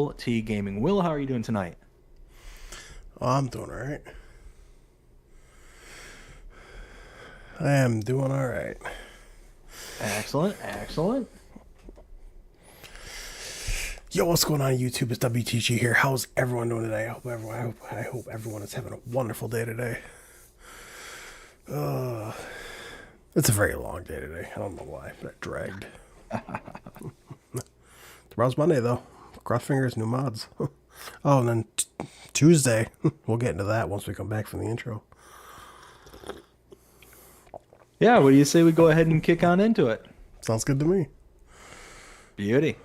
T Gaming. Will, how are you doing tonight? Oh, I'm doing all right. I am doing all right. Excellent, excellent. Yo, what's going on YouTube? It's WTG here. How's everyone doing today? I hope everyone is having a wonderful day today. It's a very long day today. I don't know why, but it dragged. Tomorrow's Monday though. Cross fingers, new mods. Oh, and then Tuesday. We'll get into that once we come back from the intro. Yeah, what do you say we go ahead and kick on into it? Sounds good to me. Beauty.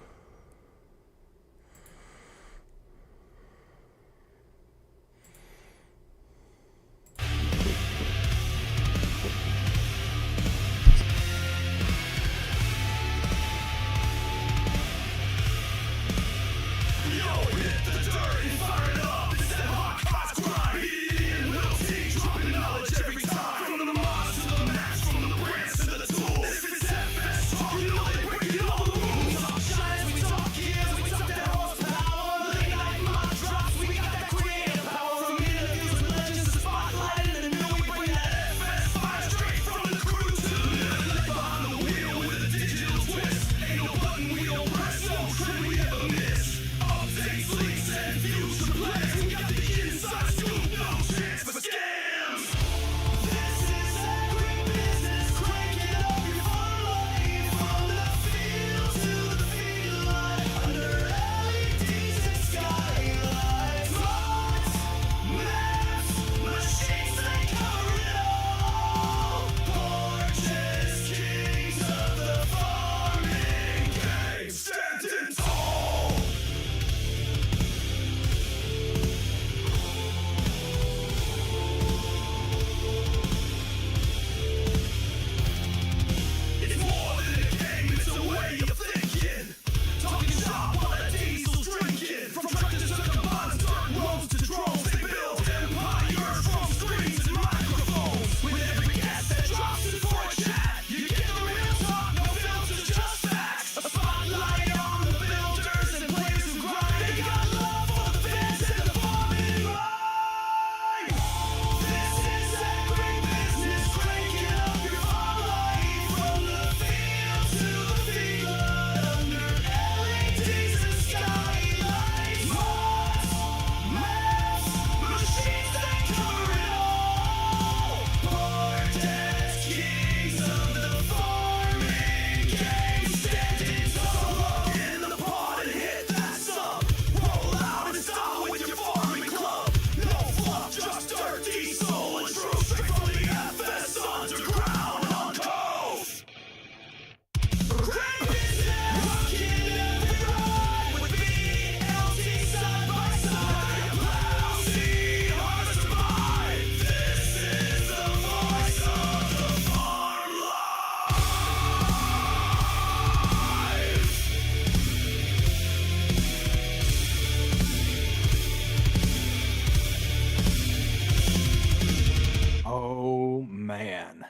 Oh man.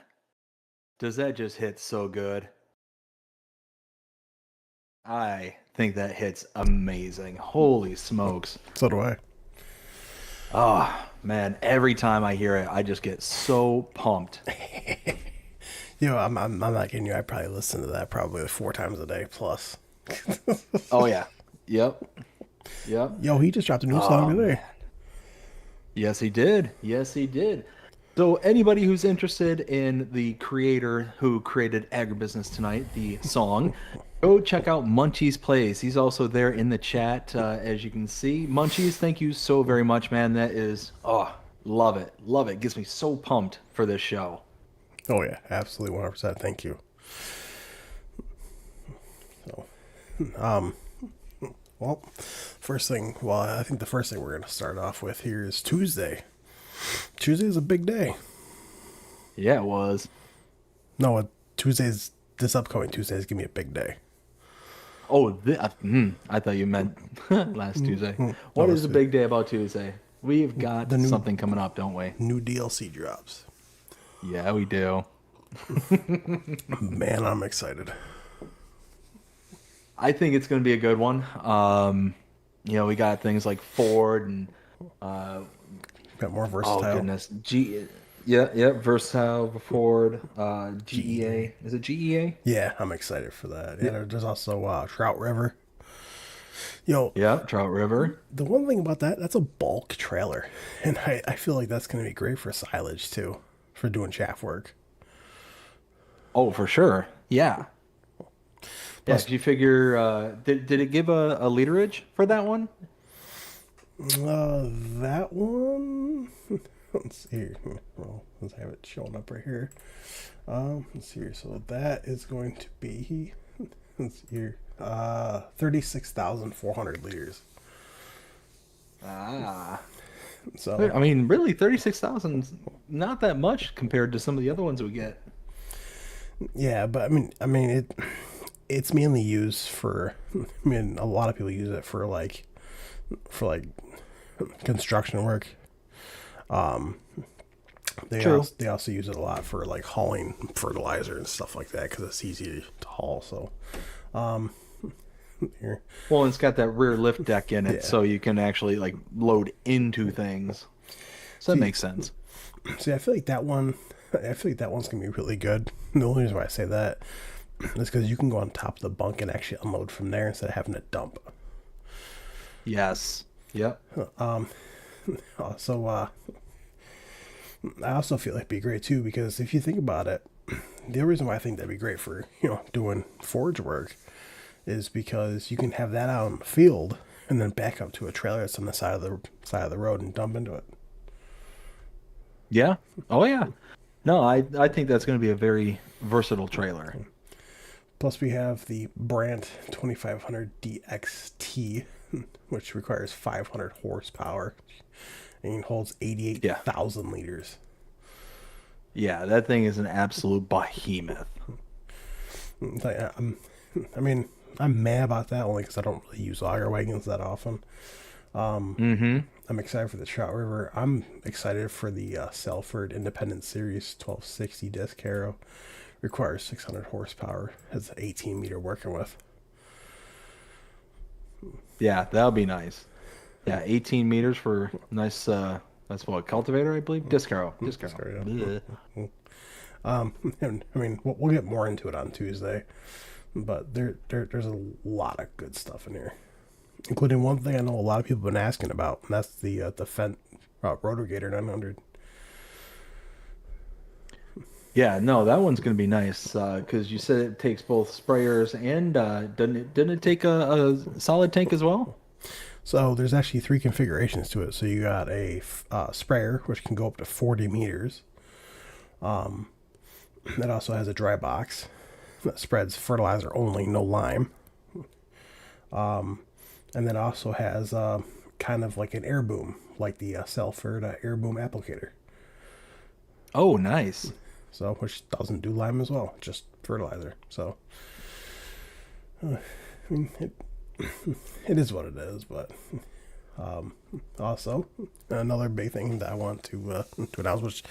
Does that just hit so good? I think that hits amazing. Holy smokes. So do I. Oh man, every time I hear it, I just get so pumped. I'm not kidding you. I probably listen to that probably like 4 times a day plus. Oh yeah. Yep. Yep. Yo, he just dropped a new Oh song today. man. Yes, he did. Yes, he did. So, anybody who's interested in the creator who created Agribusness tonight, the song, go check out Munchie's Plays. He's also there in the chat, as you can see. Munchies, thank you so very much, man. That is, oh, love it. Love it. Gets me so pumped for this show. Oh yeah, absolutely 100%. Thank you. So, um, well, I think the first thing we're gonna start off with here is Tuesday. Tuesday is a big day. Yeah, it was. No, Tuesday's this upcoming Tuesday is gonna be a big day. Oh, I thought you meant last Tuesday. What No, is the big day about Tuesday? We've got the new something coming up, don't we? new DLC drops. Yeah, we do. Man, I'm excited. I think it's going to be a good one. We got things like Ford and uh, Got more oh versatile. goodness, yeah, yeah, Versatile, Ford, GEA. GEA. Is it GEA? Yeah, I'm excited for that. Yeah, Yeah, there's also Trout River. You know, yeah, Trout River. the one thing about that's a bulk trailer, and I feel like that's going to be great for silage too, for doing chaff work. Oh, for sure. Yeah, yeah. Plus, Did you figure? Did it give a literage for that one? that one. Let's see here. Well, let's have it showing up right here. Let's see here. So that is going to be, let's see here, 36,400 liters. Ah, So I mean, really, 36,000 not that much compared to some of the other ones we get. yeah, but I mean it's mainly used for. I mean, a lot of people use it for like construction work. True. They also use it a lot for like hauling fertilizer and stuff like that because it's easy to haul. So here, Well, it's got that rear lift deck in it, yeah. so you can actually like load into things. So that See, makes sense. see, I feel like that one. I feel like that one's gonna be really good. The only reason why I say that is because you can go on top of the bunk and actually unload from there instead of having to dump. Yes. Yep. So I also feel like it'd be great too because if you think about it, the only reason why I think that'd be great for doing forage work is because you can have that out in the field and then back up to a trailer that's on the side of the road and dump into it. Yeah. Oh yeah. No, I think that's going to be a very versatile trailer. Plus, we have the Brandt 2500 DXT, which requires 500 horsepower and holds Yeah. 88,000 liters. Yeah, that thing is an absolute behemoth. I mean, I'm mad about that only because I don't really use auger wagons that often. Mm-hmm. I'm excited for the Trout River. I'm excited for the Selford Independent Series 1260 disc harrow. Requires 600 horsepower. Has an 18 meter working with. Yeah, that'll be nice. Yeah, 18 meters for nice that's what, cultivator, I believe? Disc harrow. Disc harrow. Sorry, Bleh. and, I mean, we'll get more into it on Tuesday, but there's a lot of good stuff in here, including one thing I know a lot of people have been asking about, and that's the Fendt Rotogator 900. Yeah, no, that one's gonna be nice because you said it takes both sprayers and didn't it take a solid tank as well? So there's actually three configurations to it. So you got a sprayer, which can go up to 40 meters. That also has a dry box that spreads fertilizer only, no lime. And then also has kind of like an air boom, like the Selford air boom applicator. Oh, nice. So, which doesn't do lime as well, just fertilizer. So, I mean, it is what it is. But also, another big thing that I want to announce, which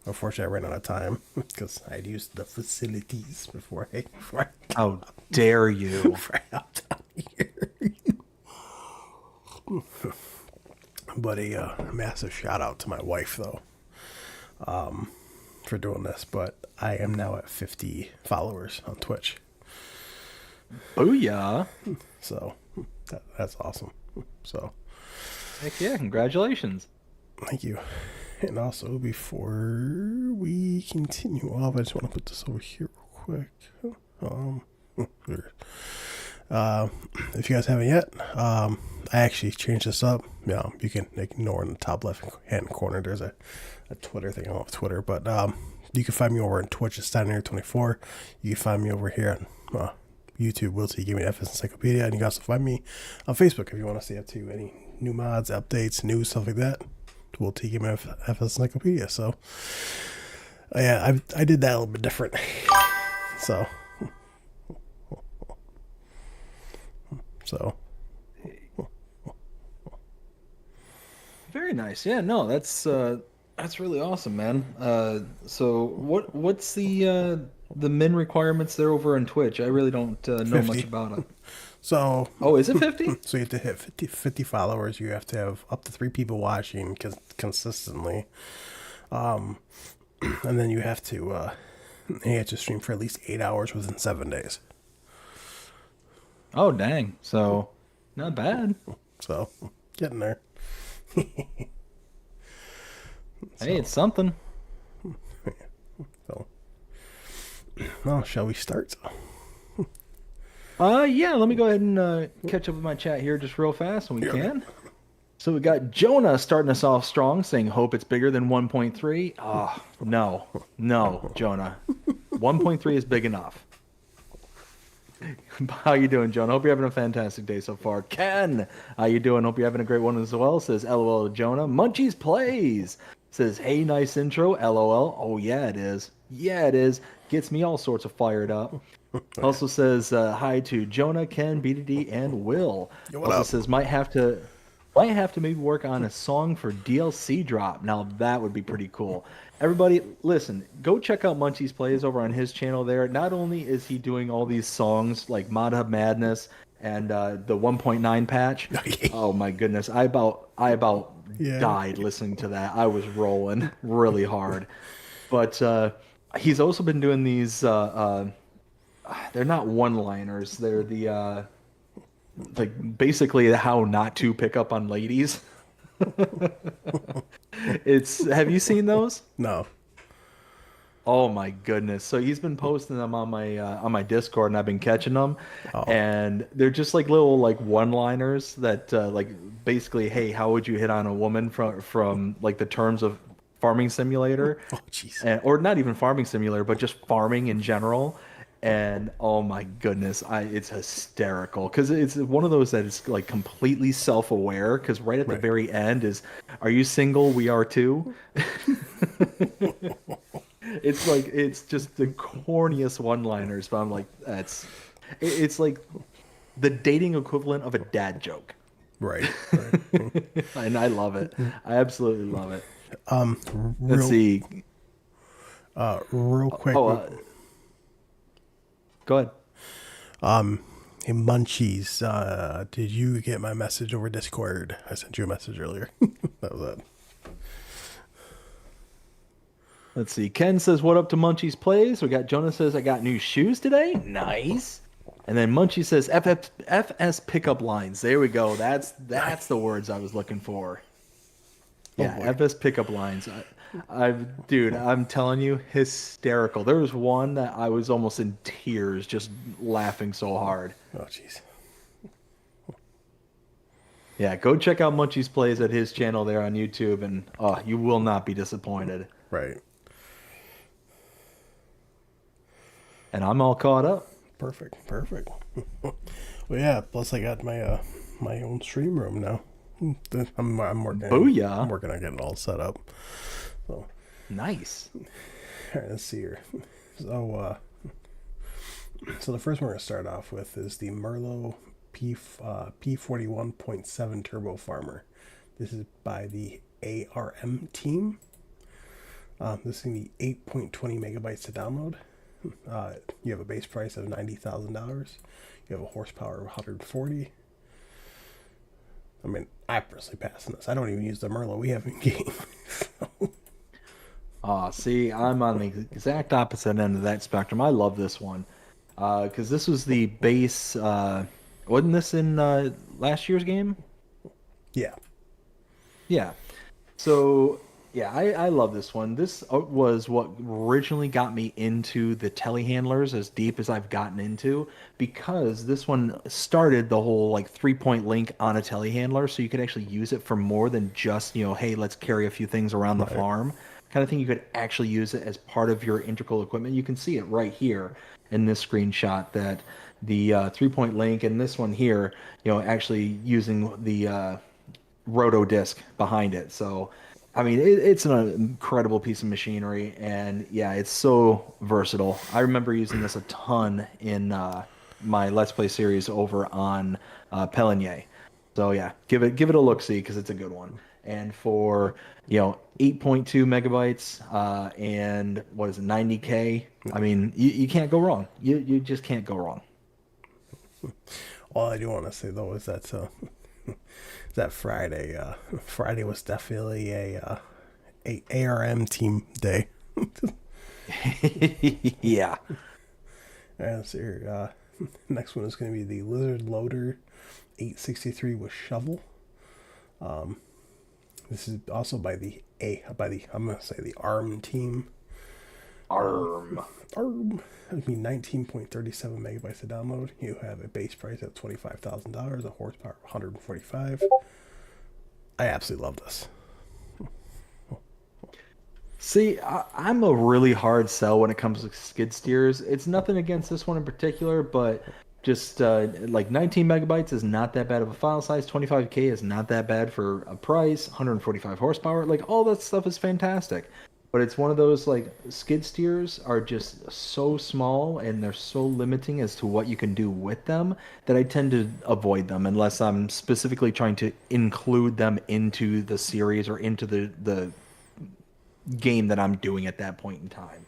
unfortunately I ran out of time because I'd used the facilities before How dare you? I got down here. But a massive shout out to my wife though for doing this. But I am now at 50 followers on Twitch, Booyah. so that's awesome. So Heck yeah, congratulations. thank you. And also, before we continue off, I just want to put this over here real quick. There. Uh, if you guys haven't yet, I actually changed this up. You can ignore in the top left hand corner. There's a Twitter thing. I don't have Twitter, but you can find me over on Twitch at Steiner24. You can find me over here on YouTube, Will T Gaming FS Encyclopedia, and you can also find me on Facebook if you want to see up to any new mods, updates, news, stuff like that. Will T Gaming FS Encyclopedia. So, yeah, I did that a little bit different. So. So Very nice. Yeah, no, that's really awesome, man. So what's the min requirements there over on Twitch? I really don't know much 50. about it. So, Oh, is it 50? so you have to hit 50 followers. You have to have up to 3 people watching consistently, and then you have to stream for at least 8 hours within 7 days. Oh, dang. So, not bad. So, getting there. Hey, So, it's something. so, well, shall we start? Yeah, let me go ahead and catch up with my chat here just real fast when we Yeah, okay. can. So we got Jonah starting us off strong, saying hope it's bigger than 1.3. Oh, no. No, Jonah. 1.3 is big enough. How you doing, Jonah? Hope you're having a fantastic day so far. Ken, how you doing? Hope you're having a great one as well. Says LOL Jonah. Munchies plays. Says, hey, nice intro. LOL. Oh yeah, it is. Yeah, it is. Gets me all sorts of fired up. Also says hi to Jonah, Ken, BDD, and Will. Yo, what Also up? says might have to maybe work on a song for DLC drop. Now that would be pretty cool. Everybody, listen, go check out Munchie's Plays over on his channel there. Not only is he doing all these songs like Mod Hub Madness and the 1.9 patch. Oh my goodness, I about Yeah. died listening to that. I was rolling really hard. But he's also been doing these they're not one-liners. They're the like basically how not to pick up on ladies. It's have you seen those? No. Oh my goodness. So he's been posting them on my Discord and I've been catching them Oh. and they're just like little like one-liners that like basically, hey, how would you hit on a woman from like the terms of Farming Simulator Oh, jeez. and or not even Farming Simulator, but just farming in general. And oh my goodness, it's hysterical because it's one of those that is like completely self-aware. Because right at the Right. very end is, "Are you single? We are too." It's like it's just the corniest one-liners, but I'm like, it's like the dating equivalent of a dad joke, Right. Right. and I love it. I absolutely love it. Let's Real, see. real quick. Oh, go ahead. Hey, Munchies, did you get my message over Discord? I sent you a message earlier. That was it. Let's see. Ken says, "What up to Munchie's plays?" We got Jonah says, "I got new shoes today." Nice. And then Munchie says, "FS pickup lines." There we go. That's the words I was looking for. Oh Yeah, boy. FS pickup lines. Dude, I'm telling you, hysterical. There was one that I was almost in tears, just laughing so hard. Oh jeez. Yeah, go check out Munchie's plays at his channel there on YouTube, and you will not be disappointed. Right. And I'm all caught up. Perfect. Perfect. Well, yeah. Plus, I got my own stream room now. I'm working. I'm Booyah! working on getting it all set up. So, Nice. all right, let's see here. So, so the first one we're gonna start off with is the Merlot P41.7 Turbo Farmer. This is by the ARM team. This is gonna be 8.20 megabytes to download. You have a base price of $90,000. You have a horsepower of 140. I mean, I personally pass on this. I don't even use the Merlot we have in game. See, I'm on the exact opposite end of that spectrum. I love this one because this was the base. Wasn't this in last year's game? Yeah, Yeah. So, yeah, I love this one. This was what originally got me into the telehandlers as deep as I've gotten into because this one started the whole like 3-point link on a telehandler so you could actually use it for more than just, hey, let's carry a few things around the right, farm kind of thing. You could actually use it as part of your integral equipment. You can see it right here in this screenshot that the 3-point link and this one here, actually using the roto disc behind it. So, I mean, it's an incredible piece of machinery, and yeah, it's so versatile. I remember using this a ton in my Let's Play series over on Pelinier. So yeah, give it a look see because it's a good one. And for 8.2 megabytes and what is it 90K? I mean, you can't go wrong. You just can't go wrong. All I do want to say though is that Friday, Friday was definitely a ARM team day. Yeah. And so next one is going to be the Lizard Loader 863 with shovel. This is also by the I'm gonna say the ARM team. Arm. ARM. That'd be 19.37 megabytes to download. You have a base price of $25,000, a horsepower of 145. I absolutely love this. See, I'm a really hard sell when it comes to skid steers. It's nothing against this one in particular, but just like 19 megabytes is not that bad of a file size. 25K is not that bad for a price. 145 horsepower, like all that stuff is fantastic. But it's one of those like skid steers are just so small and they're so limiting as to what you can do with them that I tend to avoid them unless I'm specifically trying to include them into the series or into the game that I'm doing at that point in time.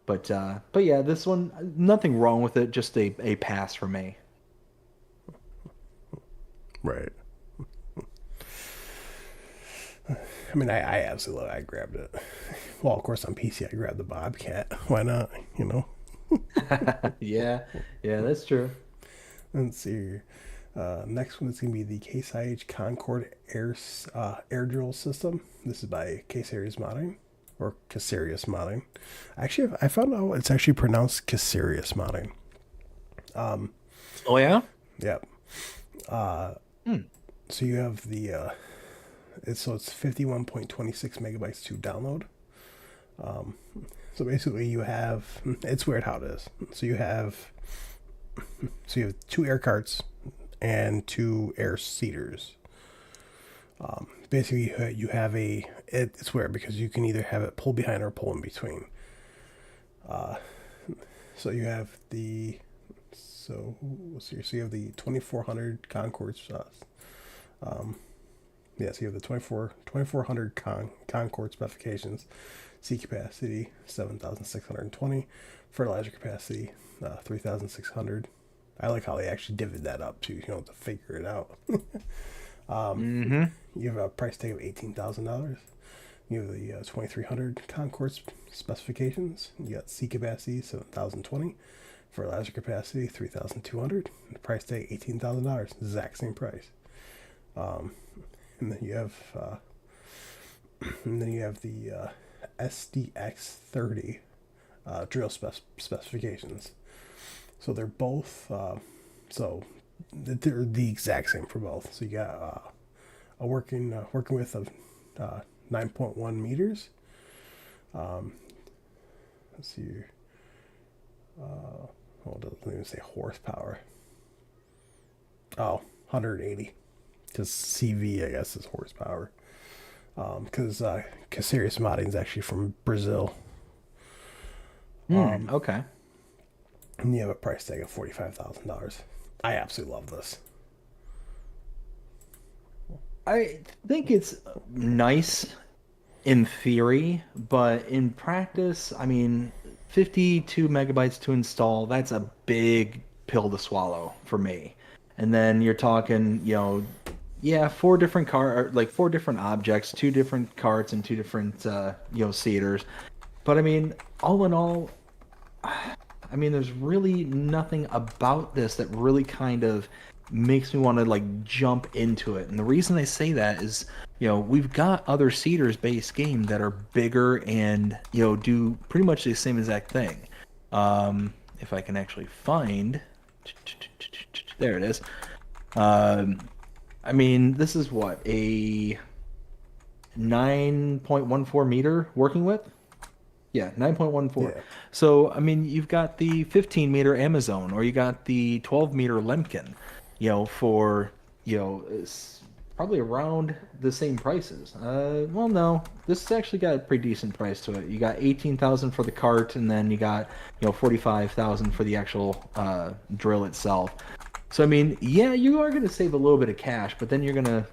But yeah, this one, nothing wrong with it, just a pass for me. Right. I mean, I absolutely I grabbed it. Well, of course on PC I grabbed the Bobcat. Why not? You know. Yeah, yeah, that's true. Let's see. Here. Next one is going to be the Case IH Concorde air drill system. This is by Case Series Modding or Caserius Modding. Actually, I found out it's actually pronounced Caserius Modding. Oh yeah? Yep. Hmm. So you have it's 51.26 megabytes to download. So basically, you have it's weird how it is. So you have two air carts and two air seaters. Basically, you have it's weird because you can either have it pull behind or pull in between. So you have the so let's see. So you have the 2400 Concords. So you have the 2400 Concord specifications. Seat capacity 7,620. Fertilizer capacity 3,600. I like how they actually divvied that up too, to figure it out. Mm-hmm. You have a price tag of $18,000. You have the 2300 Concord specifications. You got seat capacity 7,020. Fertilizer capacity 3,200. The price tag $18,000. Exact same price. And then you have the SDX30 drill specifications. So they're both they're the exact same for both. So you got a working width of 9.1 meters. Let's see. It doesn't even say horsepower. Oh, 180. Because CV, I guess, is horsepower. Because Caserius Modding is actually from Brazil. Okay. And you have a price tag of $45,000. I absolutely love this. I think it's nice in theory, but in practice, I mean, 52 megabytes to install, that's a big pill to swallow for me. And then you're talking, yeah, four different objects, two different carts and two different seaters. But I mean, all in all, I mean, there's really nothing about this that really kind of makes me want to like jump into it. And the reason I say that is, we've got other seaters based game that are bigger and, do pretty much the same exact thing. If I can actually find, there it is. I mean, this is what, a 9.14 meter working width? Yeah, 9.14. Yeah. So, I mean, you've got the 15 meter Amazon or you got the 12 meter Lemkin, for, it's probably around the same prices. Well, no, this has actually got a pretty decent price to it. You got 18,000 for the cart and then you got, 45,000 for the actual drill itself. So, I mean, yeah, you are going to save a little bit of cash, but then you're going to,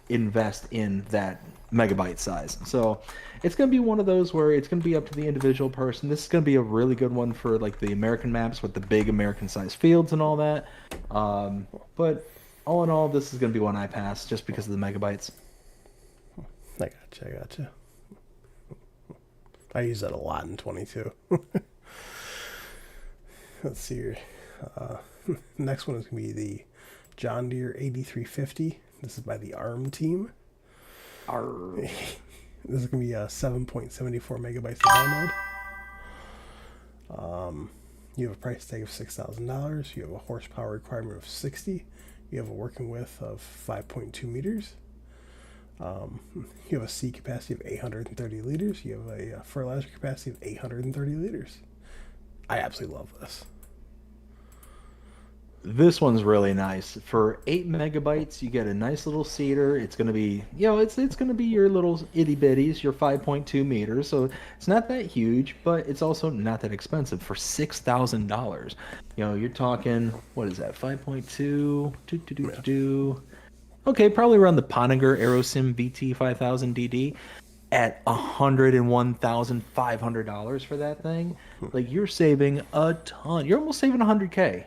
invest in that megabyte size. So it's going to be one of those where it's going to be up to the individual person. This is going to be a really good one for like the American maps with the big American size fields and all that. But all in all, this is going to be one I pass just because of the megabytes. I gotcha. I gotcha. I use that a lot in 22. Let's see here. Uh, Next one is going to be the John Deere 8350. This is by the ARM team. Arr. This is going to be 7.74 megabytes to download. You have a price tag of $6,000. You have a horsepower requirement of 60. You have a working width of 5.2 meters. You have a seed capacity of 830 liters. You have a fertilizer capacity of 830 liters. I absolutely love this. This one's really nice. For 8 megabytes, you get a nice little seeder. It's gonna be, it's gonna be your little itty bitties, your 5.2 meters. So it's not that huge, but it's also not that expensive for $6,000. You're talking, what is that? 5.2, Yeah. Okay, probably around the Poniger AeroSim VT 5000DD at $101,500 for that thing. Like you're saving a ton. You're almost saving 100K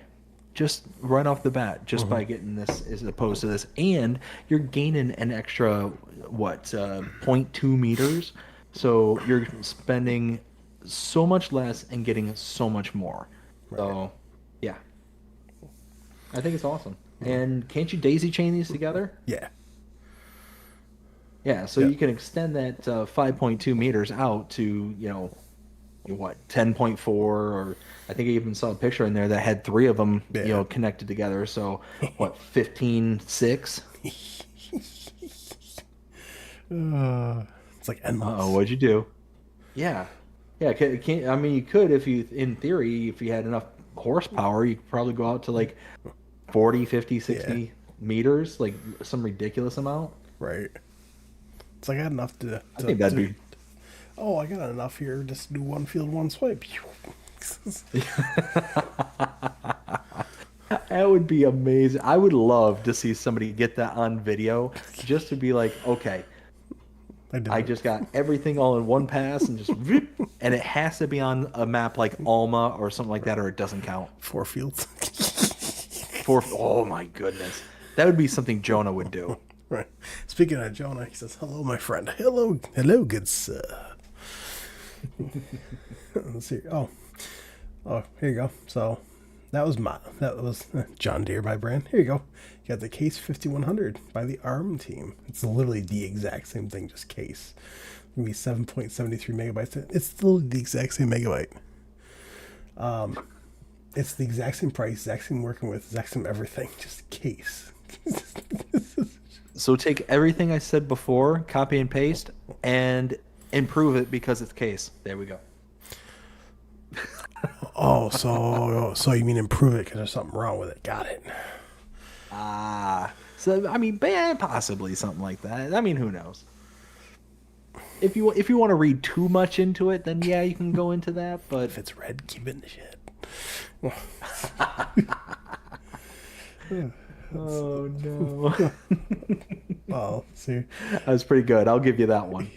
just right off the bat, just by getting this as opposed to this, and you're gaining an extra what zero point 0.2 meters, so you're spending so much less and getting so much more. Right. So yeah, I think it's awesome. And can't you daisy chain these together? Yeah. Yeah, so Yeah. you can extend that 5.2 meters out to, what, 10.4, or I think I even saw a picture in there that had three of them, Yeah. connected together. So what, 15.6? It's like Uh-oh, endless. what'd you do? Yeah. Yeah, can't, I mean, you could if you, in theory, if you had enough horsepower, you could probably go out to like 40, 50, Yeah. 60 meters, like some ridiculous amount. Right. It's like I had enough I think that'd to be oh, I got enough here just to do one field, one swipe. That would be amazing. I would love to see somebody get that on video just to be like, okay, I did I it. just got everything all in one pass and just whoop, and it has to be on a map like Alma or something like that, or it doesn't count. Four fields. Oh my goodness. That would be something Jonah would do. Right. Speaking of Jonah, he says, "Hello, my friend. Hello, hello, good sir." Let's see. Oh, here you go. So that was John Deere by brand. Here you go. You got the Case 5100 by the ARM team. It's literally the exact same thing, just case. It's gonna be 7.73 megabytes. It's still the exact same megabyte. It's the exact same price, exact same working with, exact same everything, just case. So take everything I said before, copy and paste, and improve it because it's case. There we go. Oh, so you mean improve it because there's something wrong with it? Got it. So I mean, possibly something like that. I mean, who knows? If you want to read too much into it, then yeah, you can go into that. But If it's red, keep it in the shit. oh no, Well, see. that was pretty good. I'll give you that one.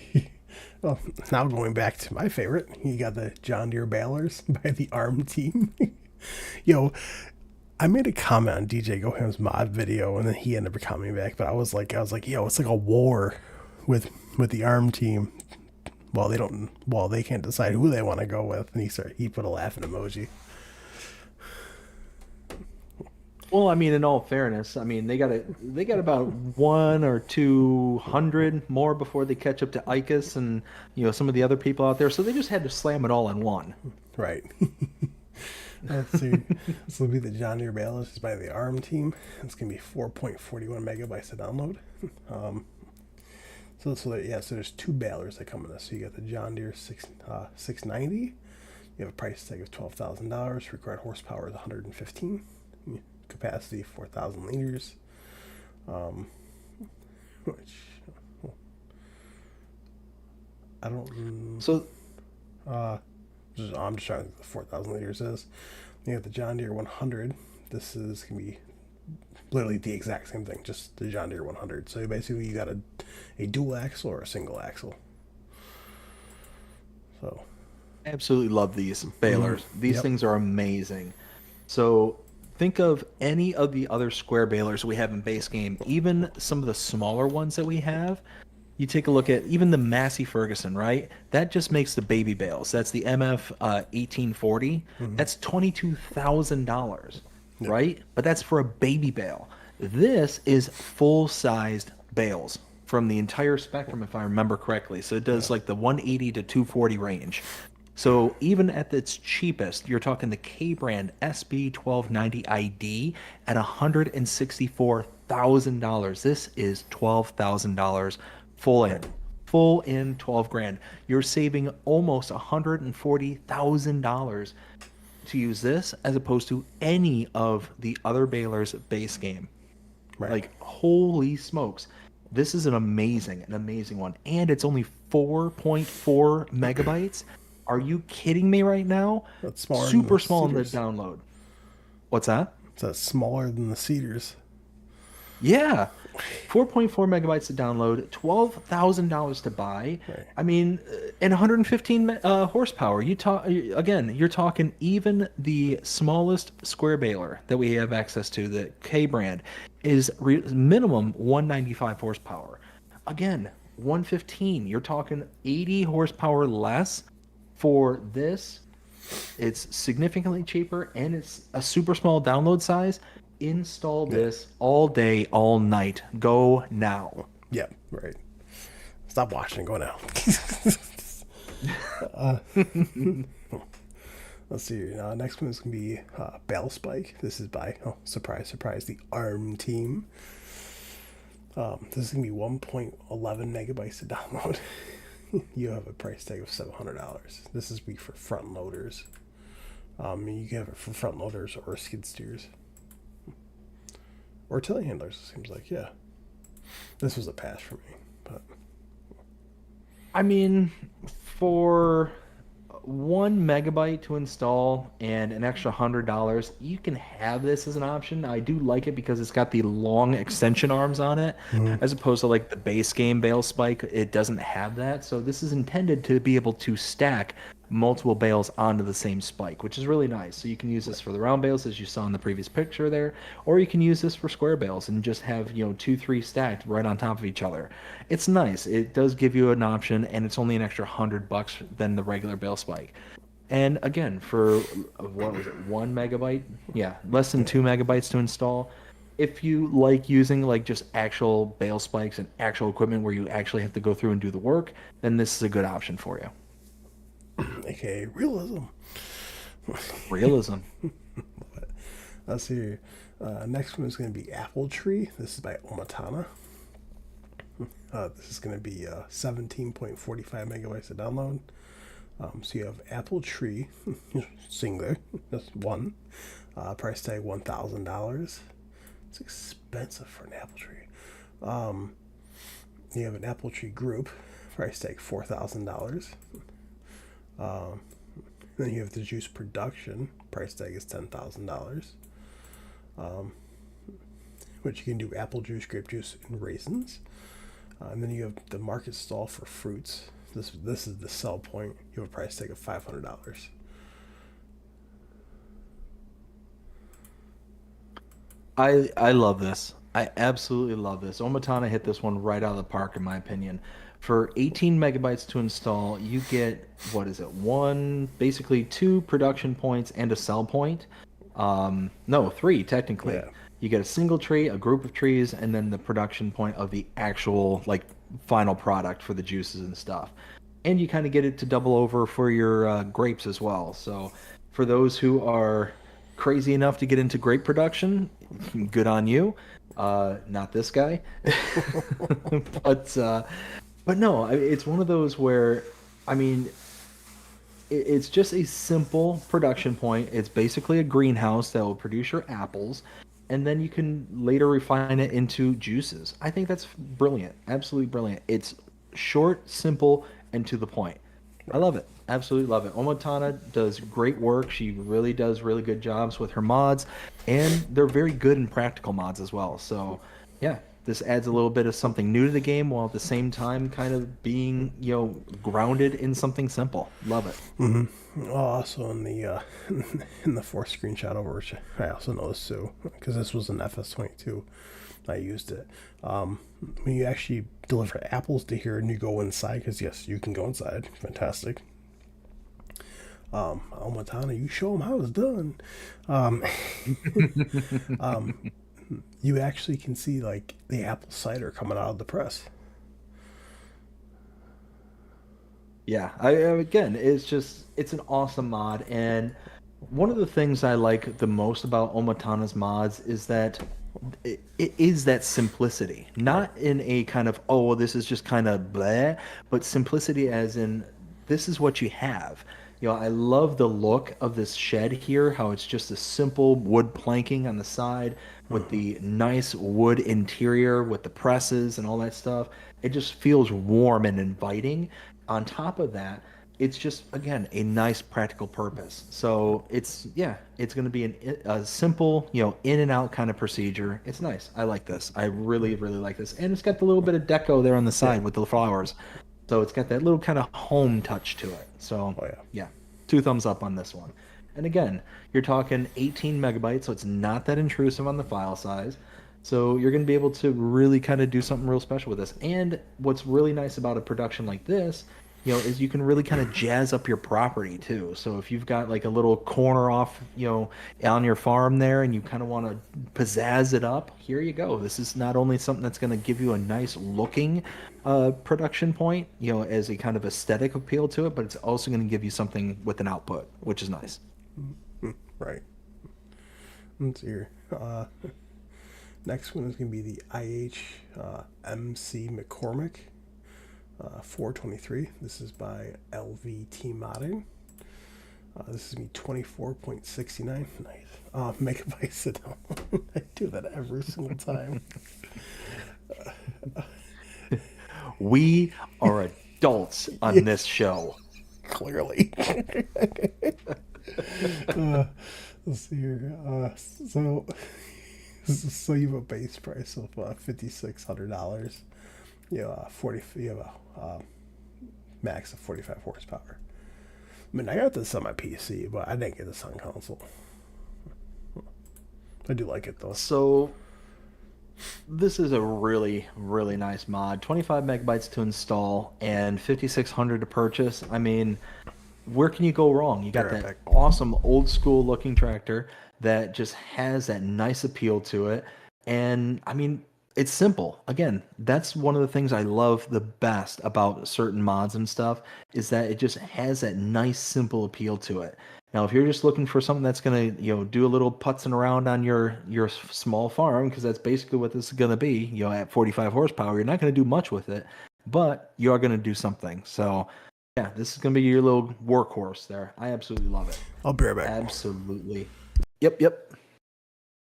Well, now going back to my favorite, you got the John Deere Balers by the ARM team. Yo, I made a comment on DJ Goham's mod video, and then he ended up commenting back. But I was like, yo, it's like a war with the ARM team. Well, they can't decide who they want to go with. And he put a laughing emoji. Well, I mean, in all fairness, I mean they got about 1 or 200 more before they catch up to Icus and some of the other people out there. So they just had to slam it all in one. Right. Let's see. This will be the John Deere Balers. It's by the ARM team. It's gonna be 4.41 megabytes to download. So there's two balers that come in this. So you got the John Deere 690. You have a price tag of $12,000. Required horsepower is 115. Capacity 4,000 liters. Which I don't. So I'm just trying to think what 4,000 liters is. You got the John Deere 100. This is gonna be literally the exact same thing, just the John Deere 100. So basically, you got a dual axle or a single axle. So, Absolutely love these balers. These yep, things are amazing. So think of any of the other square balers we have in base game, even some of the smaller ones that we have. You take a look at even the Massey Ferguson, right? That just makes the baby bales. That's the MF 1840. That's $22,000, yep, right? But that's for a baby bale. This is full-sized bales from the entire spectrum, if I remember correctly. So it yeah, does like the 180 to 240 range. So even at its cheapest, you're talking the K brand SB 1290 ID at $164,000. This is $12,000 full right, in. Full in 12 grand. You're saving almost $140,000 to use this as opposed to any of the other Baylor's base game. right. Like, holy smokes. This is an amazing one. And it's only 4.4 megabytes. Are you kidding me right now? That's smaller than the Super small in the cedars. download. What's that? So that's smaller than the cedars. Yeah. 4.4 megabytes to download, $12,000 to buy. Right. I mean, and 115 horsepower. You talk again, you're talking even the smallest square baler that we have access to, the K brand, is minimum 195 horsepower. Again, 115. You're talking 80 horsepower less for this. It's significantly cheaper and it's a super small download size. Install Yeah, this all day, all night. Go now. yeah, right. Stop watching. Go now. Let's see. Next one is gonna be Bell Spike. This is by surprise, surprise, the ARM team. This is gonna be 1.11 megabytes to download. You have a price tag of $700. This is be for front loaders. You can have it for front loaders or skid steers or telehandlers. It seems like, yeah. This was a pass for me, but I mean, for 1 megabyte to install and an extra $100, you can have this as an option. I do like it because it's got the long extension arms on it, as opposed to like the base game bale spike. It doesn't have that. So this is intended to be able to stack multiple bales onto the same spike, which is really nice. So you can use this for the round bales, as you saw in the previous picture there, or you can use this for square bales and just have, two, three stacked right on top of each other. It's nice. It does give you an option, and it's only an extra $100 than the regular bale spike. And again, for what was it, 1 megabyte? Yeah, less than yeah, 2 megabytes to install. If you like using like just actual bale spikes and actual equipment where you actually have to go through and do the work, then this is a good option for you. aka realism. Realism. Let's see. Next one is going to be Apple Tree. This is by Omatana. This is going to be 17.45 megabytes to download. So you have Apple Tree, singular, that's one. Price tag $1,000. It's expensive for an Apple Tree. You have an Apple Tree Group, price tag $4,000. Then you have the Juice Production, price tag is $10,000. Which you can do apple juice, grape juice, and raisins. And then you have the Market Stall for fruits. This is the sell point. You have a price tag of $500. I love this. I absolutely love this. Omatana hit this one right out of the park, in my opinion. For 18 megabytes to install, you get, what is it? One, basically two production points and a sell point. No, three technically. Yeah, You get a single tree, a group of trees, and then the production point of the actual like final product for the juices and stuff. And you kind of get it to double over for your grapes as well. So for those who are crazy enough to get into grape production, good on you. Not this guy. but uh, but no, it's one of those where, I mean, it's just a simple production point. It's basically a greenhouse that will produce your apples, and then you can later refine it into juices. I think that's brilliant, absolutely brilliant. It's short, simple, and to the point. I love it. Absolutely love it. Omotana does great work. She really does really good jobs with her mods, and they're very good in practical mods as well. So, yeah, this adds a little bit of something new to the game while at the same time kind of being, grounded in something simple. Love it. Also in the in the fourth screenshot over, which I also noticed too, because this was an FS22. I used it. When you actually deliver apples to here and you go inside, because yes, you can go inside. Fantastic. Almatana, you show them how it's done. Um, you actually can see like the apple cider coming out of the press. Yeah, again, it's an awesome mod, and one of the things I like the most about Omatana's mods is that it is that simplicity, Right. not in a kind of, oh, well, this is just kind of bleh, but simplicity as in this is what you have. I love the look of this shed here, how it's just a simple wood planking on the side with the nice wood interior with the presses and all that stuff. It just feels warm and inviting. On top of that, it's just again a nice practical purpose. So it's going to be a simple, in and out kind of procedure. It's nice. I like this. I really really like this, and it's got the little bit of deco there on the Yeah. side with the flowers. So it's got that little kind of home touch to it. So Oh yeah. yeah, two thumbs up on this one. And again, you're talking 18 megabytes, so it's not that intrusive on the file size. So you're going to be able to really kind of do something real special with this. And what's really nice about a production like this, is you can really kind of jazz up your property too. So if you've got like a little corner off, on your farm there and you kind of want to pizzazz it up, here you go. This is not only something that's going to give you a nice looking production point, as a kind of aesthetic appeal to it, but it's also going to give you something with an output, which is nice. Right. Let's see here. Next one is going to be the IH MC McCormick 423. This is by LVT Modding. This is going to be 24.69. Nice. Megabytes sit down. I do that every single time. We are adults on Yeah, this show. clearly. uh, let's see here. So you have a base price of $5,600. You have a max of 45 horsepower. I mean, I got this on my PC, but I didn't get this on console. I do like it though. So this is a really, really nice mod. 25 megabytes to install and 5,600 to purchase. I mean, where can you go wrong? You Be got right that back. awesome old school looking tractor that just has that nice appeal to it. And I mean, it's simple. Again, that's one of the things I love the best about certain mods and stuff is that it just has that nice simple appeal to it. Now, if you're just looking for something that's gonna, do a little putzing around on your small farm, because that's basically what this is gonna be, at 45 horsepower, you're not gonna do much with it, but you are gonna do something. So, yeah, this is gonna be your little workhorse there. I absolutely love it. I'll be right back. Absolutely. Yep, yep.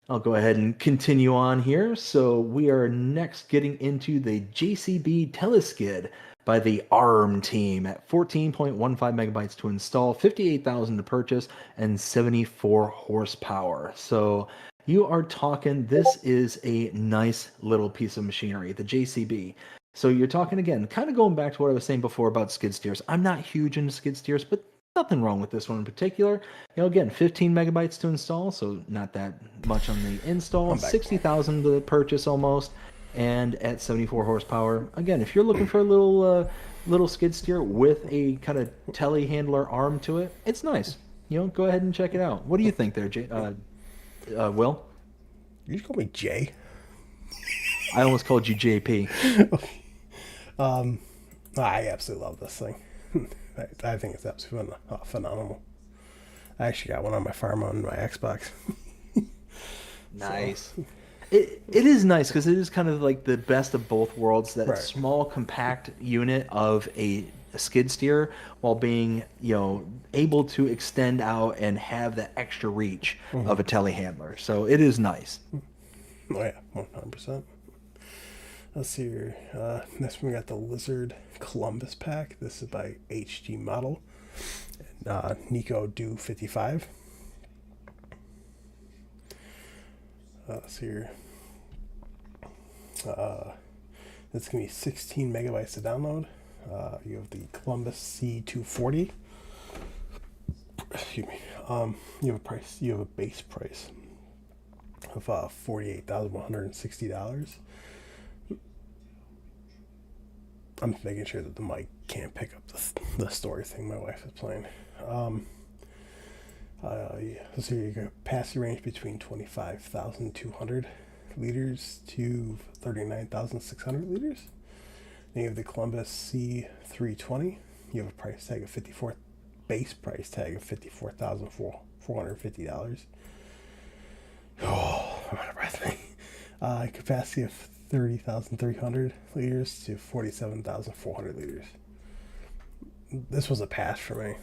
I'll go ahead and continue on here. So we are next getting into the JCB Teleskid by the ARM team at 14.15 megabytes to install, 58,000 to purchase, and 74 horsepower. So you are talking, this is a nice little piece of machinery, the JCB. So you're talking again, kind of going back to what I was saying before about skid steers. I'm not huge into skid steers, but nothing wrong with this one in particular. Again, 15 megabytes to install, so not that much on the install. I'm back. 60,000 to purchase almost, and at 74 horsepower. Again, if you're looking for a little skid steer with a kind of telehandler arm to it, it's nice. Go ahead and check it out. What do you think there, Will? You just call me Jay. I almost called you JP. I absolutely love this thing. I think it's absolutely phenomenal. I actually got one on my farm on my Xbox. So, Nice. It is nice because it is kind of like the best of both worlds. That right. small, compact unit of a skid steer, while being able to extend out and have that extra reach of a telehandler. So it is nice. Oh yeah, 100%. Let's see here. Next one we got the Lizard Columbus pack. This is by HG Model. Nico Do 55. Let's see here. It's going to be 16 megabytes to download. You have the Columbus C240. Excuse me. You have a price. You have a base price of $48,160. I'm making sure that the mic can't pick up the story thing my wife is playing. So your capacity range between 25,200 liters to 39,600 liters. Then you have the Columbus C320. You have a price tag of base price tag of $54,450. Oh, I'm out of breath. Capacity of 30,300 liters to 47,400 liters. This was a pass for me.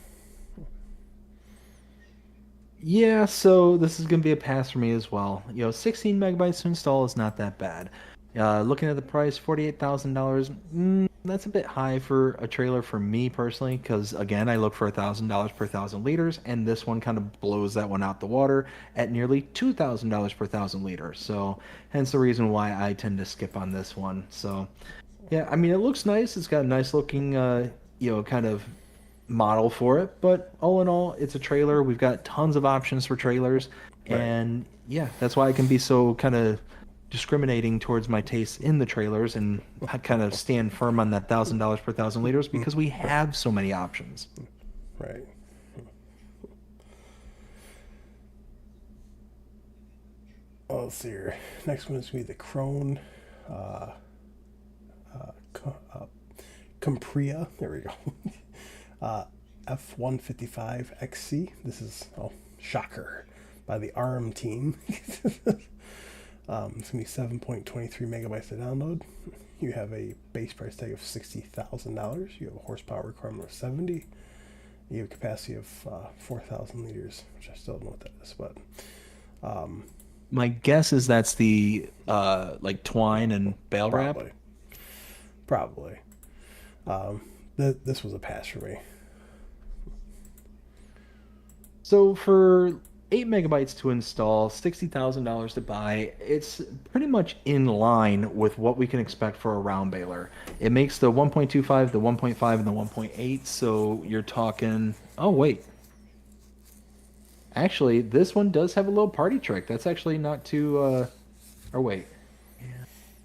Yeah, so this is going to be a pass for me as well. 16 megabytes to install is not that bad. Looking at the price, $48,000. That's a bit high for a trailer for me personally, because again, I look for $1,000 per thousand liters, and this one kind of blows that one out the water at nearly $2,000 per thousand liters. So, hence the reason why I tend to skip on this one. So, yeah, I mean, it looks nice. It's got a nice looking, kind of model for it. But all in all, it's a trailer. We've got tons of options for trailers. Right. And yeah, that's why I can be so kind of discriminating towards my tastes in the trailers and I kind of stand firm on that $1,000 per thousand liters because we have so many options. Right. Oh, let's see here. Next one is going to be the Krone uh, Compria. There we go. F155XC. This is, shocker, by the ARM team. It's going to be 7.23 megabytes to download. You have a base price tag of $60,000. You have a horsepower requirement of 70. You have a capacity of 4,000 liters, which I still don't know what that is, but My guess is that's the like twine and bale wrap. probably. Probably. This was a pass for me. So for 8 megabytes to install, $60,000 to buy, it's pretty much in line with what we can expect for a round baler. It makes the 1.25, the 1.5, and the 1.8. So you're talking. Oh wait, actually, this one does have a little party trick. That's actually not too. Or wait.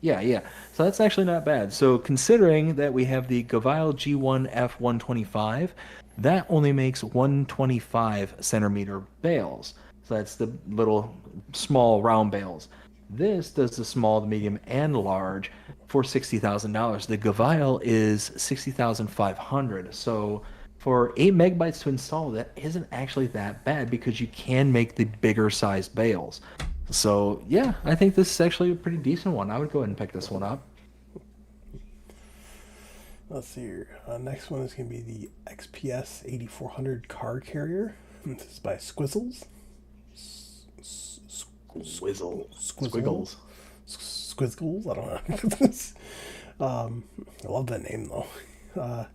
Yeah, yeah. So that's actually not bad. So considering that we have the Gavile G1 F125, that only makes 125 centimeter bales. So that's the little small round bales. This does the small, the medium, and large for $60,000. The Gavile is 60,500. So for 8 megabytes to install, that isn't actually that bad because you can make the bigger sized bales. So yeah, I think this is actually a pretty decent one. I would go ahead and pick this one up. Let's see here. Next one is going to be the XPS 8400 car carrier. This is by Squizzles. Squiggles. Squizzles? I don't know. I love that name though.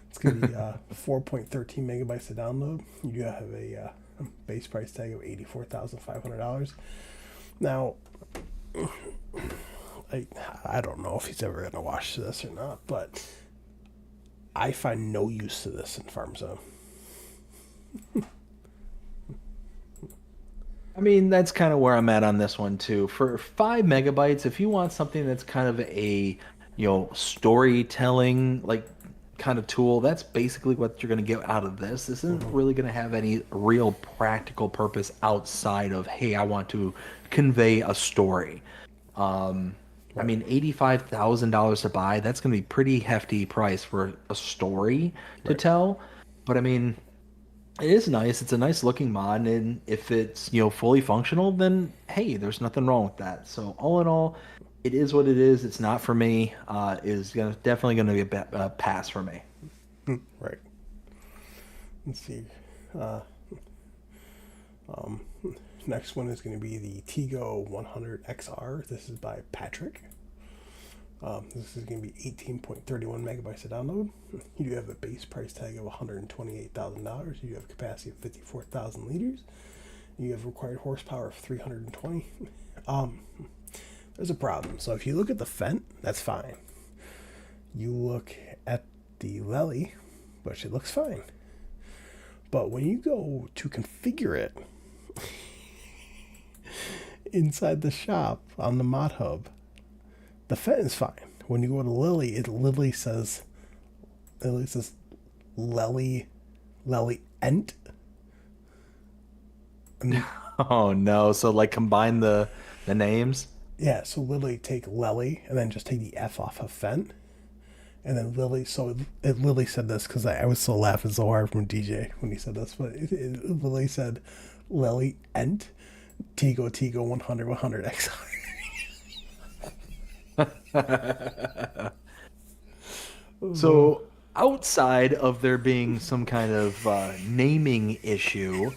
It's going to be 4.13 megabytes to download. You do have a base price tag of $84,500. Now, I don't know if he's ever going to watch this or not, but I find no use to this in Farm Zone. I mean, that's kind of where I'm at on this one too. For 5 megabytes, if you want something that's kind of a, storytelling like kind of tool, that's basically what you're going to get out of this. This isn't really going to have any real practical purpose outside of, hey, I want to convey a story. I Right, mean, $85,000 to buy, that's going to be pretty hefty price for a story to right. tell. But I mean, it is nice. It's a nice looking mod, and if it's, fully functional, then hey, there's nothing wrong with that. So all in all, it is what it is. It's not for me. Definitely gonna be a pass for me. Right. Let's see. Uh, um, Next one is going to be the Tigo 100 XR. This is by Patrick. This is going to be 18.31 megabytes to download. You do have a base price tag of $128,000. You have a capacity of 54,000 liters. You have required horsepower of 320. Um, there's a problem. So if you look at the Fent, that's fine. You look at the Lely, which it looks fine. But when you go to configure it inside the shop on the mod hub, the Fent is fine. When you go to Lily, it literally says Lely Ent. And Oh no, so like combine the names. yeah, so literally take Lely and then just take the F off of Fent. And then Lily, so it Lily said this because I was so laughing so hard from DJ when he said this, but it Lily said Lily Ent Tigo 100 XR. So outside of there being some kind of naming issue,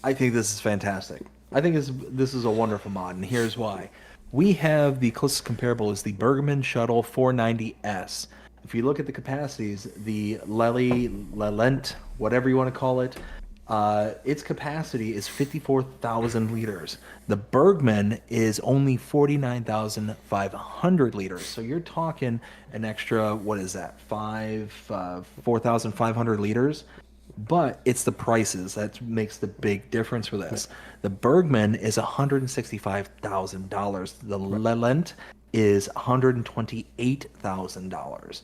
I think this is fantastic. I think this is a wonderful mod, and here's why. We have the closest comparable is the Bergman Shuttle 490S. If you look at the capacities, the Lelent, whatever you want to call it, its capacity is 54,000 liters. The Bergman is only 49,500 liters. So you're talking an extra, what is that, 4,500 liters? But it's the prices that makes the big difference for this. The Bergman is $165,000. The Right. Lelent is $128,000.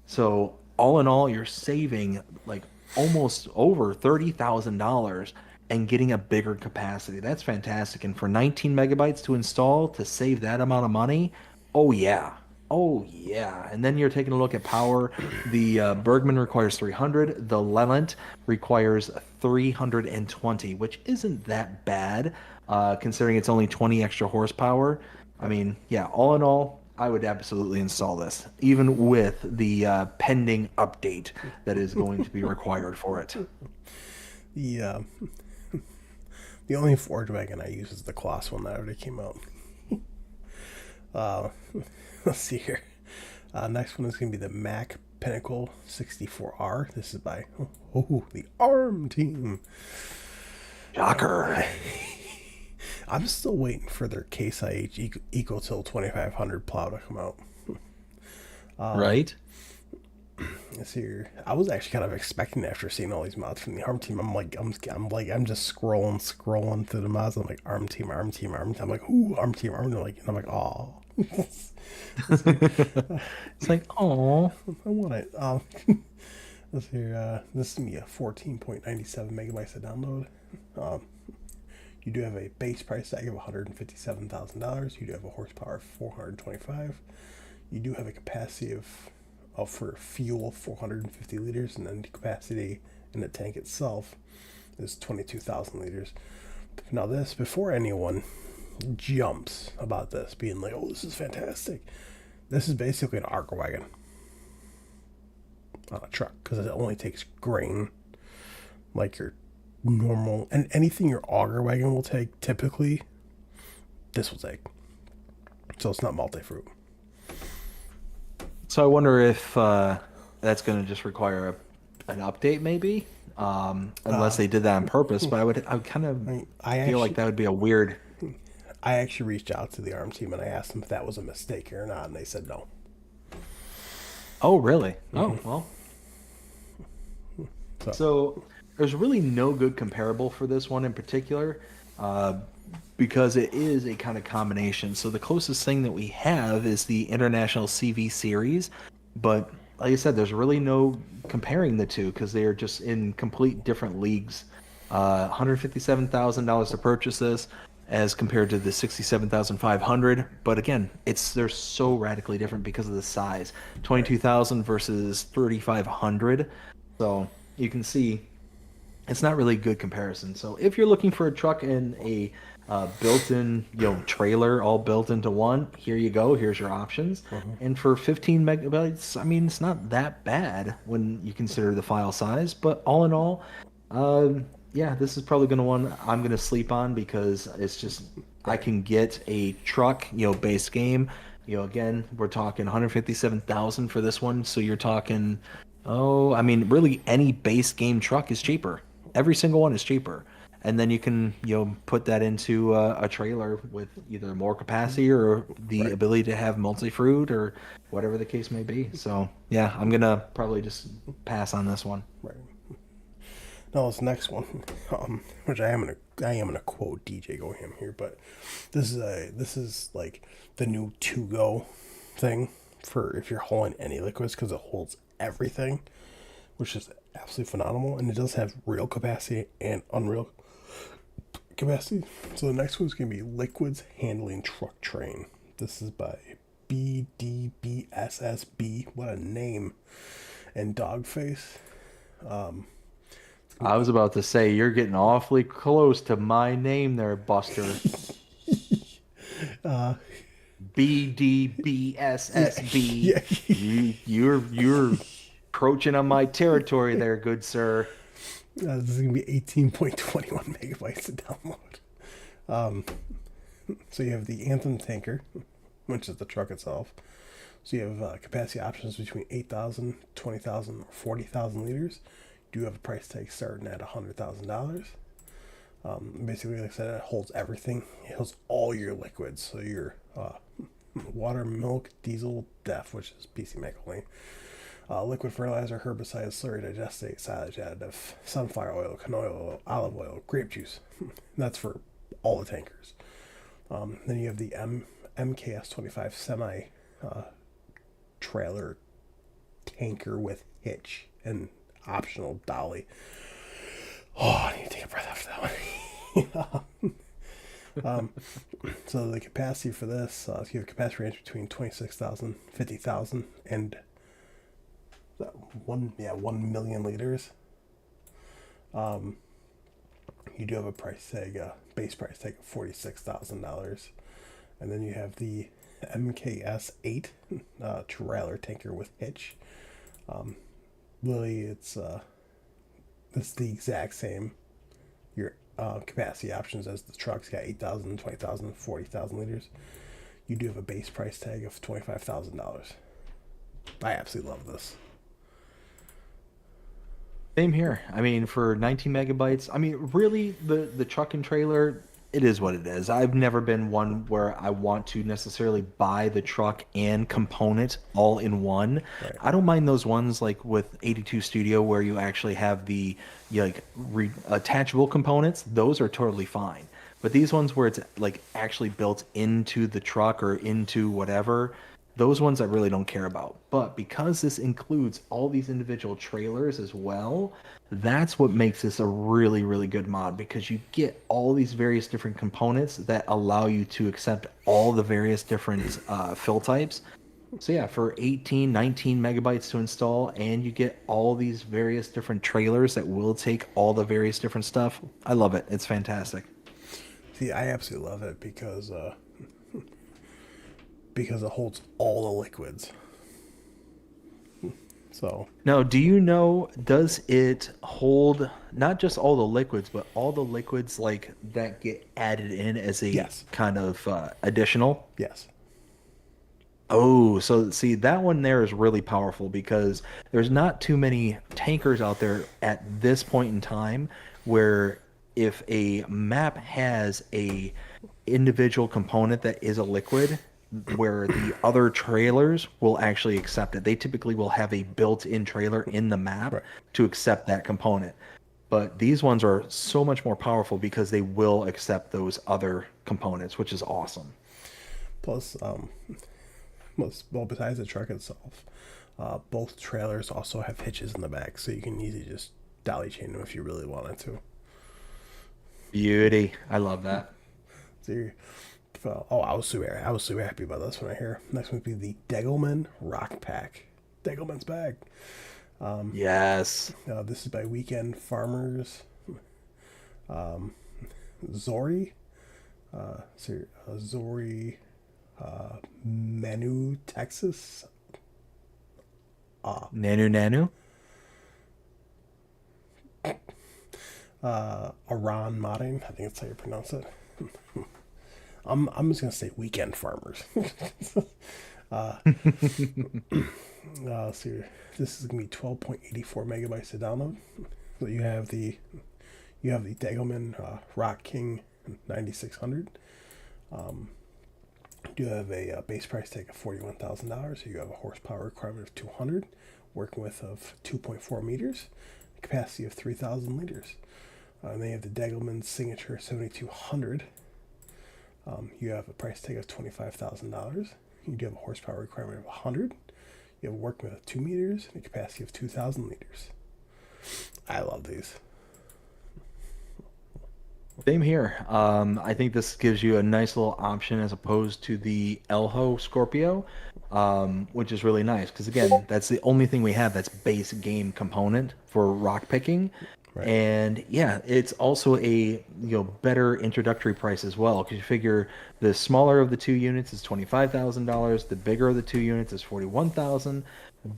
So all in all, you're saving like almost over $30,000 and getting a bigger capacity. That's fantastic. And for 19 megabytes to install to save that amount of money, oh yeah. Oh yeah. And then you're taking a look at power. The Bergman requires 300. The Leland requires 320, which isn't that bad considering it's only 20 extra horsepower. I Right. mean, yeah, all in all, I would absolutely install this, even with the pending update that is going to be required for it. The the only Ford wagon I use is the Kloss one that already came out. Uh, let's see here. Next one is going to be the Mac Pinnacle 64R. This is by the ARM team. Shocker. I'm still waiting for their Case IH EcoTill 2500 plow to come out. Right? This here, I was actually kind of expecting after seeing all these mods from the ARM team. I'm just scrolling through the mods. I'm like ARM team, ARM team, ARM team. I'm like, ooh, ARM team, ARM. And I'm like, oh, It's like, oh, I want it. Let's hear. This is gonna be a 14.97 megabytes to download. Um, you do have a base price tag of $157,000. You do have a horsepower of 425. You do have a capacity of for fuel 450 liters, and then the capacity in the tank itself is 22,000 liters. Now, this before anyone jumps about this, being like, "Oh, this is fantastic." This is basically an Argo wagon on a truck because it only takes grain like your normal and anything your auger wagon will take. Typically, this will take. So it's not multi-fruit. so I wonder if that's going to just require an update, maybe, unless they did that on purpose. But I would kind of I feel like actually, that would be a weird. I actually reached out to the ARM team and I asked them if that was a mistake or not, and they said no. Oh, really? Oh, well. So So there's really no good comparable for this one in particular, uh, because it is a kind of combination. So the closest thing that we have is the International CV series, but like I said, there's really no comparing the two because they are just in complete different leagues. $157,000 to purchase this as compared to the 67,500. But again, it's they're so radically different because of the size. right, 22,000 versus 3,500. So you can see it's not really a good comparison. So if you're looking for a truck and a built-in, trailer all built into one, here you go. Here's your options. And for 15 megabytes, I mean, it's not that bad when you consider the file size. But all in all, yeah, this is probably gonna one I'm gonna sleep on because it's just I right, can get a truck, base game Again, we're talking 157,000 for this one. So you're talking, oh, I mean, really any base game truck is cheaper. Every single one is cheaper. And then you can, put that into a trailer with either more capacity or the Right. ability to have multi-fruit or whatever the case may be. So yeah, I'm gonna probably just pass on this one. Right. Now this next one, which I am gonna quote DJ Goham here, but this is like the new to go thing for if you're hauling any liquids because it holds everything, which is absolutely phenomenal, and it does have real capacity and unreal capacity. So the next one's gonna be liquids handling truck train. This is by BDBSSB. What a name! And Dogface. I was about to say you're getting awfully close to my name there, Buster. Yeah, BDBSSB. yeah. You're approaching on my territory there, good sir. This is gonna be 18.21 megabytes to download. So you have the Anthem tanker, which is the truck itself. So you have capacity options between 8,000, 20,000, or 40,000 liters. You do have a price tag starting at $100,000. Basically, like I said, it holds everything. It holds all your liquids. So your water, milk, diesel, DEF, which is PC Mac only, liquid fertilizer, herbicide, slurry, digestate, silage additive, sunflower oil, canola oil, olive oil, grape juice. That's for all the tankers. Then you have the MKS 25 semi trailer tanker with hitch and optional dolly. Oh, I need to take a breath after that one. So the capacity for this, you have a capacity range between 26,000, 50,000, and 1 million liters. You do have a price tag, base price tag of $46,000, and then you have the MKS 8 trailer tanker with hitch. Literally, it's the exact same your capacity options as the trucks. Got 8,000, 20,000, 40,000 liters. You do have a base price tag of $25,000. I absolutely love this. Same here. I mean, for 19 megabytes, I mean, really, the truck and trailer, it is what it is. I've never been one where I want to necessarily buy the truck and component all in one. Right. I don't mind those ones like with 82 Studio where you actually have the attachable components. Those are totally fine. But these ones where it's like actually built into the truck or into whatever, those ones I really don't care about. But because this includes all these individual trailers as well, that's what makes this a really, really good mod because you get all these various different components that allow you to accept all the various different fill types. So yeah, for 18, 19 megabytes to install, and you get all these various different trailers that will take all the various different stuff. I love it. It's fantastic. See, I absolutely love it because it holds all the liquids. So Now, do you know, does it hold not just all the liquids, but all the liquids like that get added in as a yes, kind of additional? yes, Oh, so see, that one there is really powerful because there's not too many tankers out there at this point in time where if a map has a individual component that is a liquid, where the other trailers will actually accept it. They typically will have a built-in trailer in the map right. to accept that component. But these ones are so much more powerful because they will accept those other components, which is awesome. Plus, well, besides the truck itself, both trailers also have hitches in the back, so you can easily just dolly chain them if you really wanted to. Beauty. I love that. So oh, I was super happy about this one right here. Next one would be the Degelman Rock Pack. Degelman's bag. Yes. This is by Weekend Farmers. Zori. Zori. Manu, Texas. Nanu Nanu. Aran modding. I think that's how you pronounce it. I'm just gonna say weekend farmers. Let's see. This is gonna be 12.84 megabytes to download. So you have the Degelman Rock King 9600. You have a base price tag of $41,000. You have a horsepower requirement of 200, working width of 2.4 meters, capacity of 3,000 liters. And then you have the Degelman Signature 7200. You have a price tag of $25,000. You do have a horsepower requirement of 100. You have a working width of 2 meters and a capacity of 2,000 liters. I love these. Same here. I think this gives you a nice little option as opposed to the Elho Scorpio, which is really nice because again, that's the only thing we have that's base game component for rock picking. Right, And yeah, it's also a better introductory price as well because you figure the smaller of the two units is $25,000, the bigger of the two units is 41,000.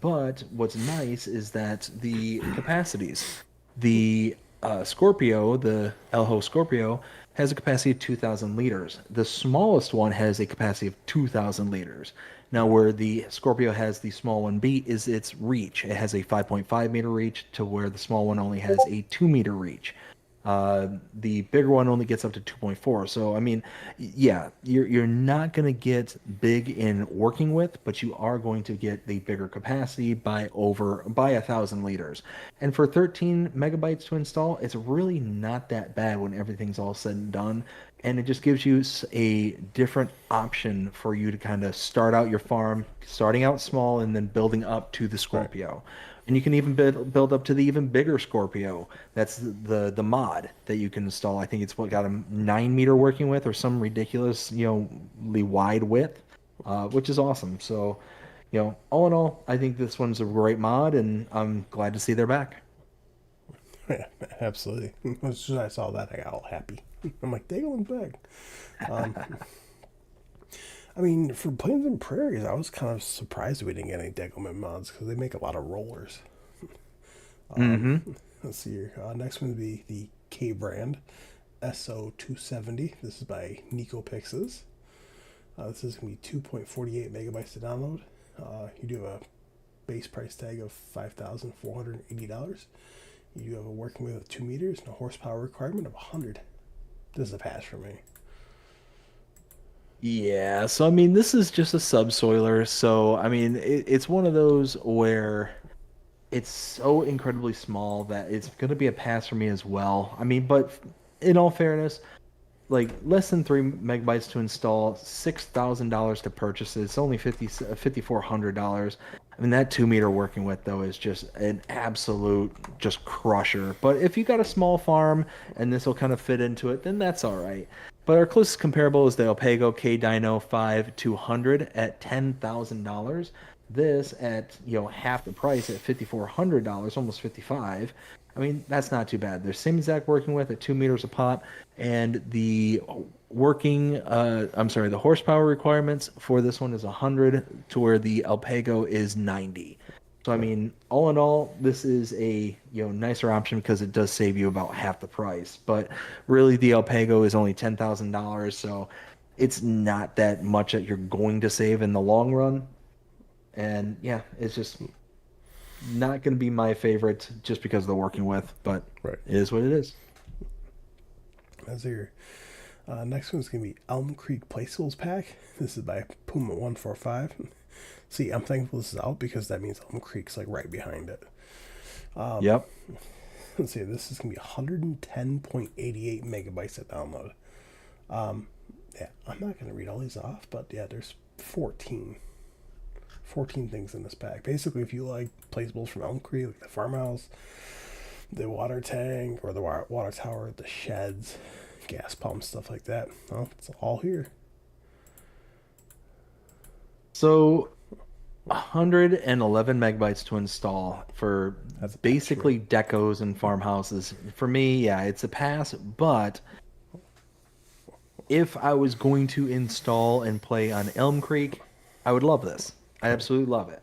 But what's nice is that the capacities. The Scorpio, the Elho Scorpio, has a capacity of 2,000 liters. The smallest one has a capacity of 2,000 liters. Now, right, where the Scorpio has the small one B is its reach. It has a 5.5 meter reach to where the small one only has a 2 meter reach. The bigger one only gets up to 2.4. So, I mean, yeah, you're not going to get big in working with, but you are going to get the bigger capacity by 1,000 liters. And for 13 megabytes to install, it's really not that bad when everything's all said and done. And it just gives you a different option for you to kind of start out your farm, starting out small and then building up to the right. Scorpio. And you can even build up to the even bigger Scorpio. That's the mod that you can install. I think it's what got a 9 meter working with or some ridiculous, wide width, which is awesome. So, all in all, I think this one's a great mod, and I'm glad to see they're back. Yeah, absolutely. As soon as I saw that, I got all happy. I'm like, Degelin's back. Um, I mean, for Plains and Prairies, I was kind of surprised we didn't get any Degelman mods because they make a lot of rollers. Hmm. Let's see here. Next one would be the K brand SO270. This is by Nico Pixes. This is going to be 2.48 megabytes to download. You do have a base price tag of $5,480. You do have a working width of 2 meters and a horsepower requirement of 100. This is a pass for me. Yeah, so I mean, this is just a subsoiler. So I mean, it's one of those where it's so incredibly small that it's going to be a pass for me as well. I mean, but in all fairness, like less than 3 megabytes to install, $6,000 to purchase it. It's only $5,400. I mean, that 2 meter working with though is just an absolute just crusher. But if you got a small farm and this will kind of fit into it, then that's all right. But our closest comparable is the Alpago K Dino 5 200 at $10,000. This at half the price at $5,400, almost 55. I mean, that's not too bad. They're same exact working with at 2 meters a pop, and the the horsepower requirements for this one is 100, to where the Alpago is 90. So I Right. mean, all in all, this is a nicer option because it does save you about half the price. But really, the Alpago is only $10,000, so it's not that much that you're going to save in the long run. And yeah, it's just not going to be my favorite just because of the working with, but Right. it is what it is. That's here. Next one's going to be Elm Creek Placeables Pack. This is by Puma145. See, I'm thankful this is out because that means Elm Creek's like right behind it. Yep. Let's see, this is going to be 110.88 megabytes to download. Yeah, I'm not going to read all these off, but yeah, there's 14 things in this pack. Basically, if you like placeables from Elm Creek, like the farmhouse, the water tank, or the water tower, the sheds, gas pumps, stuff like that, well, it's all here. So 111 megabytes to install for That's a pass for me. basically decos and farmhouses. For me, yeah, it's a pass, but if I was going to install and play on Elm Creek, I would love this. I Right, absolutely love it.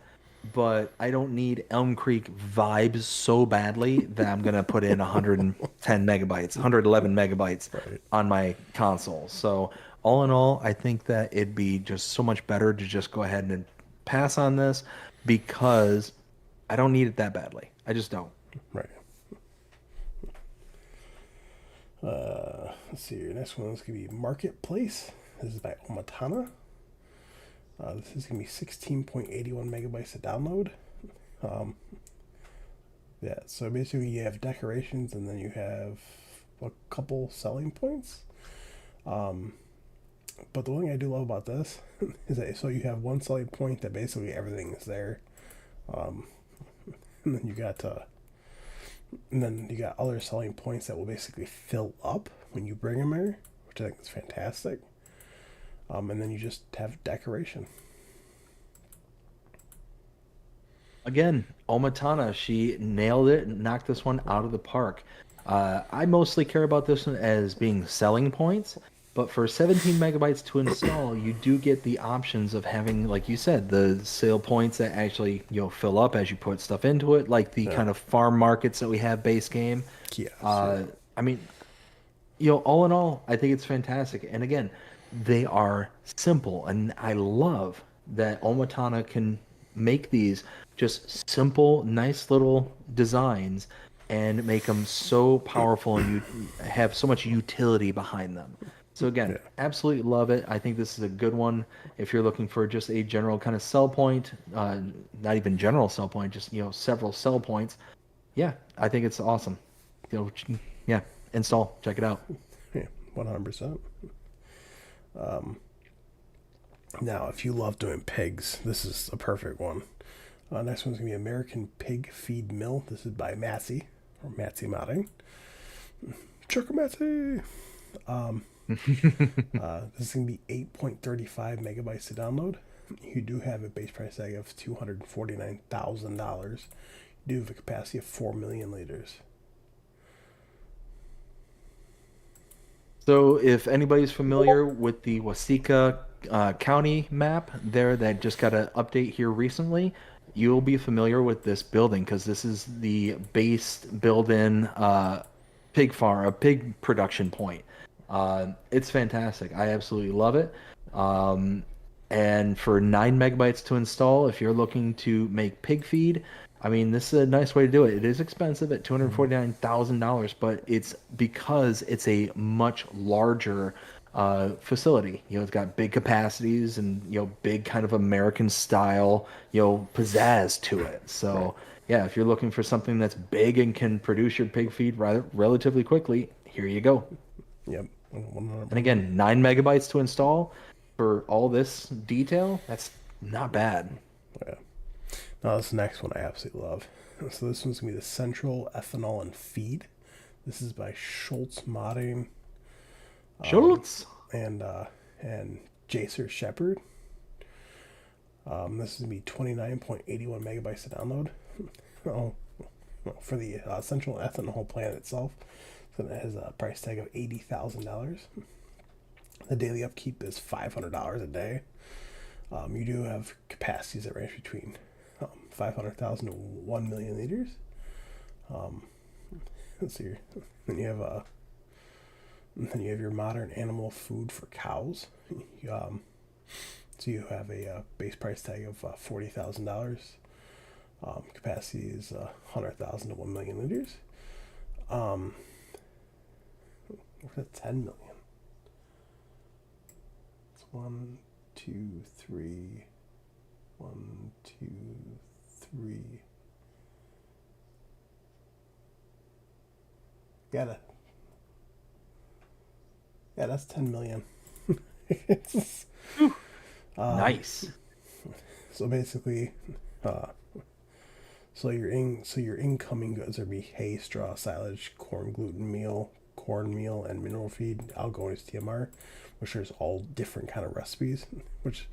But I don't need Elm Creek vibes so badly that I'm gonna put in 110 megabytes, 111 megabytes right, on my console. So all in all, I think that it'd be just so much better to just go ahead and pass on this because I don't need it that badly. I just don't. Right. Let's see. Your next one is going to be Marketplace. This is by Omatana. This is going to be 16.81 megabytes to download. Um, yeah, so basically you have decorations and then you have a couple selling points. Um, but the one thing I do love about this is that so you have one selling point that basically everything is there. Um, and then you got other selling points that will basically fill up when you bring them there, which I think is fantastic. And then you just have decoration. Again, Omatana, she nailed it and knocked this one out of the park. I mostly care about this one as being selling points, but for 17 megabytes to install, you do get the options of having, like you said, the sale points that actually, fill up as you put stuff into it, like the Yeah. kind of farm markets that we have base game. Kiosks, yeah. Uh, I mean, all in all, I think it's fantastic. And again, they are simple, and I love that Omatana can make these just simple, nice little designs and make them so powerful and you have so much utility behind them. So again, Yeah. absolutely love it. I think this is a good one if you're looking for just a general kind of sell point, not even general sell point, just several sell points. Yeah, I think it's awesome. Yeah, install, check it out. Yeah, 100%. Now, if you love doing pigs, this is a perfect one. Next one's going to be American Pig Feed Mill. This is by Matsy, or Matsy Modding. Chuck Matsy! This is going to be 8.35 megabytes to download. You do have a base price tag of $249,000. You do have a capacity of 4 million liters. So, if anybody's familiar with the Wasika County map there that just got an update here recently, you'll be familiar with this building because this is the base built-in pig farm, a pig production point. It's fantastic. I absolutely love it. Um, and for 9 megabytes to install, if you're looking to make pig feed, I mean, this is a nice way to do it. It is expensive at $249,000, but it's because it's a much larger facility. It's got big capacities and big kind of American style, pizzazz to it. Right. So yeah, if you're looking for something that's big and can produce your pig feed rather relatively quickly, here you go. Yep. And 100. again, 9 megabytes to install for all this detail. That's not bad. Yeah. Now, this next one I absolutely love. So, this one's going to be the Central Ethanol and Feed. This is by Schultz Modding Schultz. and and Jacer Shepard. This is going to be 29.81 megabytes to download. Oh, well, for the Central Ethanol plant itself. So it has a price tag of $80,000. The daily upkeep is $500 a day. You do have capacities that range between 500,000 to 1 million liters. Um, let's see. Then you have your modern animal food for cows. So you have a base price tag of $40,000. Capacity is 100,000 to 1 million liters. We're at 10 million. It's one, two, three. One, two, three. Got it. Yeah, that's 10 million. Nice. So basically, uh, so your incoming goods are be hay, straw, silage, corn, gluten meal, cornmeal, and mineral feed. Outgoing is TMR, which there's all different kind of recipes. Which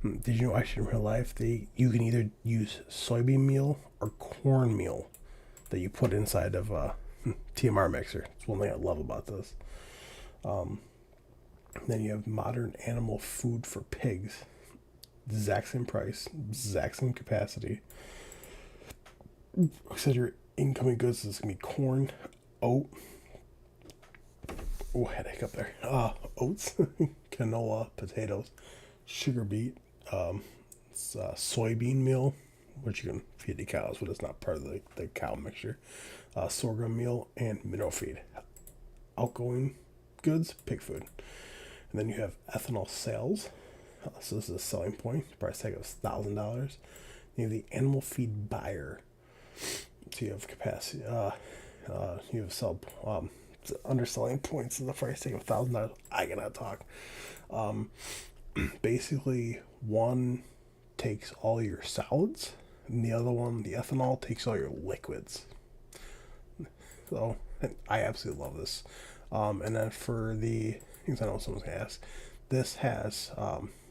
did you know actually in real life you can either use soybean meal or cornmeal that you put inside of a TMR mixer. It's one thing I love about this. Then you have modern animal food for pigs. Exact same price, exact same capacity. So your incoming goods is gonna be corn, oat, Oh, I had a hiccup there. Oats, canola, potatoes, sugar beet, soybean meal, which you can feed the cows, but it's not part of the cow mixture. Sorghum meal and mineral feed. Outgoing goods, pig food. And then you have ethanol sales. So this is a selling point. Price tag of $1,000. You have the animal feed buyer. So you have capacity. You have sell underselling points in the price tag of $1,000. I cannot talk. Basically, one takes all your solids, and the other one, the ethanol, takes all your liquids. So I absolutely love this. And then for the things I know someone's gonna ask, this has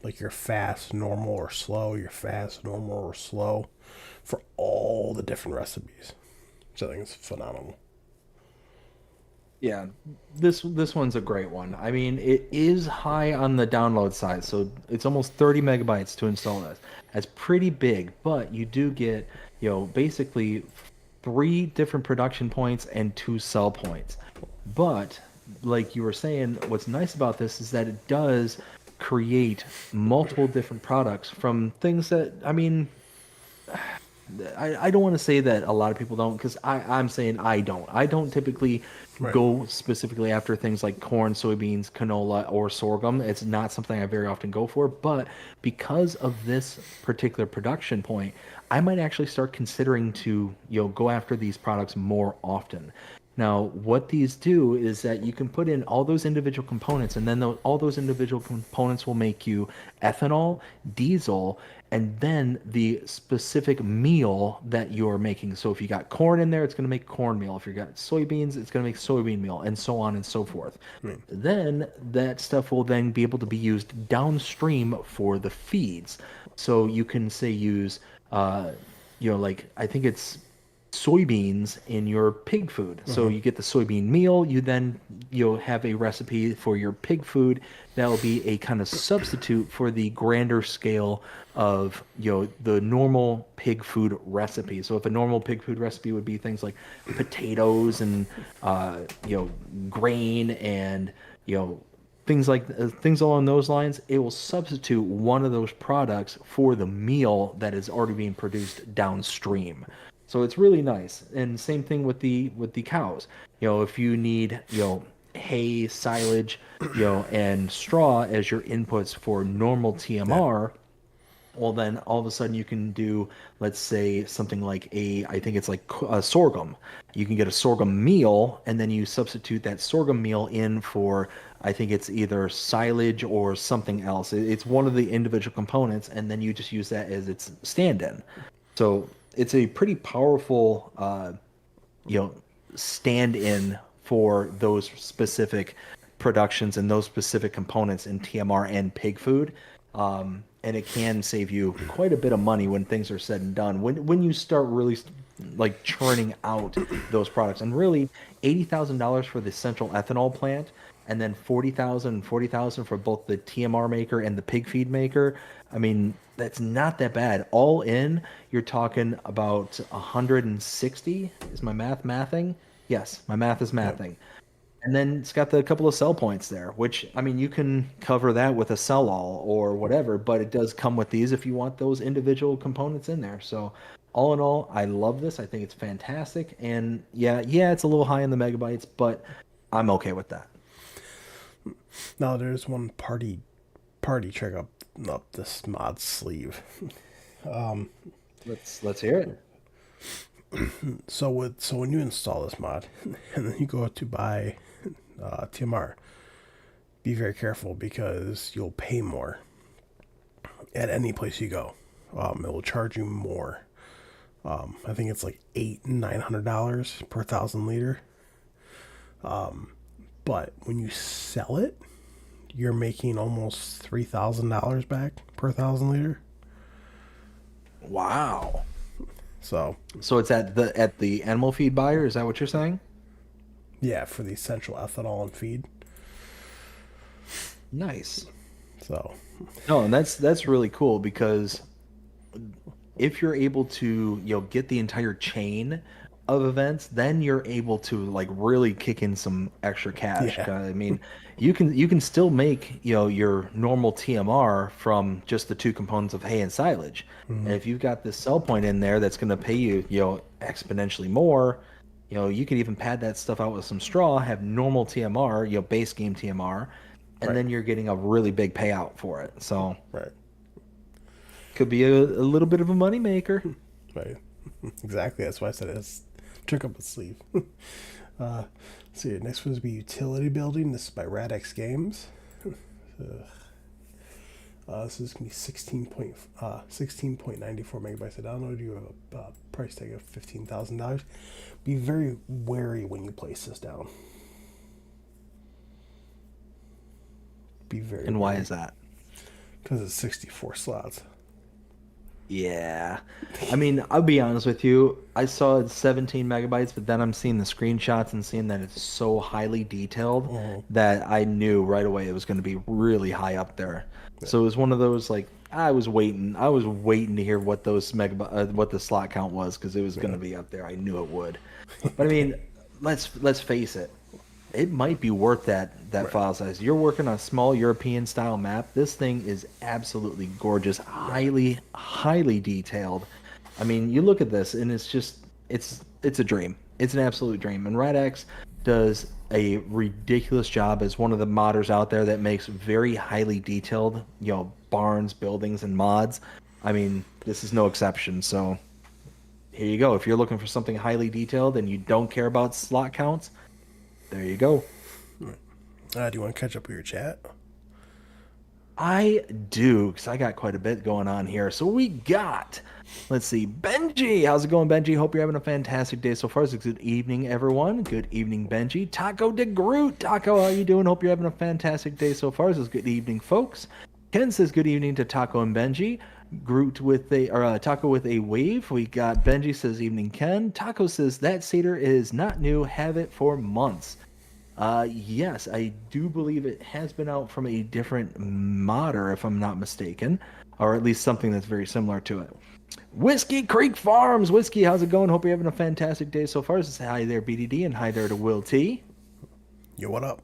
like your fast, normal, or slow, your fast, normal, or slow for all the different recipes. So I think it's phenomenal. Yeah, this one's a great one. I mean, it is high on the download side, so it's almost 30 megabytes to install this. That's pretty big, but you do get, basically three different production points and two sell points. But like you were saying, what's nice about this is that it does create multiple different products from things that, I mean, I don't want to say that a lot of people don't because I'm saying I don't. I don't typically Right. go specifically after things like corn, soybeans, canola, or sorghum. It's not something I very often go for, but because of this particular production point, I might actually start considering to, go after these products more often. Now, what these do is that you can put in all those individual components, and then all those individual components will make you ethanol, diesel, and then the specific meal that you're making. So if you got corn in there, it's going to make cornmeal. If you got soybeans, it's going to make soybean meal, and so on and so forth. I mean, Then that stuff will then be able to be used downstream for the feeds. So you can say use, like I think it's soybeans in your pig food. So you get the soybean meal, you then you'll have a recipe for your pig food that will be a kind of substitute for the grander scale of the normal pig food recipe. So if a normal pig food recipe would be things like potatoes and grain and things along those lines, it will substitute one of those products for the meal that is already being produced downstream. So it's really nice. And same thing with the cows. If you need, hay, silage, and straw as your inputs for normal yeah. TMR, well then all of a sudden you can do, let's say, something like I think it's like a sorghum. You can get a sorghum meal and then you substitute that sorghum meal in for, I think it's either silage or something else. It's one of the individual components and then you just use that as its stand-in. So it's a pretty powerful, you know, stand-in for those specific productions and those specific components in TMR and pig food. And it can save you quite a bit of money when things are said and done. When you start really like churning out those products, and really $80,000 for the central ethanol plant, and then 40,000 for both the TMR maker and the pig feed maker. I mean, that's not that bad. All in, you're talking about 160. Is my mathing? Yes, my math is Yep. mathing. And then it's got the couple of sell points there, which I mean, you can cover that with a sell all or whatever, but it does come with these if you want those individual components in there. So, all in all, I love this. I think it's fantastic. And yeah, it's a little high in the megabytes, but I'm okay with that. Now there's one party trick up this mod sleeve. Let's hear it. So when you install this mod and then you go to buy TMR, be very careful because you'll pay more at any place you go. It will charge you more. I think it's like $800-900 per 1,000 liter. But when you sell it, you're making almost $3,000 back per 1,000 liter. Wow. So So it's at the animal feed buyer, is that what you're saying? yeah, for the essential ethanol and feed. Nice. So No, and that's really cool because if you're able to, get the entire chain of events, then you're able to like really kick in some extra cash. Yeah. 'Cause, I mean, you can still make, your normal TMR from just the two components of hay and silage. And Mm-hmm. if you've got this sell point in there that's going to pay you, exponentially more, you could even pad that stuff out with some straw, have normal TMR, base game TMR, and Right. then you're getting a really big payout for it. So Right. could be a little bit of a money maker. Right. Exactly. That's why I said it's trick up its sleeve. uh, see, next one would be utility building. This is by Radix Games. This is gonna be 16.94 megabytes of download. You have a price tag of $15,000. Be very wary when you place this down. Be very And why wary is that? because it's 64 slots. Yeah. I mean, I'll be honest with you. I saw it's 17 megabytes, but then I'm seeing the screenshots and seeing that it's so highly detailed Mm-hmm. that I knew right away it was going to be really high up there. Yeah. So it was one of those like I was waiting. I was waiting to hear what those what the slot count was because it was going Yeah. to be up there. I knew it would. But I mean, let's face it. It might be worth that Right. file size. You're working on a small European style map. This thing is absolutely gorgeous, Right. highly detailed. I mean, you look at this and it's a dream. It's an absolute dream. And RadX does a ridiculous job as one of the modders out there that makes very highly detailed, barns, buildings, and mods. I mean, this is no exception. So here you go. If you're looking for something highly detailed and you don't care about slot counts, there you go. Do you want to catch up with your chat? I do, because I got quite a bit going on here. So we got, let's see, Benji. How's it going, Benji? Hope you're having a fantastic day so far. It's a good evening, everyone. Good evening, Benji. Taco de Groot. Taco, how you doing? Hope you're having a fantastic day so far. This is good evening, folks. Ken says good evening to Taco and Benji. Groot with Taco with a wave. We got Benji says evening, Ken. Taco says that Seder is not new. Have it for months. Yes, I do believe it has been out from a different modder, if I'm not mistaken, or at least something that's very similar to it. Whiskey Creek Farms, Whiskey, how's it going? Hope you're having a fantastic day so far. Say hi there, BDD, and hi there to Will T. Yo, what up?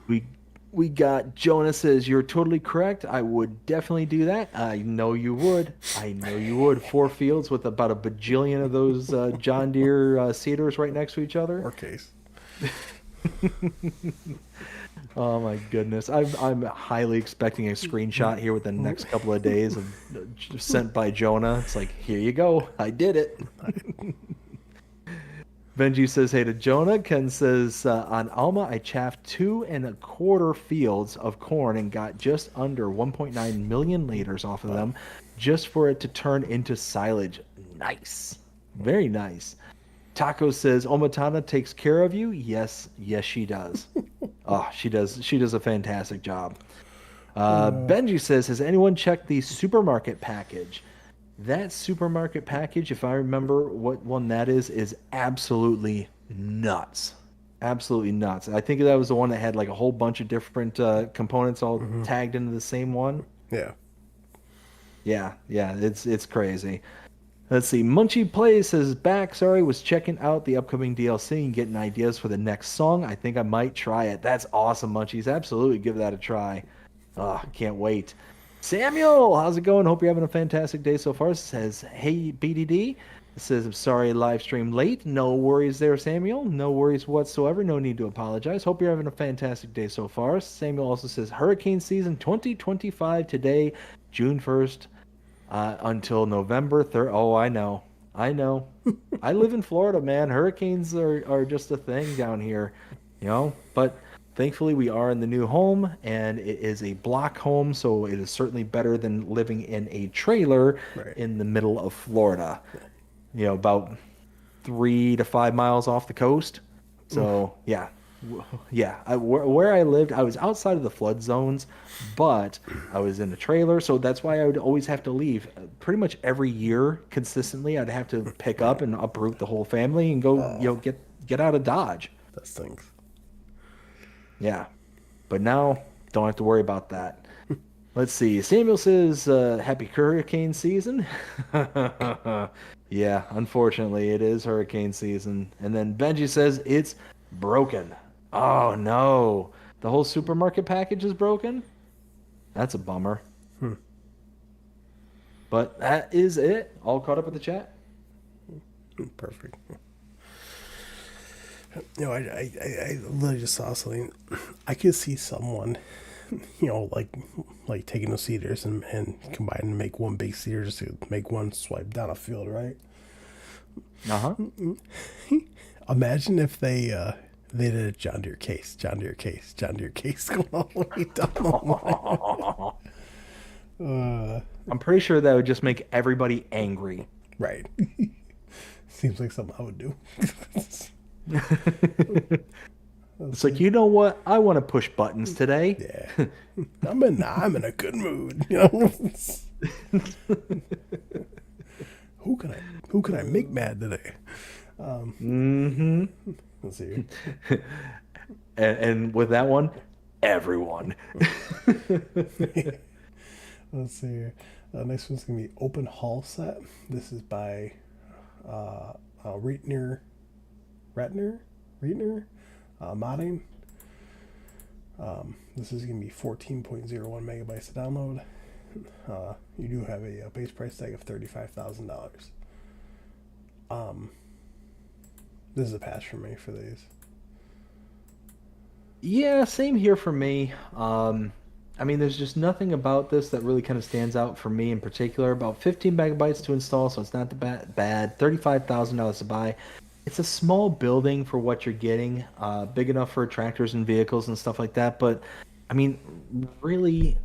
We we got Jonah says you're totally correct. I would definitely do that. I know you would. I know you would. 4 fields with about a bajillion of those John Deere cedars right next to each other. Or case. Oh my goodness. I'm highly expecting a screenshot here within the next couple of days of sent by Jonah. It's like, here you go. I did it. Benji says, hey to Jonah. Ken says, on Alma, I chaffed 2.25 fields of corn and got just under 1.9 million liters off of them just for it to turn into silage. Nice. Very nice. Taco says, Omatana takes care of you. Yes, yes, she does. Oh, she does. She does a fantastic job. Benji says, has anyone checked the supermarket package? That supermarket package, if I remember what one that is absolutely nuts. Absolutely nuts. I think that was the one that had like a whole bunch of different components all tagged into the same one. Yeah. Yeah, yeah, it's crazy. Let's see. Munchie Plays says back. Sorry, was checking out the upcoming DLC and getting ideas for the next song. I think I might try it. That's awesome, Munchies. Absolutely give that a try. Oh, can't wait. Samuel, how's it going? Hope you're having a fantastic day so far. Says, hey, BDD. It says, I'm sorry, live stream late. No worries there, Samuel. No worries whatsoever. No need to apologize. Hope you're having a fantastic day so far. Samuel also says, hurricane season 2025 today, June 1st. Until November 3rd. Oh, I know. I know. I live in Florida, man. Hurricanes are just a thing down here, But thankfully, we are in the new home, and it is a block home, so it is certainly better than living in a trailer Right. in the middle of Florida. About 3 to 5 miles off the coast. Oof. So, yeah. Yeah, where I lived, I was outside of the flood zones, but I was in a trailer, so that's why I would always have to leave. Pretty much every year, consistently, I'd have to pick up and uproot the whole family and go, Oh, get out of Dodge. that stinks. Yeah, but now don't have to worry about that. Let's see. Samuel says, "Happy hurricane season." Yeah, unfortunately, it is hurricane season. And then Benji says it's broken. Oh no. The whole supermarket package is broken? That's a bummer. But that is it. All caught up with the chat. Perfect. I literally just saw something. I could see someone, like taking those cedars and combine and make one big cedar just to make one swipe down a field, right? Uh-huh. Imagine if they did a John Deere case, John Deere case, John Deere case going all the way down the line. I'm pretty sure that would just make everybody angry. Right. Seems like something I would do. Let's It's like, see. you know what? I want to push buttons today. Yeah. I'm in a good mood. You know. who can I who can I make mad today? Hmm. Let's see. And with that one, everyone. Let's see here. Next one's gonna be open hall set. This is by Reitner, Retner, Reitner, modding. This is gonna be 14.01 megabytes to download. You do have a base price tag of $35,000. This is a pass for me for these. Yeah, same here for me. I mean, there's just nothing about this that really kind of stands out for me in particular. About 15 megabytes to install, so it's not the bad. $35,000 to buy. It's a small building for what you're getting, big enough for tractors and vehicles and stuff like that. But I mean, really,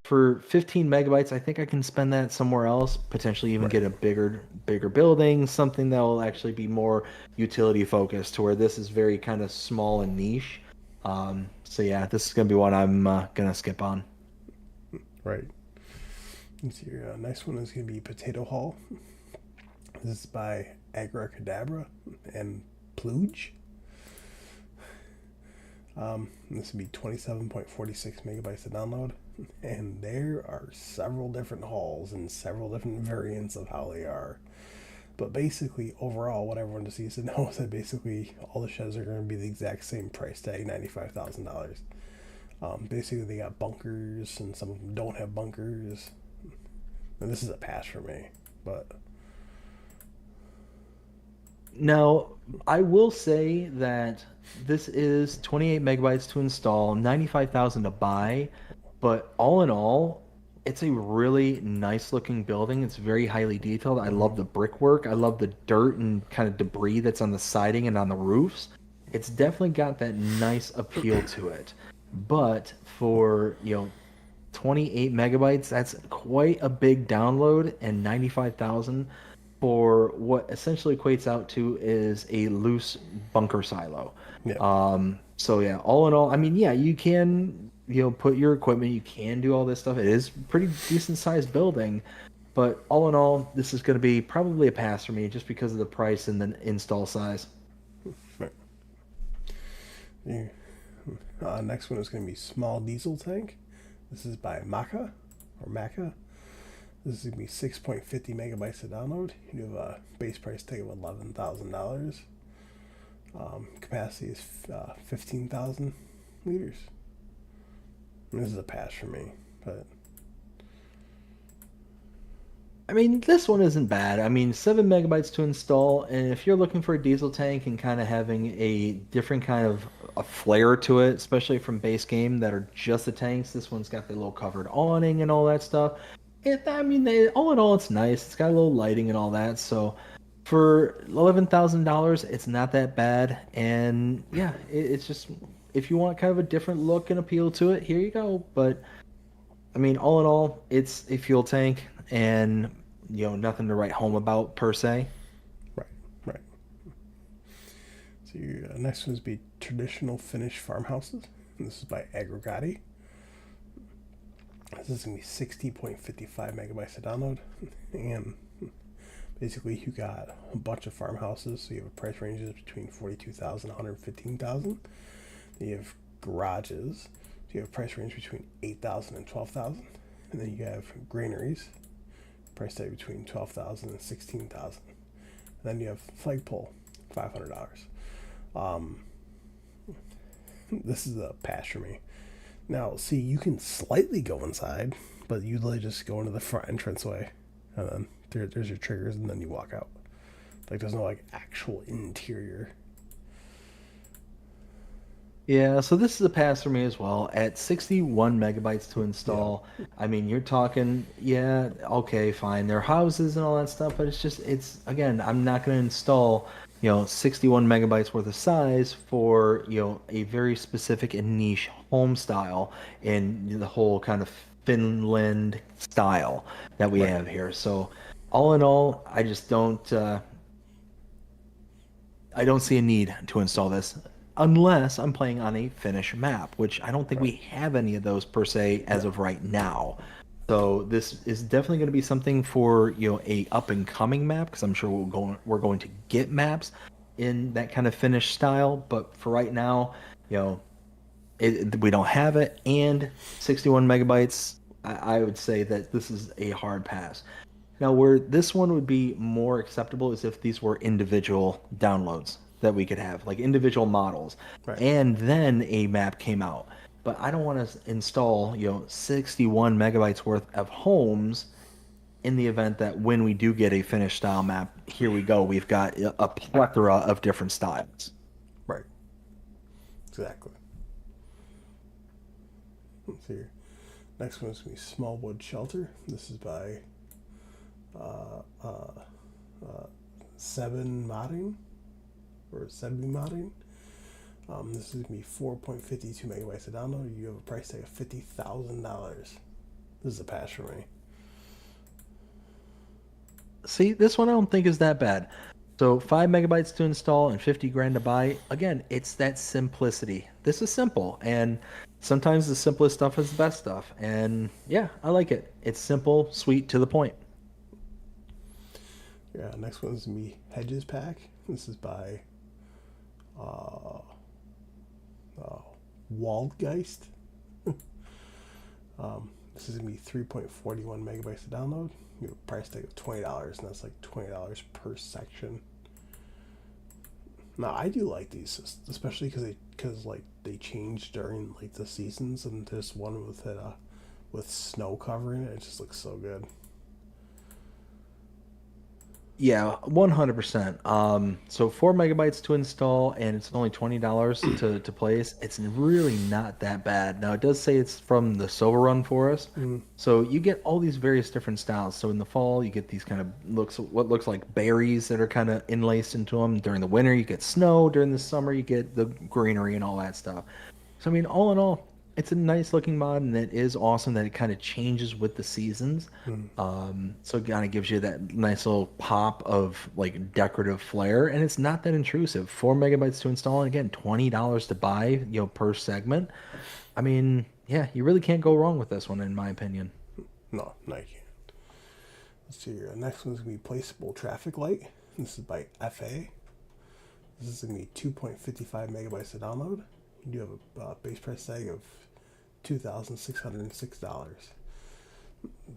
for 15 megabytes, I think I can spend that somewhere else. Potentially even Right. get a bigger building, something that will actually be more utility focused. To where this is very kind of small and niche. So yeah, this is gonna be one I'm gonna skip on. Right. Let's see here. Next one is going to be Potato Hall. This is by Agricadabra and Pluge. This would be 27.46 megabytes to download. And there are several different halls and several different variants of how they are. But basically, overall, what everyone just needs to know is that basically all the sheds are going to be the exact same price tag, $95,000. Basically, they got bunkers, and some of them don't have bunkers. And this is a pass for me, but Now, I will say that this is 28 megabytes to install, 95,000 to buy, but all in all, it's a really nice looking building. It's very highly detailed. I love the brickwork. I love the dirt and kind of debris that's on the siding and on the roofs. It's definitely got that nice appeal to it. But for, 28 megabytes, that's quite a big download, and 95,000 for what essentially equates out to is a loose bunker silo. yeah, So yeah, all in all, I mean, yeah, you can, put your equipment, you can do all this stuff. It is pretty decent sized building, but all in all, this is going to be probably a pass for me just because of the price and the install size. right. Yeah. Next one is going to be Small Diesel Tank. This is by Maka or Maka. This is going to be 6.50 megabytes to download. You have a base price tag of $11,000. Capacity is 15,000 liters. This is a pass for me, but I mean, this one isn't bad. I mean, 7 megabytes to install, and if you're looking for a diesel tank and kind of having a different kind of a flair to it, especially from base game that are just the tanks, this one's got the little covered awning and all that stuff. I mean, all in all, it's nice. It's got a little lighting and all that. So for $11,000, it's not that bad. And yeah, it's just if you want kind of a different look and appeal to it, here you go. But I mean, all in all, it's a fuel tank and nothing to write home about per se. right, right. So your next one is be Traditional Finnish Farmhouses. And this is by Aggregati. This is going to be 60.55 megabytes to download. And basically, you got a bunch of farmhouses. So you have a price ranges between 42,000 and 115,000. Then you have garages. So you have a price range between 8,000 and 12,000. And then you have granaries, price tag between 12,000 and 16,000. Then you have flagpole, $500. Um, this is a pass for me. Now, see, you can slightly go inside, but you literally just go into the front entranceway, and then there's your triggers, and then you walk out. Like, there's no like actual interior. Yeah, so this is a pass for me as well. At 61 megabytes to Yeah, install, I mean, you're talking, yeah, okay, fine. They're houses and all that stuff, but it's just, it's, again, I'm not going to install, 61 megabytes worth of size for, a very specific and niche home style in the whole kind of Finland style that we right. have here. So, all in all, I don't see a need to install this unless I'm playing on a Finnish map, which I don't think Right. we have any of those per se as No. of right now. So this is definitely going to be something for, a up and coming map because I'm sure we're going to get maps in that kind of Finnish style, but for right now, you know, we don't have it and 61 megabytes, I would say that this is a hard pass. Now, where this one would be more acceptable is if these were individual downloads that we could have, like individual models, Right. and then a map came out. But I don't want to install, 61 megabytes worth of homes in the event that when we do get a finished style map, here we go. We've got a plethora of different styles. Right. Exactly. Let's see here. Next one's gonna be Smallwood Shelter. This is by uh, uh, Seven Modding or Sebi Modding. This is gonna be 4.52 megabytes to download. You have a price tag of $50,000. This is a pass for me. See, this one I don't think is that bad. So 5 megabytes to install and 50 grand to buy. Again, it's that simplicity. This is simple, and sometimes the simplest stuff is the best stuff. And yeah, I like it. It's simple, sweet, to the point. Yeah. Next one's gonna be Hedges Pack. This is by uh, uh, Waldgeist. This is gonna be 3.41 megabytes to download. You have a price tag of $20, and that's like $20 per section. Now I do like these, especially because like they change during like the seasons, and there's one with it with snow covering it. It just looks so good. Yeah, 100%. So 4 megabytes to install, and it's only $20 to place. It's really not that bad. Now it does say it's from the Silver Run Forest, Mm, so you get all these various different styles. So in the fall, you get these kind of what looks like berries that are kind of enlaced into them. During the winter, you get snow. During the summer, you get the greenery and all that stuff. So I mean, all in all, it's a nice looking mod, and it is awesome that it kind of changes with the seasons. mm, So it kind of gives you that nice little pop of like decorative flair, and it's not that intrusive. 4 megabytes to install, and again, $20 to buy, per segment. I mean, yeah, you really can't go wrong with this one, in my opinion. no, no, you can't. Let's see here. The next one's gonna be Placeable Traffic Light. This is by FA. This is gonna be 2.55 megabytes to download. You do have a base price tag of $2,606.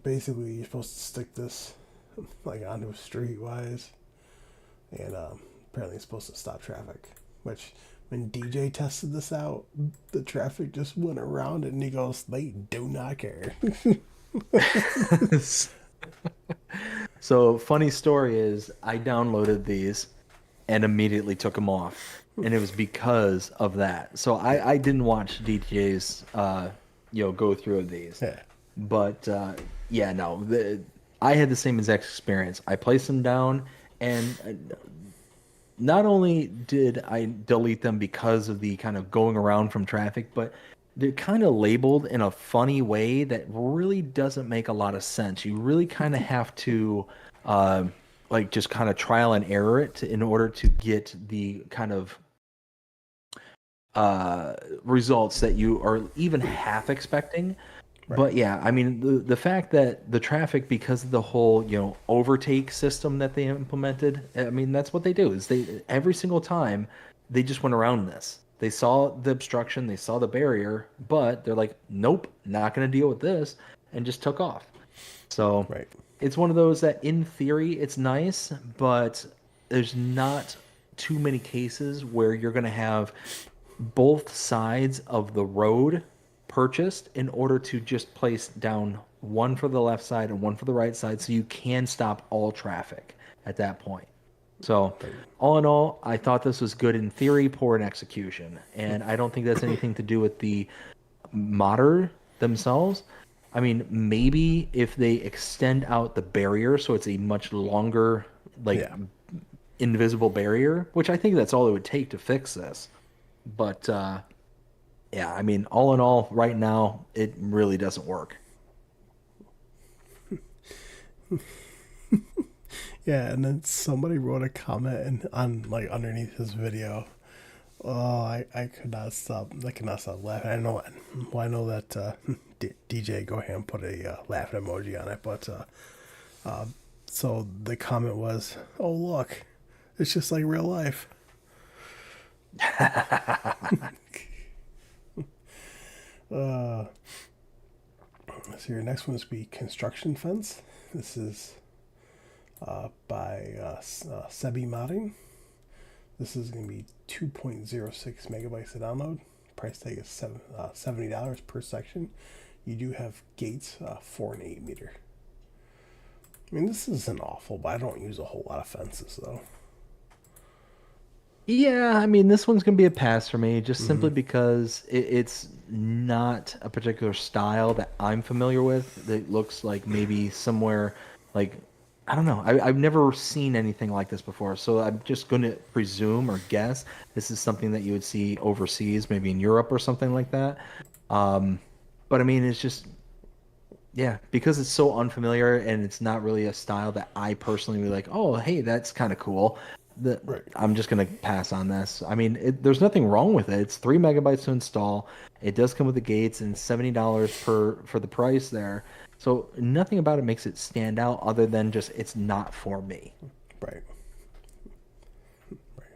Basically, you're supposed to stick this like onto a street wise, and apparently it's supposed to stop traffic. Which, when DJ tested this out, the traffic just went around it, and he goes, "They do not care." So, funny story is, I downloaded these and immediately took them off, and it was because of that. So, Yeah, I didn't watch DJ's, go through of these. yeah, But yeah, no, I had the same exact experience. I placed them down, and not only did I delete them because of the kind of going around from traffic, but they're kind of labeled in a funny way that really doesn't make a lot of sense. You really kind of have to uh, like just kind of trial and error it in order to get the kind of results that you are even half expecting. right, But yeah, I mean the fact that the traffic, because of the whole overtake system that they implemented, I mean that's what they do is they every single time they just went around this. They saw the obstruction, they saw the barrier, but they're like, nope, not going to deal with this, and just took off. So right. it's one of those that in theory it's nice, but there's not too many cases where you're going to have both sides of the road purchased in order to just place down one for the left side and one for the right side so you can stop all traffic at that point. So, Right. all in all, I thought this was good in theory, poor in execution. And I don't think that's anything to do with the modder themselves. I mean, maybe if they extend out the barrier so it's a much longer, like Yeah. invisible barrier, which I think that's all it would take to fix this. But yeah, I mean, all in all, right now, it really doesn't work. Yeah, and then somebody wrote a comment on like underneath his video. Oh, I could not stop. I could not stop laughing. I know. Well, I know that DJ Go ahead and put a laughing emoji on it, but so the comment was, "Oh look, it's just like real life." Uh, so your next one is be construction fence. This is by Sebi Modding. This is going to be 2.06 megabytes to download. Price tag is $70 per section. You do have gates 4 and 8 meter. I mean, this isn't awful, but I don't use a whole lot of fences though. Yeah, I mean, this one's gonna be a pass for me, just Mm-hmm. simply because it's not a particular style that I'm familiar with. That looks like maybe somewhere like I don't know. I've never seen anything like this before, so I'm just going to presume or guess this is something that you would see overseas, maybe in Europe or something like that. Um, but I mean, it's just yeah, because it's so unfamiliar and it's not really a style that I personally would like, oh, hey, that's kind of cool. Right. I'm just gonna pass on this. I mean, there's nothing wrong with it. It's 3 megabytes to install. It does come with the gates and $70 per for the price there. So nothing about it makes it stand out other than just it's not for me. Right. Right.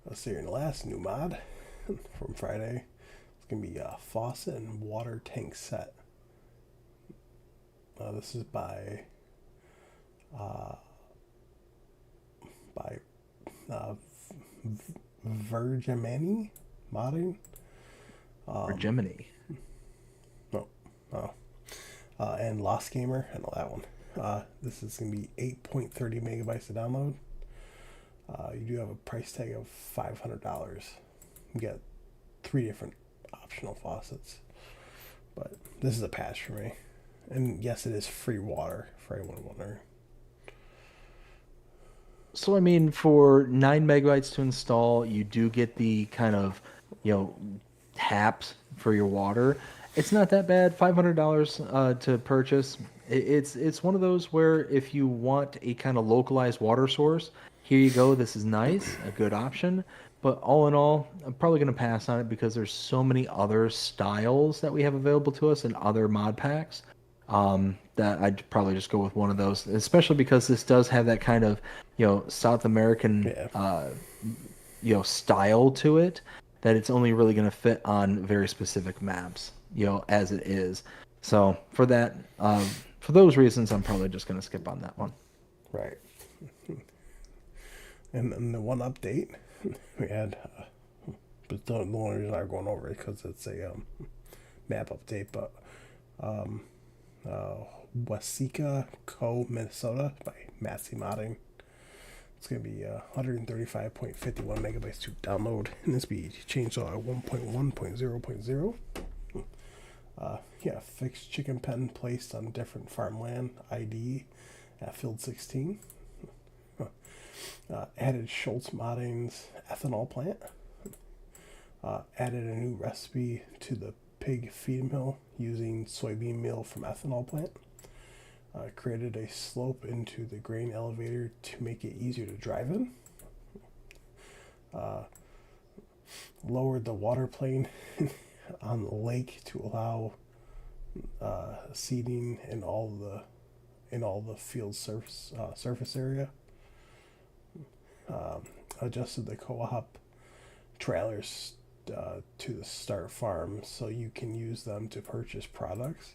Let's see your last new mod from Friday. It's gonna be a faucet and water tank set. This is by uh, Virgimani modding. For Gemini. No, oh, and Lost Gamer. I know that one. This is gonna be 8.30 megabytes to download. You do have a price tag of $500. You get 3 different optional faucets, but this is a pass for me. And yes, it is free water for anyone wondering. So I mean, for 9 megabytes to install, you do get the kind of, you know, taps for your water. It's not that bad. $500 to purchase. It's one of those where if you want a kind of localized water source, here you go. This is nice, a good option. But all in all, I'm probably going to pass on it because there's so many other styles that we have available to us and other mod packs that I'd probably just go with one of those, especially because this does have that kind of, South American, Yeah, style to it that it's only really going to fit on very specific maps, as it is. So for that, for those reasons, I'm probably just going to skip on that one. right. And then the one update we had, but the only reason I'm going over it because it's a map update, but uh, Wasika Co. Minnesota by Massey Modding. It's going to be 135.51 megabytes to download, and this be changed to 1.1.0.0. Yeah, fixed chicken pen placed on different farmland ID at field 16. Added Schultz Modding's ethanol plant. Added a new recipe to the pig feed mill using soybean meal from ethanol plant. Created a slope into the grain elevator to make it easier to drive in. Lowered the water plane on the lake to allow seeding in all the field surface area. Adjusted the co-op trailers to the start farm so you can use them to purchase products.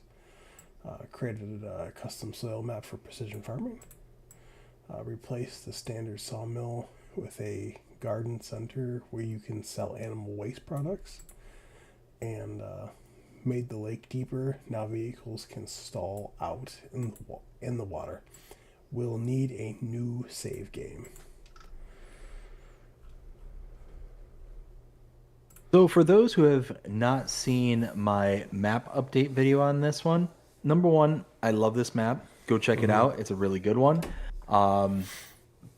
Created a custom soil map for precision farming. Replace the standard sawmill with a garden center where you can sell animal waste products, and made the lake deeper. Now vehicles can stall out in the water. We'll need a new save game. So for those who have not seen my map update video on this one, number one, I love this map. Go check it Mm-hmm. out. It's a really good one. Um,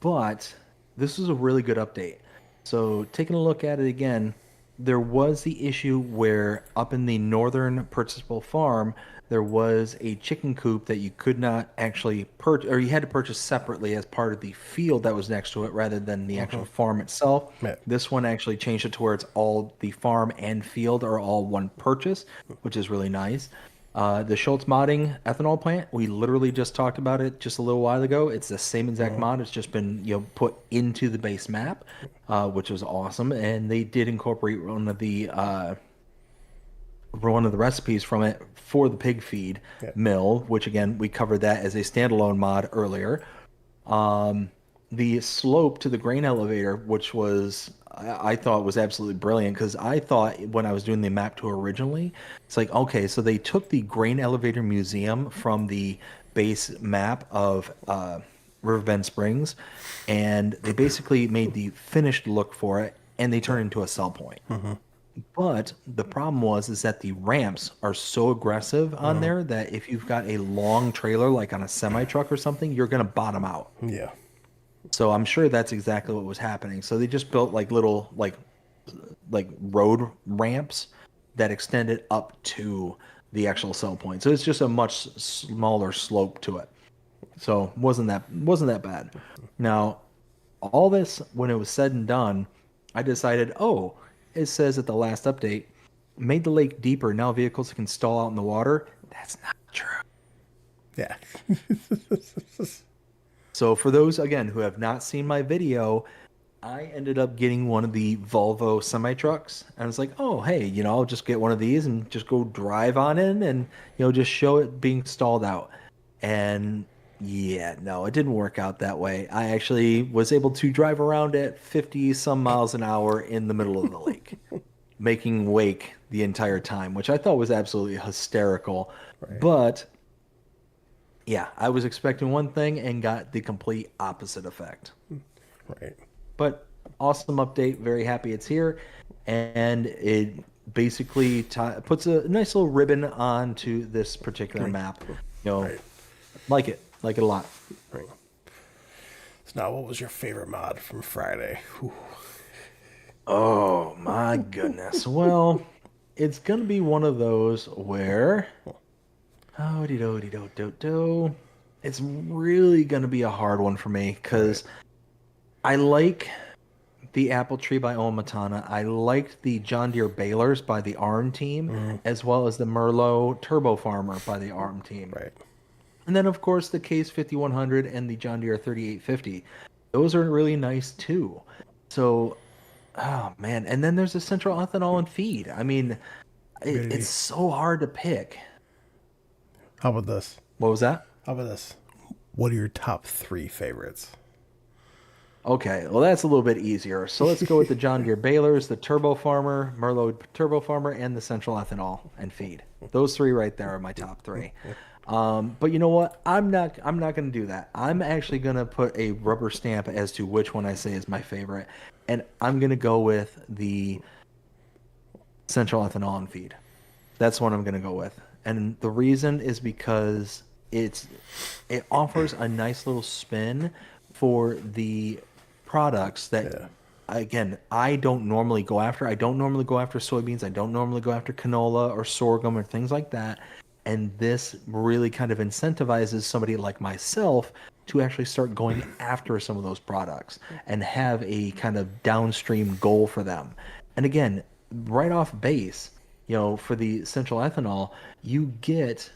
but this was a really good update. So taking a look at it again, there was the issue where up in the northern purchasable farm, there was a chicken coop that you could not actually purchase, or you had to purchase separately as part of the field that was next to it rather than the Mm-hmm. actual farm itself. Yeah. This one actually changed it to where it's all the farm and field are all one purchase, which is really nice. The Schultz modding ethanol plant, we literally just talked about it just a little while ago. It's the same exact Mm-hmm. mod. It's just been put into the base map, which was awesome. And they did incorporate one of the recipes from it for the pig feed Yeah. mill, which again we covered that as a standalone mod earlier. Um, the slope to the grain elevator, which was I thought was absolutely brilliant because I thought when I was doing the map tour originally, it's like okay, so they took the grain elevator museum from the base map of Riverbend Springs, and they basically made the finished look for it, and they turned it into a sell point. Mm-hmm. But the problem was is that the ramps are so aggressive on Mm-hmm. there that if you've got a long trailer like on a semi truck or something, you're gonna bottom out. Yeah. So I'm sure that's exactly what was happening. So they just built like little like road ramps that extended up to the actual sell point. So it's just a much smaller slope to it. So wasn't that bad. Now, all this when it was said and done, I decided, oh, it says at the last update, made the lake deeper. Now vehicles can stall out in the water. That's not true. Yeah. So for those again who have not seen my video, I ended up getting one of the Volvo semi trucks. And I was like, oh hey, I'll just get one of these and just go drive on in and just show it being stalled out. And yeah, no, it didn't work out that way. I actually was able to drive around at 50 some miles an hour in the middle of the lake, making wake the entire time, which I thought was absolutely hysterical. Right. But yeah, I was expecting one thing and got the complete opposite effect. Right. But awesome update. Very happy it's here. And it basically puts a nice little ribbon onto this particular map. Right. Like it a lot. Right. So now, what was your favorite mod from Friday? Whew. Oh my goodness. Well, it's gonna be one of those where oh do do do do do. It's really gonna be a hard one for me Right. because I like the Apple Tree by Omatana. I liked the John Deere balers by the ARM team, Mm-hmm. as well as the Merlot Turbo Farmer by the ARM team. Right. And then, of course, the Case 5100 and the John Deere 3850. Those are really nice too. So, oh man. And then there's the Central Ethanol and Feed. I mean, it's Ability. so hard to pick. How about this? What was that? How about this? What are your top three favorites? Okay, well, that's a little bit easier. So let's go with the John Deere balers, the Turbo Farmer, Merlot Turbo Farmer, and the Central Ethanol and Feed. Those three right there are my top three. But you know what? I'm not going to do that. I'm actually going to put a rubber stamp as to which one I say is my favorite, and I'm going to go with the Central Ethanol and Feed. That's what I'm going to go with. And the reason is because it offers a nice little spin for the products that Yeah. again, I don't normally go after. I don't normally go after soybeans. I don't normally go after canola or sorghum or things like that. And this really kind of incentivizes somebody like myself to actually start going after some of those products and have a kind of downstream goal for them. And again, right off base, for the central ethanol, you get,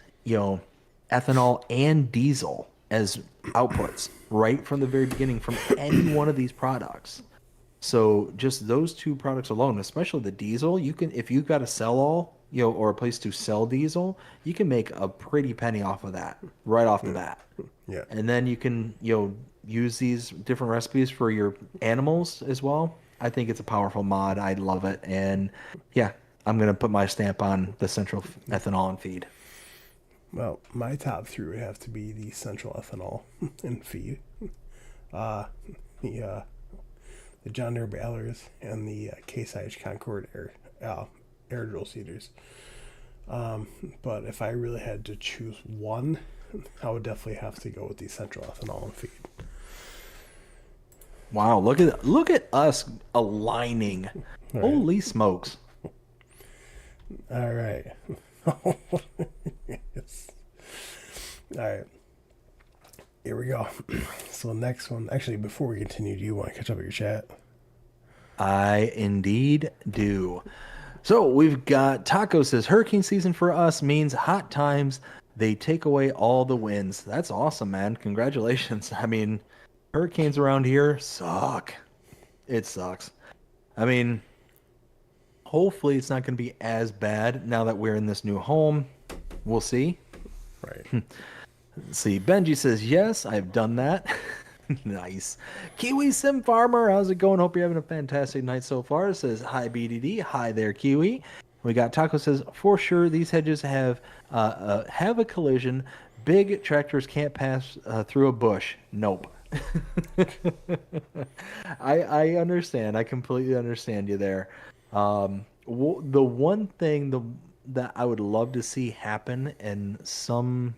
ethanol and diesel as outputs right from the very beginning from any one of these products. So just those two products alone, especially the diesel, you can if you've got a sell all or a place to sell diesel, you can make a pretty penny off of that right off the bat. Yeah. And then you can, use these different recipes for your animals as well. I think it's a powerful mod. I love it. And yeah, I'm gonna put my stamp on the central ethanol and feed. Well, my top three would have to be the central ethanol and feed, uh, the uh, the John Deere balers, and the Case IH Concord air drill seeders. But if I really had to choose one, I would definitely have to go with the central ethanol and feed. Wow, look at us aligning. All right. Holy smokes. All right. Yes. All right. Here we go. So next one. Actually, before we continue, do you want to catch up with your chat? I indeed do. So we've got Taco says hurricane season for us means hot times. They take away all the winds. That's awesome, man. Congratulations. I mean, hurricanes around here suck. It sucks. I mean, hopefully it's not going to be as bad now that we're in this new home. We'll see. Right. See, Benji says, yes, I've done that. Nice. Kiwi Sim Farmer, how's it going? Hope you're having a fantastic night so far. Says, hi, BDD. Hi there, Kiwi. We got Taco says, for sure, these hedges have a collision. Big tractors can't pass through a bush. Nope. I understand. I completely understand you there. The one thing that I would love to see happen in some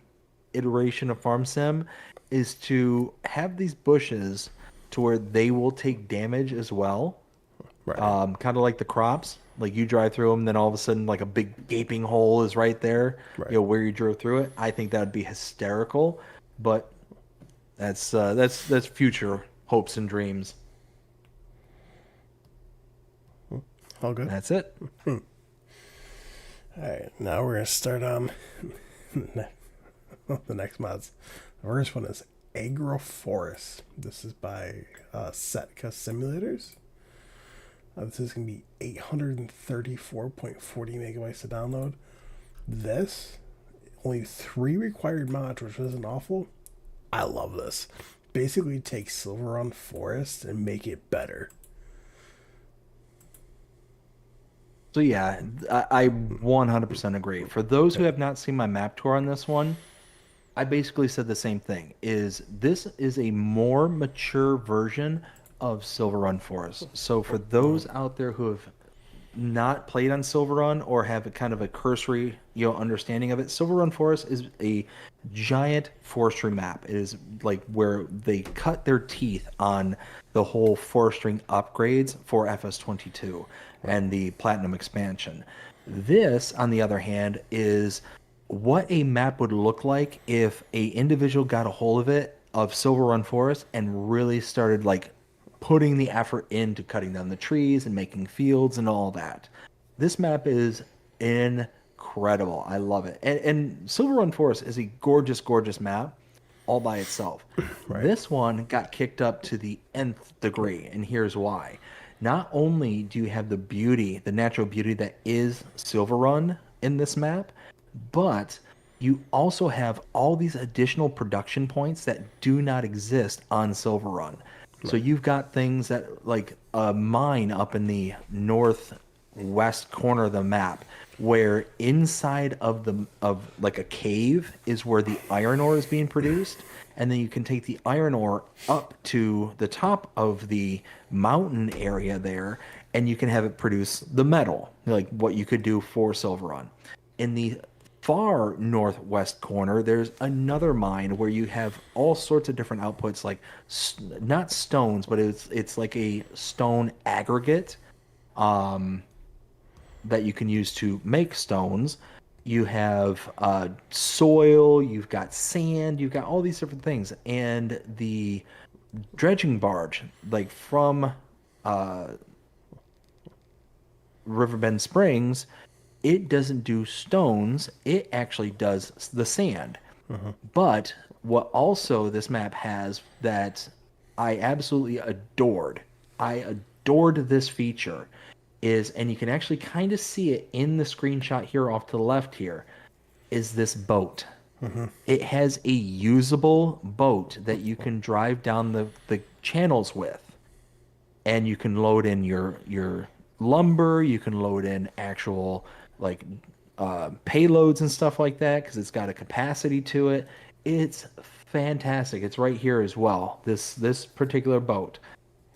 iteration of Farm Sim is to have these bushes to where they will take damage as well. Right. Kind of like the crops. Like you drive through them, then all of a sudden, like a big gaping hole is right there, Right. where you drove through it. I think that would be hysterical, but that's future hopes and dreams. All good. That's it. All right. Now we're gonna start on the next mods. The first one is Agroforest. This is by Setka Simulators. This is going to be 834.40 megabytes to download. This, only 3 required mods, which isn't awful. I love this. Basically take Silver Run Forest and make it better. So yeah, I 100% agree. For those who have not seen my map tour on this one, I basically said the same thing. This is a more mature version of Silver Run Forest. So for those out there who have not played on Silver Run or have a kind of a cursory, understanding of it, Silver Run Forest is a giant forestry map. It is like where they cut their teeth on the whole forestry upgrades for FS22 and the Platinum expansion. This, on the other hand, is what a map would look like if a individual got a hold of it of Silver Run Forest and really started like putting the effort into cutting down the trees and making fields and all that. This map is incredible. I love it. And Silver Run Forest is a gorgeous, gorgeous map all by itself. Right. This one got kicked up to the nth degree, and here's why. Not only do you have the beauty, the natural beauty that is Silver Run in this map, but you also have all these additional production points that do not exist on Silver Run. So you've got things that like a mine up in the northwest corner of the map where inside of like a cave is where the iron ore is being produced, and then you can take the iron ore up to the top of the mountain area there and you can have it produce the metal, like what you could do for Silver Run. In the far northwest corner, there's another mine where you have all sorts of different outputs, like not stones, but it's like a stone aggregate that you can use to make stones. You have soil, you've got sand, you've got all these different things, and the dredging barge, like from Riverbend Springs, it doesn't do stones, it actually does the sand. But what also this map has that I absolutely adored, I adored this feature, is, and you can actually kind of see it in the screenshot here off to the left here, is this boat. It has a usable boat that you can drive down the channels with, and you can load in your lumber, you can load in actual like payloads and stuff like that because it's got a capacity to it. It's fantastic. It's right here as well. This particular boat.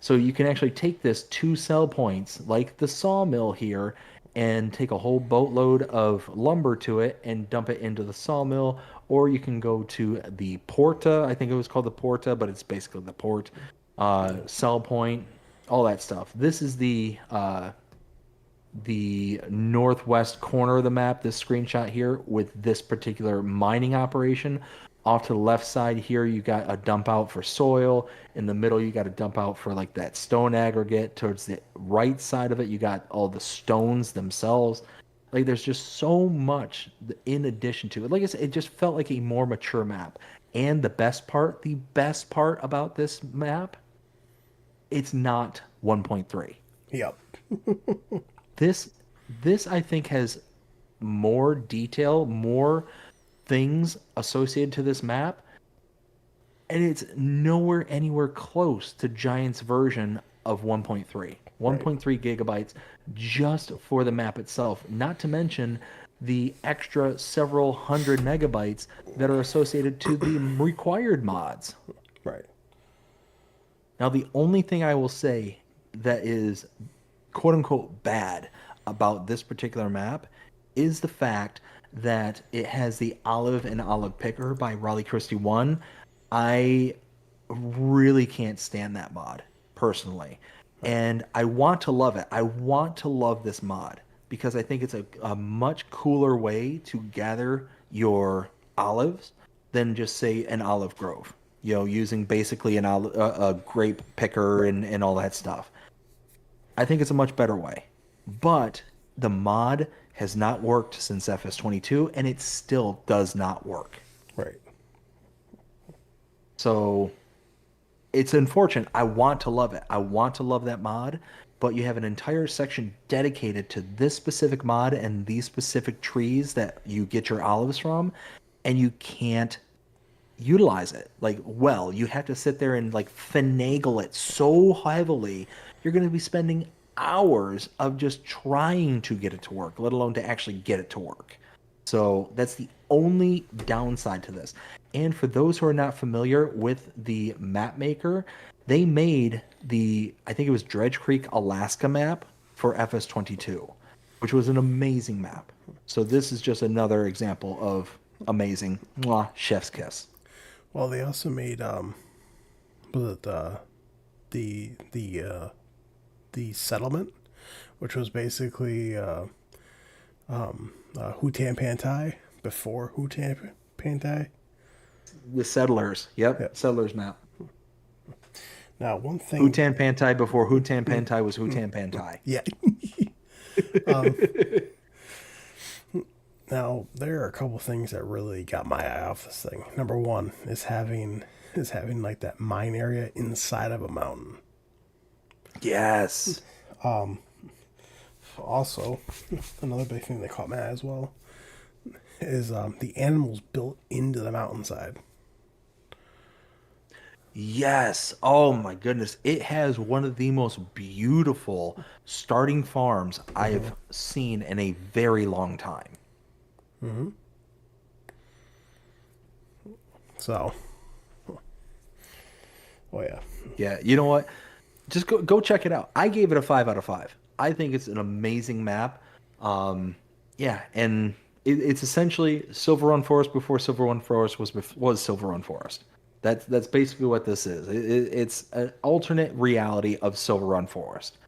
So you can actually take this two sell points like the sawmill here and take a whole boatload of lumber to it and dump it into the sawmill, or you can go to the Porta. I think it was called the Porta, but it's basically the port, sell point, all that stuff. This is the northwest corner of the map, this screenshot here, with this particular mining operation. Off to the left side here, you got a dump out for soil. In the middle, you got a dump out for like that stone aggregate. Towards the right side of it, you got all the stones themselves. Like there's just so much in addition to it. Like I said, it just felt like a more mature map. And the best part about this map, it's not 1.3. Yep. This this I think has more detail, more things associated to this map, and it's nowhere anywhere close to Giant's version of 1.3. Right. 1.3 gigabytes just for the map itself, not to mention the extra several hundred megabytes that are associated to the required mods. Right. Now, the only thing I will say that is quote unquote bad about this particular map is the fact that it has the Olive and Olive Picker by Raleigh Christie 1. I really can't stand that mod personally. Right. And I want to love it. I want to love this mod because I think it's a much cooler way to gather your olives than just say an olive grove. You know, using basically a grape picker Right. and all that stuff. I think it's a much better way. But the mod has not worked since FS22 and it still does not work. Right. So it's unfortunate. I want to love it. I want to love that mod, but you have an entire section dedicated to this specific mod and these specific trees that you get your olives from, and you can't utilize it like well. You have to sit there and like finagle it so heavily. You're going to be spending hours of just trying to get it to work, let alone to actually get it to work. So that's the only downside to this. And for those who are not familiar with the map maker, they made I think it was Dredge Creek, Alaska map for FS22, which was an amazing map. So this is just another example of amazing. Mwah, chef's kiss. Well, they also made was it the the settlement, which was basically Hutan Pantai before Hutan Pantai. The Settlers. Yep, Yep. Settlers map. Now, one thing, Hutan Pantai before Hutan Pantai was Hutan Pantai. yeah. Now, there are a couple things that really got my eye off this thing. Number one is having like that mine area inside of a mountain. Yes. Also, another big thing that caught my eye as well is the animals built into the mountainside. Yes. Oh my goodness. It has one of the most beautiful starting farms I've seen in a very long time. So, oh yeah, Yeah, you know what? Just go check it out. I gave it a 5 out of 5. I think it's an amazing map. Yeah, and it's essentially Silver Run Forest before Silver Run Forest was Silver Run Forest. That's basically what this is. It's an alternate reality of Silver Run Forest.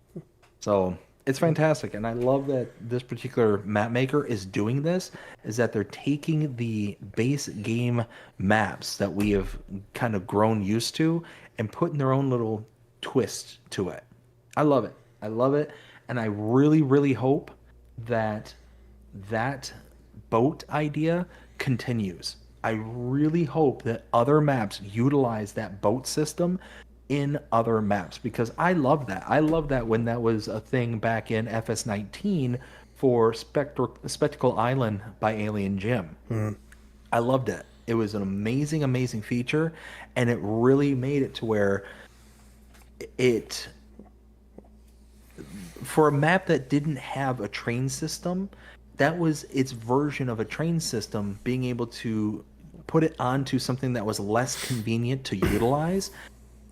So it's fantastic, and I love that this particular map maker is doing this. Is that they're taking the base game maps that we have kind of grown used to and putting their own little twist to it. I love it. I love it, and I really, really hope that that boat idea continues. I really hope that other maps utilize that boat system in other maps because I love that. I love that when that was a thing back in FS19 for Spectacle Island by Alien Jim. I loved it. It was an amazing, amazing feature, and it really made it to where it, for a map that didn't have a train system, that was its version of a train system, being able to put it onto something that was less convenient to utilize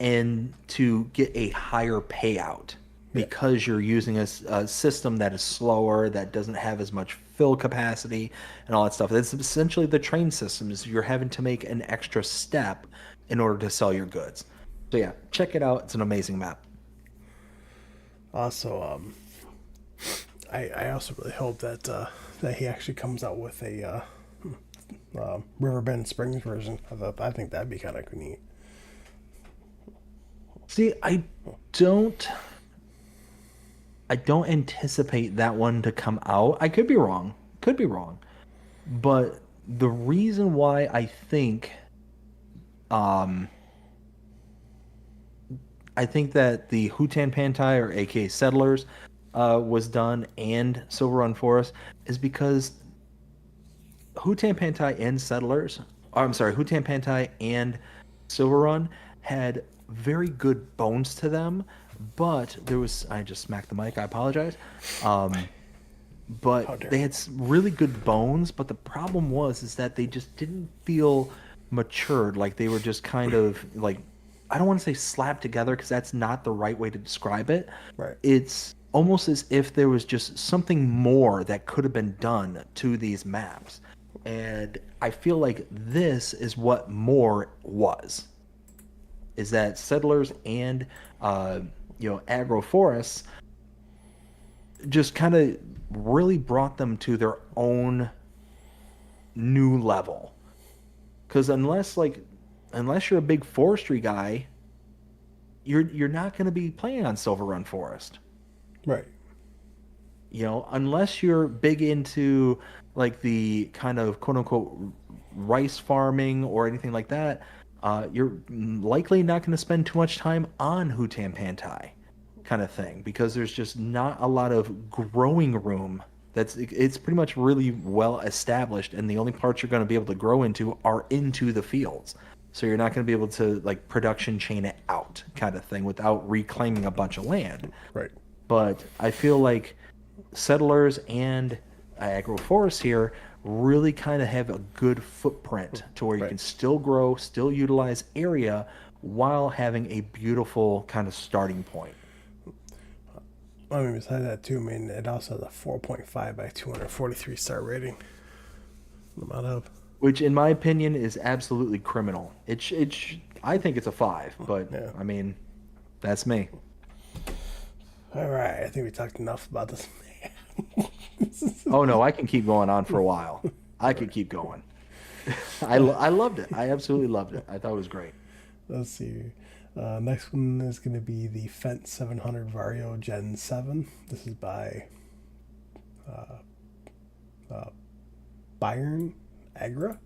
and to get a higher payout Yeah. because you're using a system that is slower, that doesn't have as much fill capacity and all that stuff. That's essentially the train system is you're having to make an extra step in order to sell your goods. So yeah, check it out. It's an amazing map. Also, I also really hope that that he actually comes out with a Riverbend Springs version. I think that'd be kind of neat. See, don't I don't anticipate that one to come out. I could be wrong. Could be wrong. But the reason why um I think that the Hutan Pantai or aka Settlers was done and Silver Run Forest is because Hutan Pantai and Settlers, or I'm sorry, Hutan Pantai and Silver Run had very good bones to them, but there was I just smacked the mic. I apologize. Um, but How dare they you? had really good bones, but the problem was is that they just didn't feel matured. Like they were just kind of like I don't want to say slapped together because that's not the right way to describe it. Right. It's almost as if there was just something more that could have been done to these maps. And I feel like this is what more was. Is that settlers and agroforests just kind of really brought them to their own new level. Because unless you're a big forestry guy, you're not going to be playing on Silver Run Forest. Right. Unless you're big into like the kind of quote unquote rice farming or anything like that, you're likely not going to spend too much time on Hutan Pantai kind of thing because there's just not a lot of growing room. It's pretty much really well established, and the only parts you're going to be able to grow into are into the fields. So you're not going to be able to like production chain it out kind of thing without reclaiming a bunch of land. Right. But I feel like settlers and agroforests here really kind of have a good footprint to where you Right. can still grow, still utilize area while having a beautiful kind of starting point. I mean, besides that too, I mean, it also has a 4.5 by 243 star rating. I'm out of. Which, in my opinion, is absolutely criminal. I think it's a five, but Yeah. I mean, that's me. All right. I think we talked enough about this. Oh no, I can keep going on for a while. I could keep going. I loved it. I absolutely loved it. I thought it was great. Let's see. Next one is going to be the Fent 700 Vario Gen 7. This is by Bayern Agra.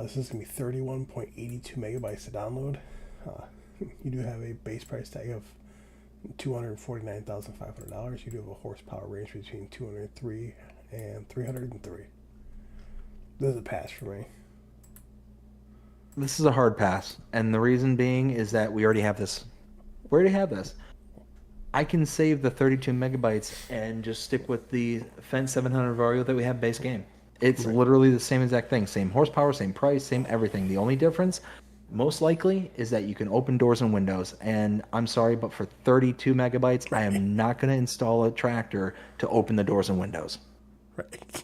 This is going to be 31.82 megabytes to download. You do have a base price tag of $249,500. You do have a horsepower range between 203 and 303. This is a pass for me. This is a hard pass, and the reason being is that we already have this. We already have this. I can save the 32 megabytes and just stick with the Fence 700 Vario that we have base game. It's Right. literally the same exact thing. Same horsepower, same price, same everything. The only difference, most likely, is that you can open doors and windows. And I'm sorry, but for 32 megabytes, I am not going to install a tractor to open the doors and windows. Right.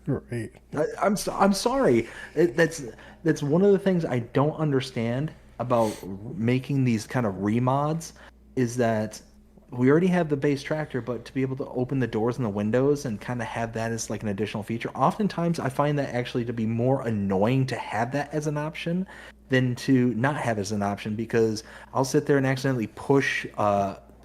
Right. I'm sorry. That's one of the things I don't understand about making these kind of remods is that we already have the base tractor, but to be able to open the doors and the windows and kind of have that as like an additional feature, oftentimes I find that actually to be more annoying to have that as an option than to not have as an option because I'll sit there and accidentally push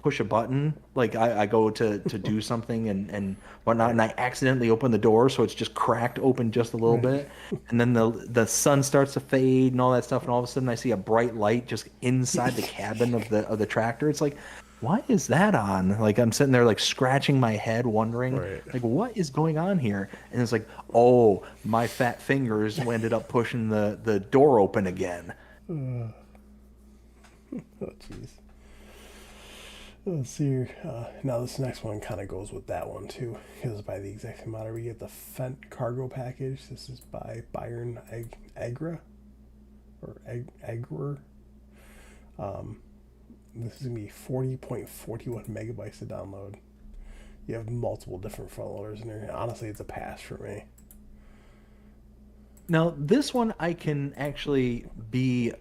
push a button, like I go to do something and whatnot, and I accidentally open the door, so it's just cracked open just a little Right. bit, and then the sun starts to fade and all that stuff, and all of a sudden I see a bright light just inside the cabin of the tractor. It's like, why is that on? Like I'm sitting there like scratching my head, wondering Right. like what is going on here, and it's like, oh, my fat fingers ended up pushing the door open again. Oh, jeez. Let's see here. Now this next one kind of goes with that one too, because by the exact same model, we get the Fent cargo package. This is by Byron Agra or Agwer. This is gonna be 40.41 megabytes to download. You have multiple different front loaders in there. Honestly, it's a pass for me. Now, this one I can actually be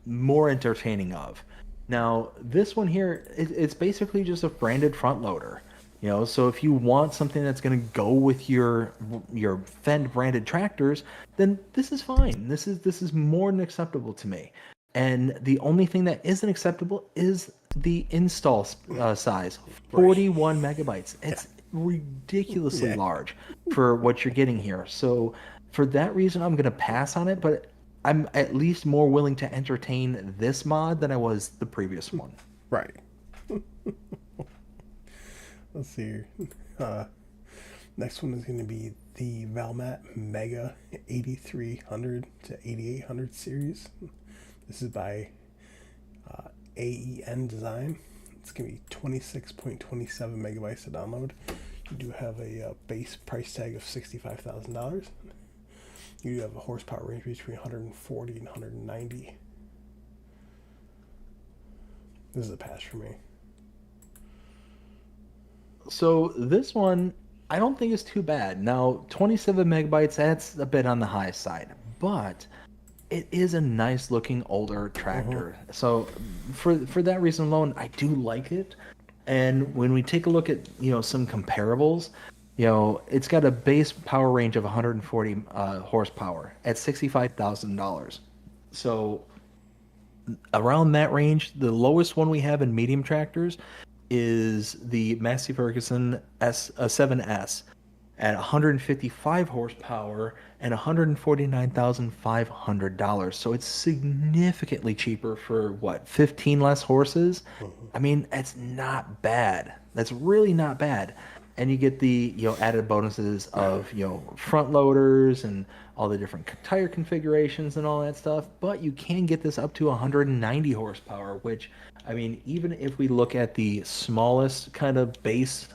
more entertaining of. Now, this one here, it's basically just a branded front loader. So if you want something that's going to go with your Fend branded tractors, then this is fine. This is more than acceptable to me. And the only thing that isn't acceptable is the install size, Right. 41 megabytes. Yeah. It's ridiculously Yeah. large for what you're getting here. So for that reason, I'm going to pass on it, but I'm at least more willing to entertain this mod than I was the previous one. Right. Let's see here. Uh, Next one is going to be the Valmat Mega 8300 to 8800 series. This is by AEN Design. It's going to be 26.27 megabytes to download. You do have a base price tag of $65,000. You do have a horsepower range between 140 and 190. This is a pass for me. So this one, I don't think is too bad. Now, 27 megabytes, that's a bit on the high side, but it is a nice looking older tractor. So for that reason alone, I do like it. And when we take a look at, some comparables, it's got a base power range of 140 horsepower at $65,000. So around that range, the lowest one we have in medium tractors is the Massey Ferguson 7S at 155 horsepower and $149,500. So it's significantly cheaper for what, 15 less horses? I mean, that's not bad. That's really not bad. And you get the, added bonuses of, front loaders and all the different tire configurations and all that stuff. But you can get this up to 190 horsepower, which, I mean, even if we look at the smallest kind of base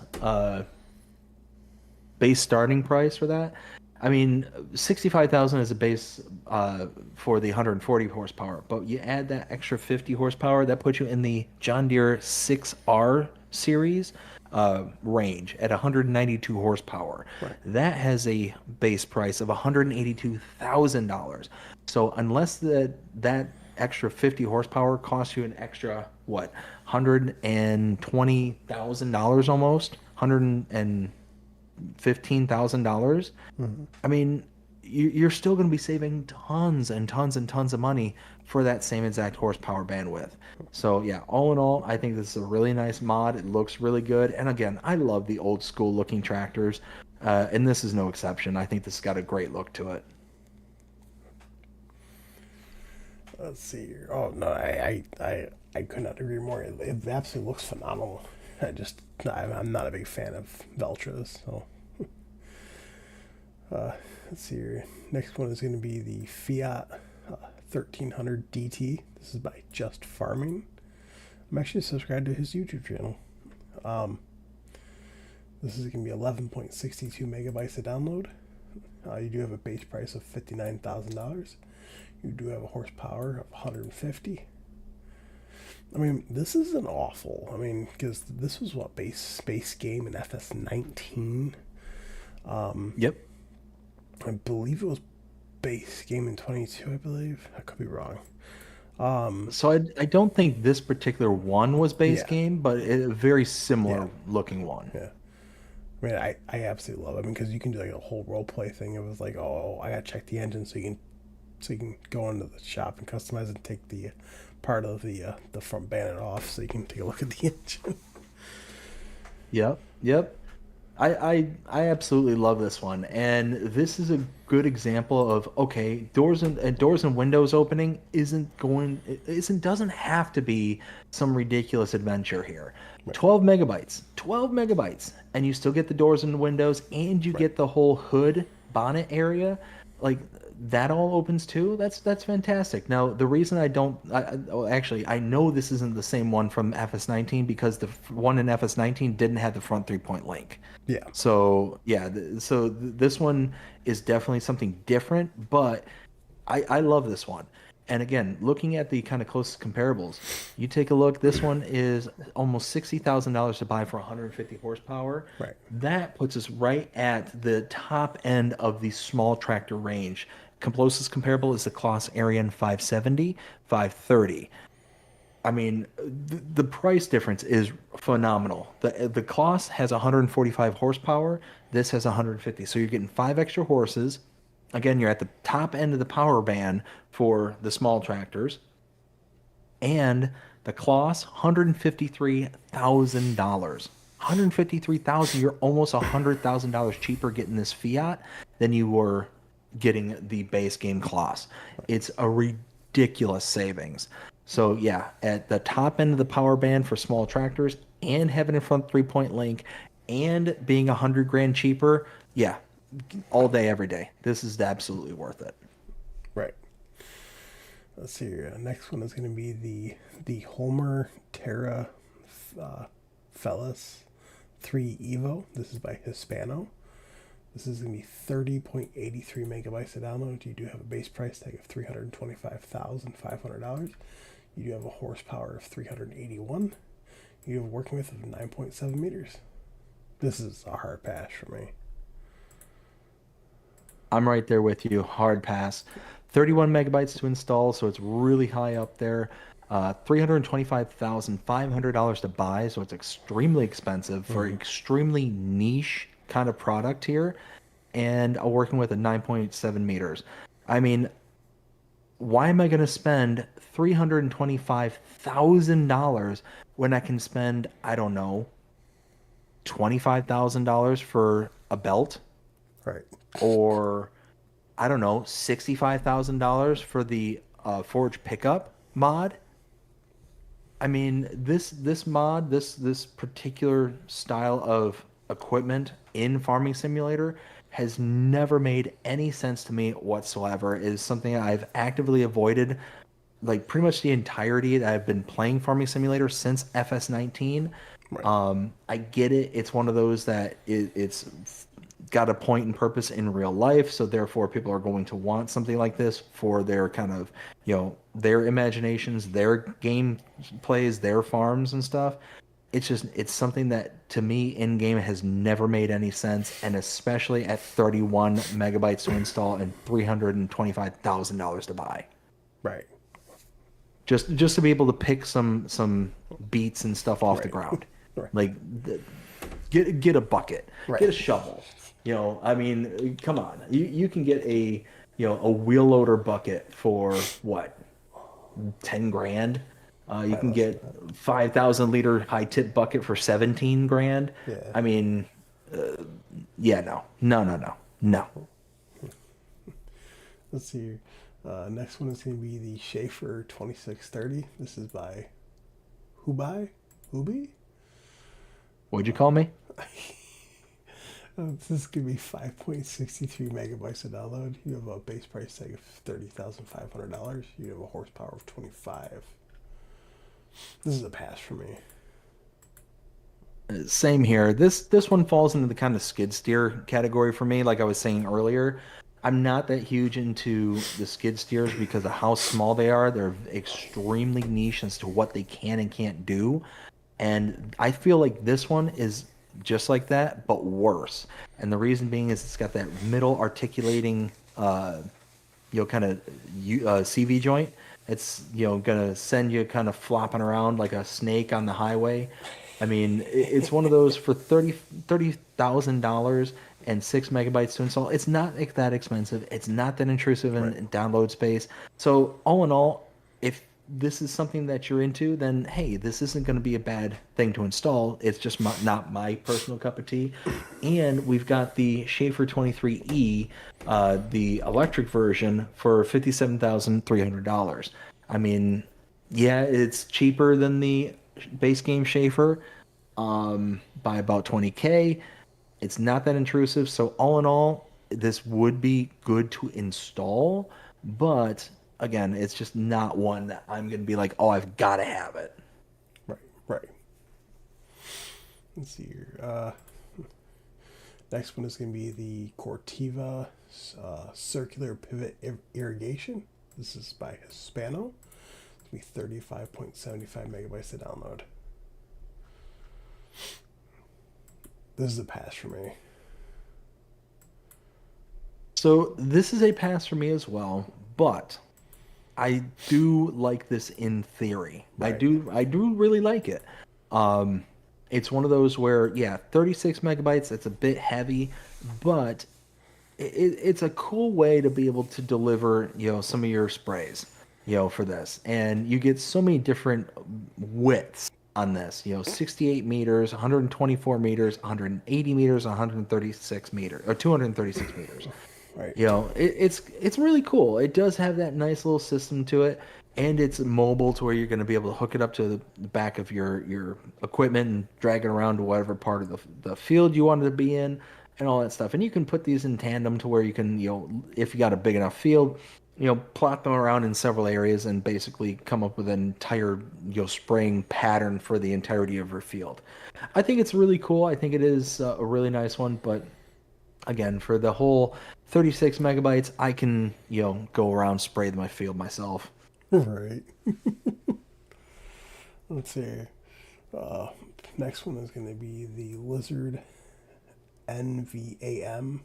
starting price for that. I mean, 65,000 is a base for the 140 horsepower, but you add that extra 50 horsepower, that puts you in the John Deere 6R series range at 192 horsepower. Right. That has a base price of $182,000. So unless that extra 50 horsepower costs you an extra what, $120,000 almost, $115,000. I mean, you're still going to be saving tons and tons and tons of money for that same exact horsepower bandwidth. So yeah, all in all, I think this is a really nice mod. It looks really good, and again, I love the old school looking tractors, and this is no exception. I think this has got a great look to it. Let's see here. Oh no, I could not agree more. It absolutely looks phenomenal. I'm not a big fan of Veltras. So let's see here. Next one is going to be the Fiat 1300 DT. This is by Just Farming. I'm actually subscribed to his YouTube channel. This is going to be 11.62 megabytes to download. You do have a base price of $59,000. You do have a horsepower of 150. I mean, this isn't awful. I mean, because this was what base game in FS19. Yep. I believe it was base game in 22. I believe I could be wrong. So I don't think this particular one was base Yeah. game, but a very similar Yeah. looking one. Yeah. I mean, I absolutely love it. I mean, because you can do like a whole role play thing. It was like, oh, I gotta check the engine so you can go into the shop and customize and take the part of the front banner off, so you can take a look at the engine. Yep. Yep. I absolutely love this one, and this is a good example of okay, doors and windows opening isn't doesn't have to be some ridiculous adventure here. Right. 12 megabytes, and you still get the doors and the windows, and you Right. get the whole hood bonnet area, like that all opens too. That's fantastic. Now the reason I don't, actually I know this isn't the same one from FS19 because the one in FS19 didn't have the front 3-point link. Yeah. So yeah, this one is definitely something different, but I love this one. And again, looking at the kind of closest comparables, you take a look. This one is almost $60,000 to buy for 150 horsepower. Right. That puts us right at the top end of the small tractor range. Closest comparable is the Kloss Arian 570, 530. I mean, the price difference is phenomenal. The Kloss has 145 horsepower. This has 150. So you're getting five extra horses. Again, you're at the top end of the power band for the small tractors. And the Kloss, $153,000. 153,000. You're almost $100,000 cheaper getting this Fiat than you were getting the base game Kloss. It's a ridiculous savings. So yeah, at the top end of the power band for small tractors and having a front 3-point link and being 100 grand cheaper, yeah, all day, every day. This is absolutely worth it. Right. Let's see here. Next one is going to be the Homer Terra uh, Fellas 3 Evo. This is by Hispano. This is going to be 30.83 megabytes to download. You do have a base price tag of $325,500. You do have a horsepower of 381. You have a working width of 9.7 meters. This is a hard pass for me. I'm right there with you. Hard pass. 31 megabytes to install, so it's really high up there. $325,500 to buy, so it's extremely expensive for Mm-hmm. extremely niche kind of product here. And working with a 9.7 meters. I mean, why am I going to spend $325,000 when I can spend, I don't know, $25,000 for a belt Right. or I don't know, $65,000 for the Forge pickup mod? I mean, this mod, this particular style of equipment in Farming Simulator has never made any sense to me whatsoever. It is something I've actively avoided like pretty much the entirety that I've been playing Farming Simulator since FS19. Right. I get it. It's one of those that it's got a point and purpose in real life, so therefore people are going to want something like this for their kind of, their imaginations, their game plays, their farms and stuff. It's something that to me in game has never made any sense, and especially at 31 megabytes to install and $325,000 to buy. Right. Just to be able to pick some beets and stuff off the Right. ground, Right. like get a bucket, Right. get a shovel. I mean, come on, you can get a wheel loader bucket for what, 10 grand. You Probably can less than get that. 5,000 liter high tip bucket for 17 grand. Yeah. I mean, yeah, no. Let's see here. Next one is going to be the Schaefer 2630. This is by Hubai? Hubi? What'd you call me? This is going to be 5.63 megabytes to download. You have a base price tag of $30,500. You have a horsepower of 25. This is a pass for me. Same here. This one falls into the kind of skid steer category for me. Like I was saying earlier, I'm not that huge into the skid steers because of how small they are. They're extremely niche as to what they can and can't do. And I feel like this one is just like that, but worse. And the reason being is it's got that middle articulating, kind of CV joint. It's, gonna send you kind of flopping around like a snake on the highway. I mean, it's one of those for $30,000 and 6 megabytes to install. It's not that expensive. It's not that intrusive Right. in download space. So all in all, if this is something that you're into, then hey, this isn't going to be a bad thing to install. It's just not my personal cup of tea. And we've got the Schaefer 23E, the electric version for $57,300. I mean, yeah, it's cheaper than the base game Schaefer by about 20K. It's not that intrusive. So all in all, this would be good to install, but again, it's just not one that I'm going to be like, oh, I've got to have it. Right, right. Let's see here. Next one is going to be the Cortiva Circular Pivot Irrigation. This is by Hispano. It's going to be 35.75 megabytes to download. This is a pass for me. So this is a pass for me as well, but I do like this in theory. Right, I do really like it. Um, it's one of those where, yeah, 36 megabytes, that's a bit heavy, but it's a cool way to be able to deliver, some of your sprays, for this. And you get so many different widths on this, 68 meters, 124 meters, 180 meters, 136 meters, or 236 meters. right. It's really cool. It does have that nice little system to it, and it's mobile to where you're going to be able to hook it up to the back of your equipment and drag it around to whatever part of the field you wanted to be in, and all that stuff. And you can put these in tandem to where you can, if you got a big enough field, plot them around in several areas and basically come up with an entire, spraying pattern for the entirety of your field. I think it's really cool. I think it is a really nice one, but again, for the whole 36 megabytes, I can, go around spray my field myself. Right. Let's see. Uh, Next one is going to be the Lizard NVAM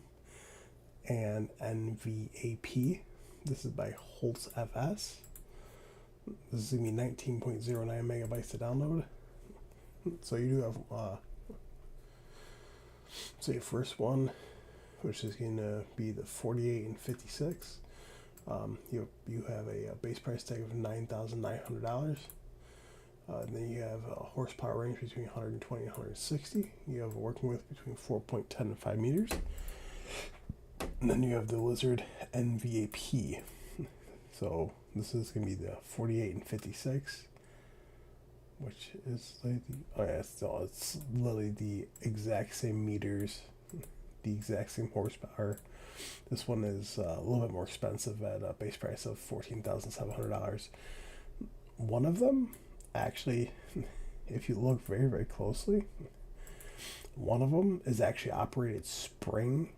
and NVAP. This is by Holtz FS. This is going to be 19.09 megabytes to download. So you do have, say, first one, which is going to be the 48 and 56. You have a base price tag of $9,900. And then you have a horsepower range between 120 and 160. You have a working width between 4.10 and 5 meters. And then you have the Lizard NVAP. So this is going to be the 48 and 56, which is like it's literally the exact same meters, the exact same horsepower. This one is a little bit more expensive at a base price of $14,700. One of them, actually, if you look very, very closely, one of them is actually operated spring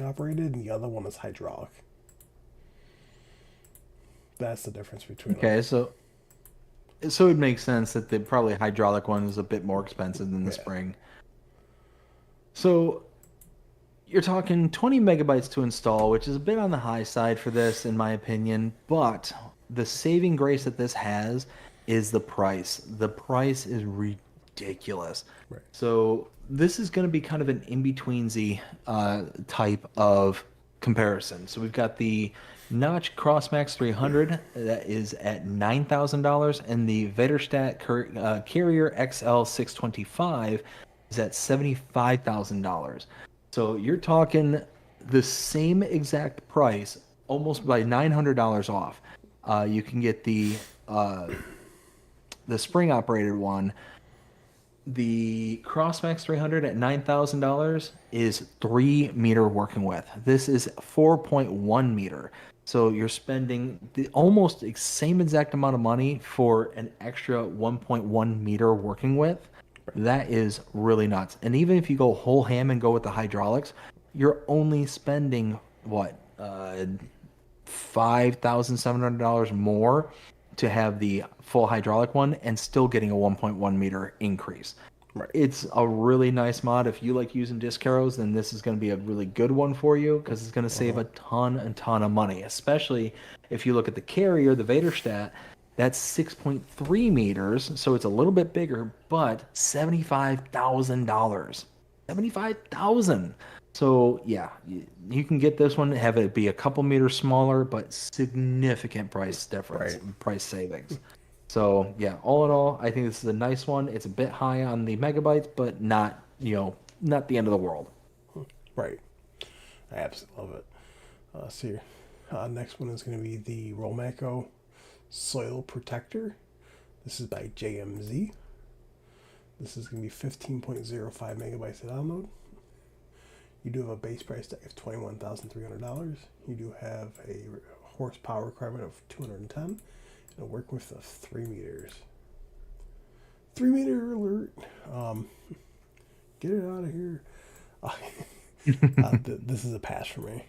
operated, and the other one is hydraulic. That's the difference between them. Okay, so it makes sense that the probably hydraulic one is a bit more expensive than the Yeah. spring. So you're talking 20 megabytes to install, which is a bit on the high side for this, in my opinion. But the saving grace that this has is the price. The price is ridiculous. Right. So this is going to be kind of an in-betweensy type of comparison. So we've got the Notch Crossmax 300 that is at $9,000, and the Vaderstadt Carrier XL 625 is at $75,000. So you're talking the same exact price, almost by $900 off. You can get the spring operated one. The Crossmax 300 at $9,000 is 3 meter working width. This is 4.1 meter. So you're spending the almost same exact amount of money for an extra 1.1 meter working width. That is really nuts. And even if you go whole ham and go with the hydraulics, you're only spending what, $5,700 more to have the full hydraulic one and still getting a 1.1 meter increase. Right. It's a really nice mod. If you like using disc arrows, then this is going to be a really good one for you because it's going to save a ton of money, especially if you look at the carrier, the Vaderstadt. That's 6.3 meters, so it's a little bit bigger, but $75,000. 75,000. So yeah, you can get this one, have it be a couple meters smaller, but significant price difference, Right. price savings. So yeah, all in all, I think this is a nice one. It's a bit high on the megabytes, but not, not the end of the world. Right. I absolutely love it. See, next one is going to be the Romeco Soil Protector. This is by JMZ. This is going to be 15.05 megabytes to download. You do have a base price tag of $21,300. You do have a horsepower requirement of 210 and a work width of 3 meters. 3 meter alert. Um, get it out of here. This is a pass for me.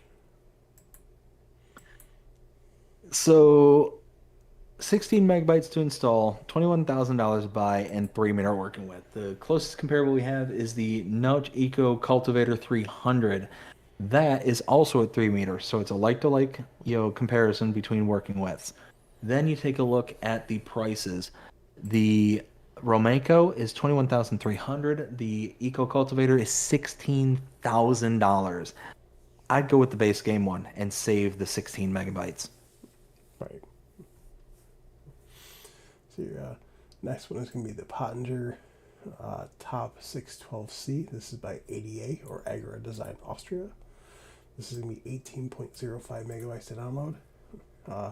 So 16 megabytes to install, $21,000 to buy, and 3 meter working with. The closest comparable we have is the Nudge Eco Cultivator 300. That is also at 3 meters, so it's a like to like, comparison between working widths. Then you take a look at the prices. The Romeco is 21,300. The Eco Cultivator is $16,000. I'd go with the base game one and save the 16 megabytes. Right. So next one is going to be the Pottinger Top 612C. This is by ADA or Agra Design Austria. This is going to be 18.05 megabytes to download. Uh,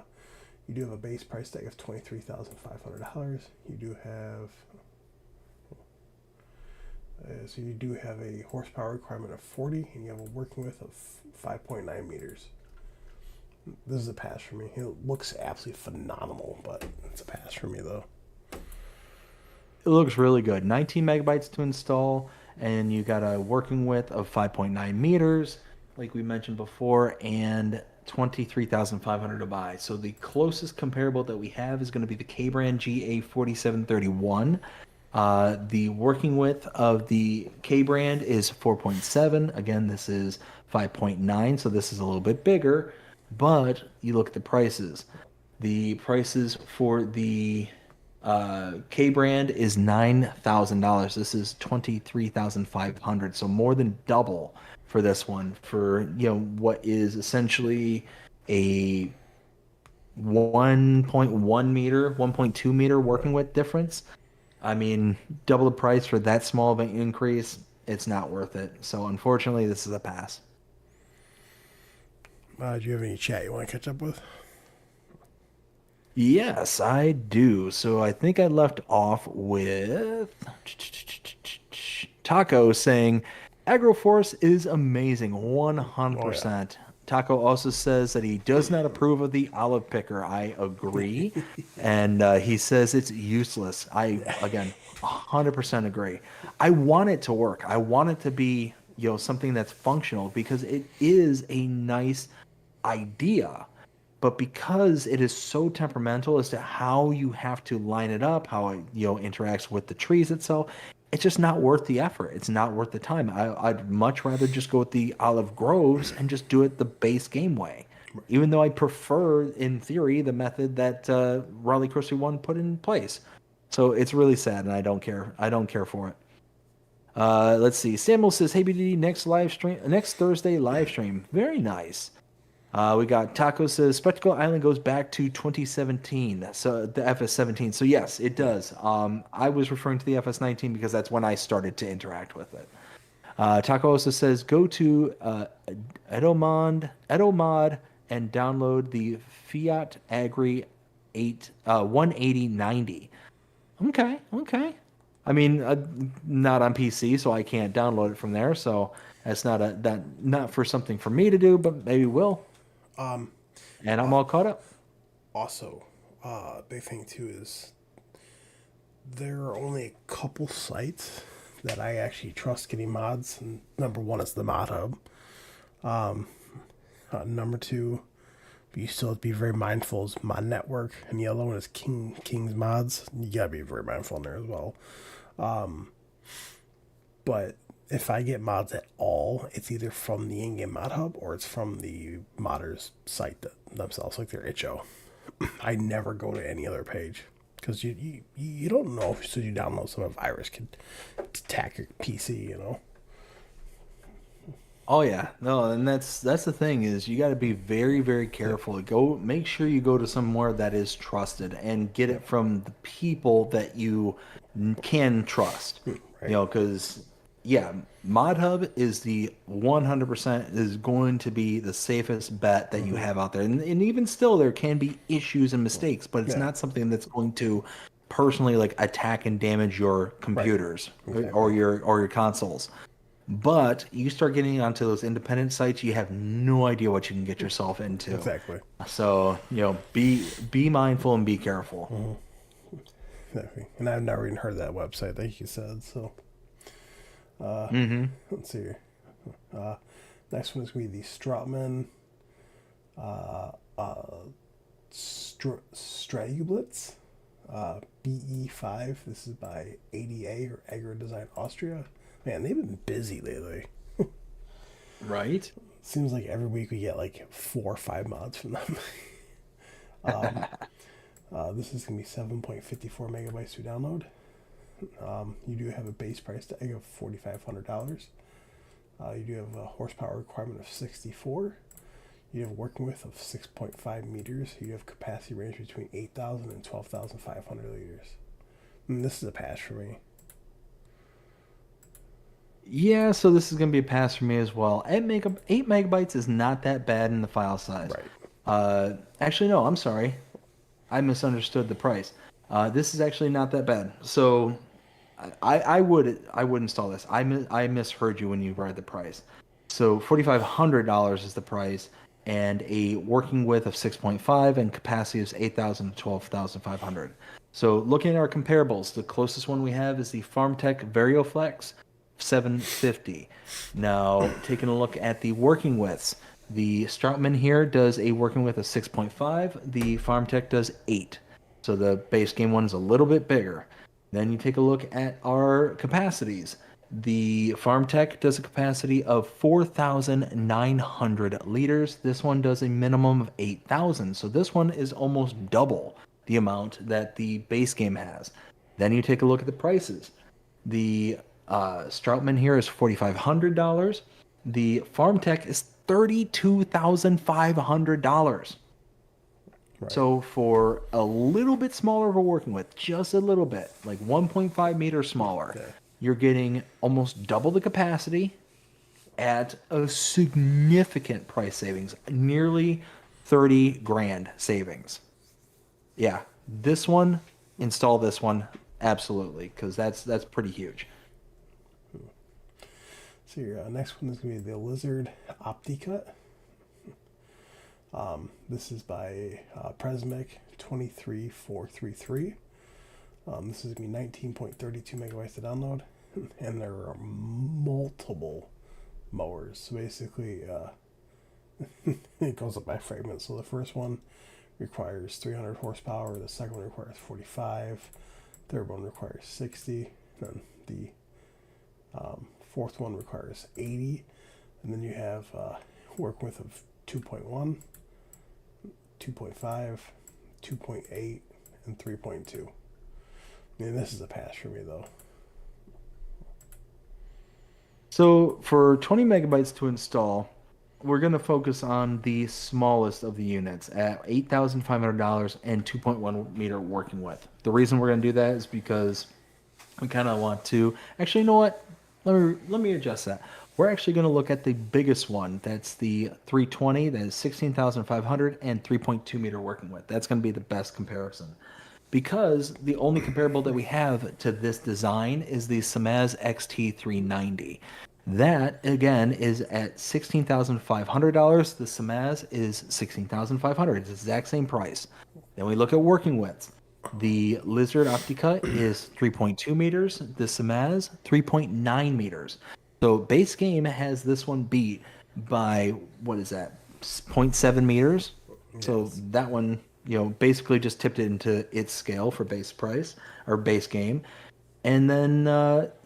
you do have a base price tag of $23,500. You do have so you do have a horsepower requirement of 40, and you have a working width of 5.9 meters. This is a pass for me. It looks absolutely phenomenal, but it's a pass for me though. It looks really good. 19 megabytes to install, and you got a working width of 5.9 meters, like we mentioned before, and 23,500 to buy. So the closest comparable that we have is going to be the K-brand GA4731. The working width of the K brand is 4.7. Again, this is 5.9, so this is a little bit bigger. But you look at the prices. The prices for the K brand is $9,000. This is 23,500, so more than double for this one for what is essentially a 1.1 meter, 1.2 meter working width difference. I mean, double the price for that small of an increase, it's not worth it. So unfortunately, this is a pass. Do you have any chat you want to catch up with? Yes, I do. So I think I left off with Taco saying Agroforce is amazing, Oh yeah. 100%. Taco also says that he does not approve of the olive picker. I agree. And he says it's useless. Again, 100% agree. I want it to work. I want it to be, something that's functional because it is a nice idea, but because it is so temperamental as to how you have to line it up, how it interacts with the trees itself, it's just not worth the effort. It's not worth the time. I'd much rather just go with the olive groves and just do it the base game way, even though I prefer, in theory, the method that Raleigh Christie One put in place. So it's really sad, and I don't care. I don't care for it. Let's see. Samuel says, "Hey BD, next Thursday live stream. Very nice." We got Taco says Spectacle Island goes back to 2017, so the FS17. So yes, it does. I was referring to the FS19 because that's when I started to interact with it. Taco also says go to Edomod and download the Fiat Agri 8 18090. Okay, okay. I mean, not on PC, so I can't download it from there. So that's not for something for me to do, but maybe will. And I'm all caught up. Also, big thing too is there are only a couple sites that I actually trust getting mods. And number one is the Mod Hub. Number two, you still have to be very mindful is Mod Network, and the other one is King's Mods. You gotta be very mindful in there as well. But if I get mods at all, it's either from the in-game mod hub or it's from the modders site themselves, like their itch.io. I never go to any other page because you don't know if so you download some a virus could attack your PC. Oh yeah, no, and that's the thing is you got to be very, very Yeah, careful. Go make sure you go to somewhere that is trusted and get yeah, it from the people that you can trust. right. Because yeah, ModHub is the 100% is going to be the safest bet that you Hmm. have out there. And even still, there can be issues and mistakes, but it's Yeah, not something that's going to personally like attack and damage your right. computers Exactly. or your consoles. But you start getting onto those independent sites, you have no idea what you can get yourself into. Exactly. So, be mindful and be careful. Exactly. And I've never even heard of that website, like you said. So Hmm. let's see here. Uh, Next one is going to be the Strautmann Stragublitz BE5. This is by ADA or Agri Design Austria. Man, they've been busy lately. Right? Seems like every week we get like 4 or 5 mods from them. This is going to be 7.54 megabytes to download. You do have a base price tag of $4,500. You do have a horsepower requirement of 64. You have a working width of 6.5 meters. You have capacity range between 8,000 and 12,500 liters. And this is a pass for me. Yeah, so this is going to be a pass for me as well. 8 megabytes is not that bad in the file size. Right. Actually, no, I'm sorry. I misunderstood the price. This is actually not that bad. So I would install this. I misheard you when you read the price. So $4,500 is the price, and a working width of 6.5 and capacity is 8,000 to 12,500. So looking at our comparables, the closest one we have is the FarmTech VarioFlex 750. Now taking a look at the working widths, the Strautmann here does a working width of 6.5. The FarmTech does 8. So the base game one is a little bit bigger. Then you take a look at our capacities. The FarmTech does a capacity of 4,900 liters. This one does a minimum of 8,000. So this one is almost double the amount that the base game has. Then you take a look at the prices. The Strautmann here is $4,500. The FarmTech is $32,500. Right. So for a little bit smaller of a working width, just a little bit, like 1.5 meters smaller, Yeah. you're getting almost double the capacity at a significant price savings, nearly 30 grand savings. Yeah, this one, install this one absolutely because that's pretty huge. So your next one is going to be the Lizard OptiCut. This is by Presmic 23433. This is going to be 19.32 megabytes to download. And there are multiple mowers. So basically, it goes up by fragments. So the first one requires 300 horsepower, the second one requires 45, third one requires 60, then the fourth one requires 80, and then you have work width of 2.1, 2.5, 2.8, and 3.2. I mean, this is a pass for me though. So for 20 megabytes to install, we're going to focus on the smallest of the units at $8,500 and 2.1 meter working width. The reason we're going to do that is because we kind of want to actually, you know what? Let me adjust that. We're actually going to look at the biggest one. That's the 320. That is 16,500 and 3.2 meter working width. That's going to be the best comparison because the only comparable that we have to this design is the Samaz XT390. That again is at $16,500. The Samaz is 16,500. It's the exact same price. Then we look at working widths. The Lizard Optica is 3.2 meters. The Samaz 3.9 meters. So base game has this one beat by what is that? zero point 0.7 meters. So Yes. that one, basically just tipped it into its scale for base price or base game. And then,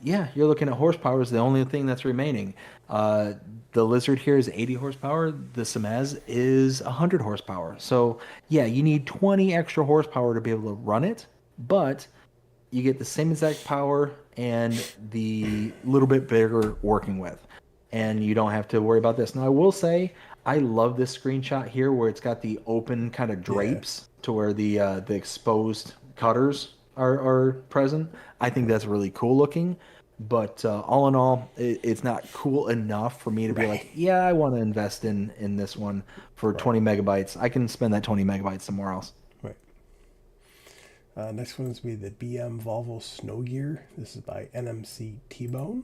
yeah, you're looking at horsepower is the only thing that's remaining. Uh, the Lizard here is 80 horsepower. The Samaz is 100 horsepower. So, yeah, you need 20 extra horsepower to be able to run it, but you get the same exact power and the little bit bigger working with. and you don't have to worry about this. Now, I will say I love this screenshot here where it's got the open kind of Yeah. drapes to where the exposed cutters are present. I think that's really cool looking. But all in all, it's not cool enough for me to be Right. like, yeah, I want to invest in this one for Right. 20 megabytes. I can spend that 20 megabytes somewhere else. Right. Next one is be the BM Volvo Snow Gear. This is by NMC T-Bone.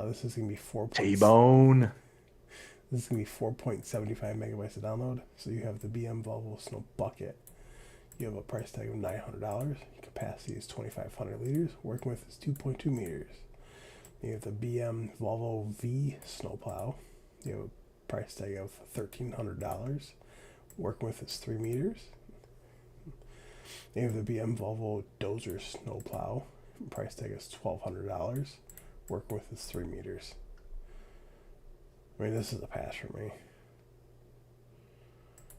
This is gonna be T-Bone. this is gonna be 4.75 megabytes to download. So you have the BM Volvo Snow Bucket. You have a price tag of $900. Capacity is 2,500 liters. Working with is 2.2 meters. You have the BM Volvo V Snowplow. You have a price tag of $1,300. Working with is 3 meters. You have the BM Volvo Dozer Snowplow. Price tag is $1,200. Working with is 3 meters. I mean, this is a pass for me.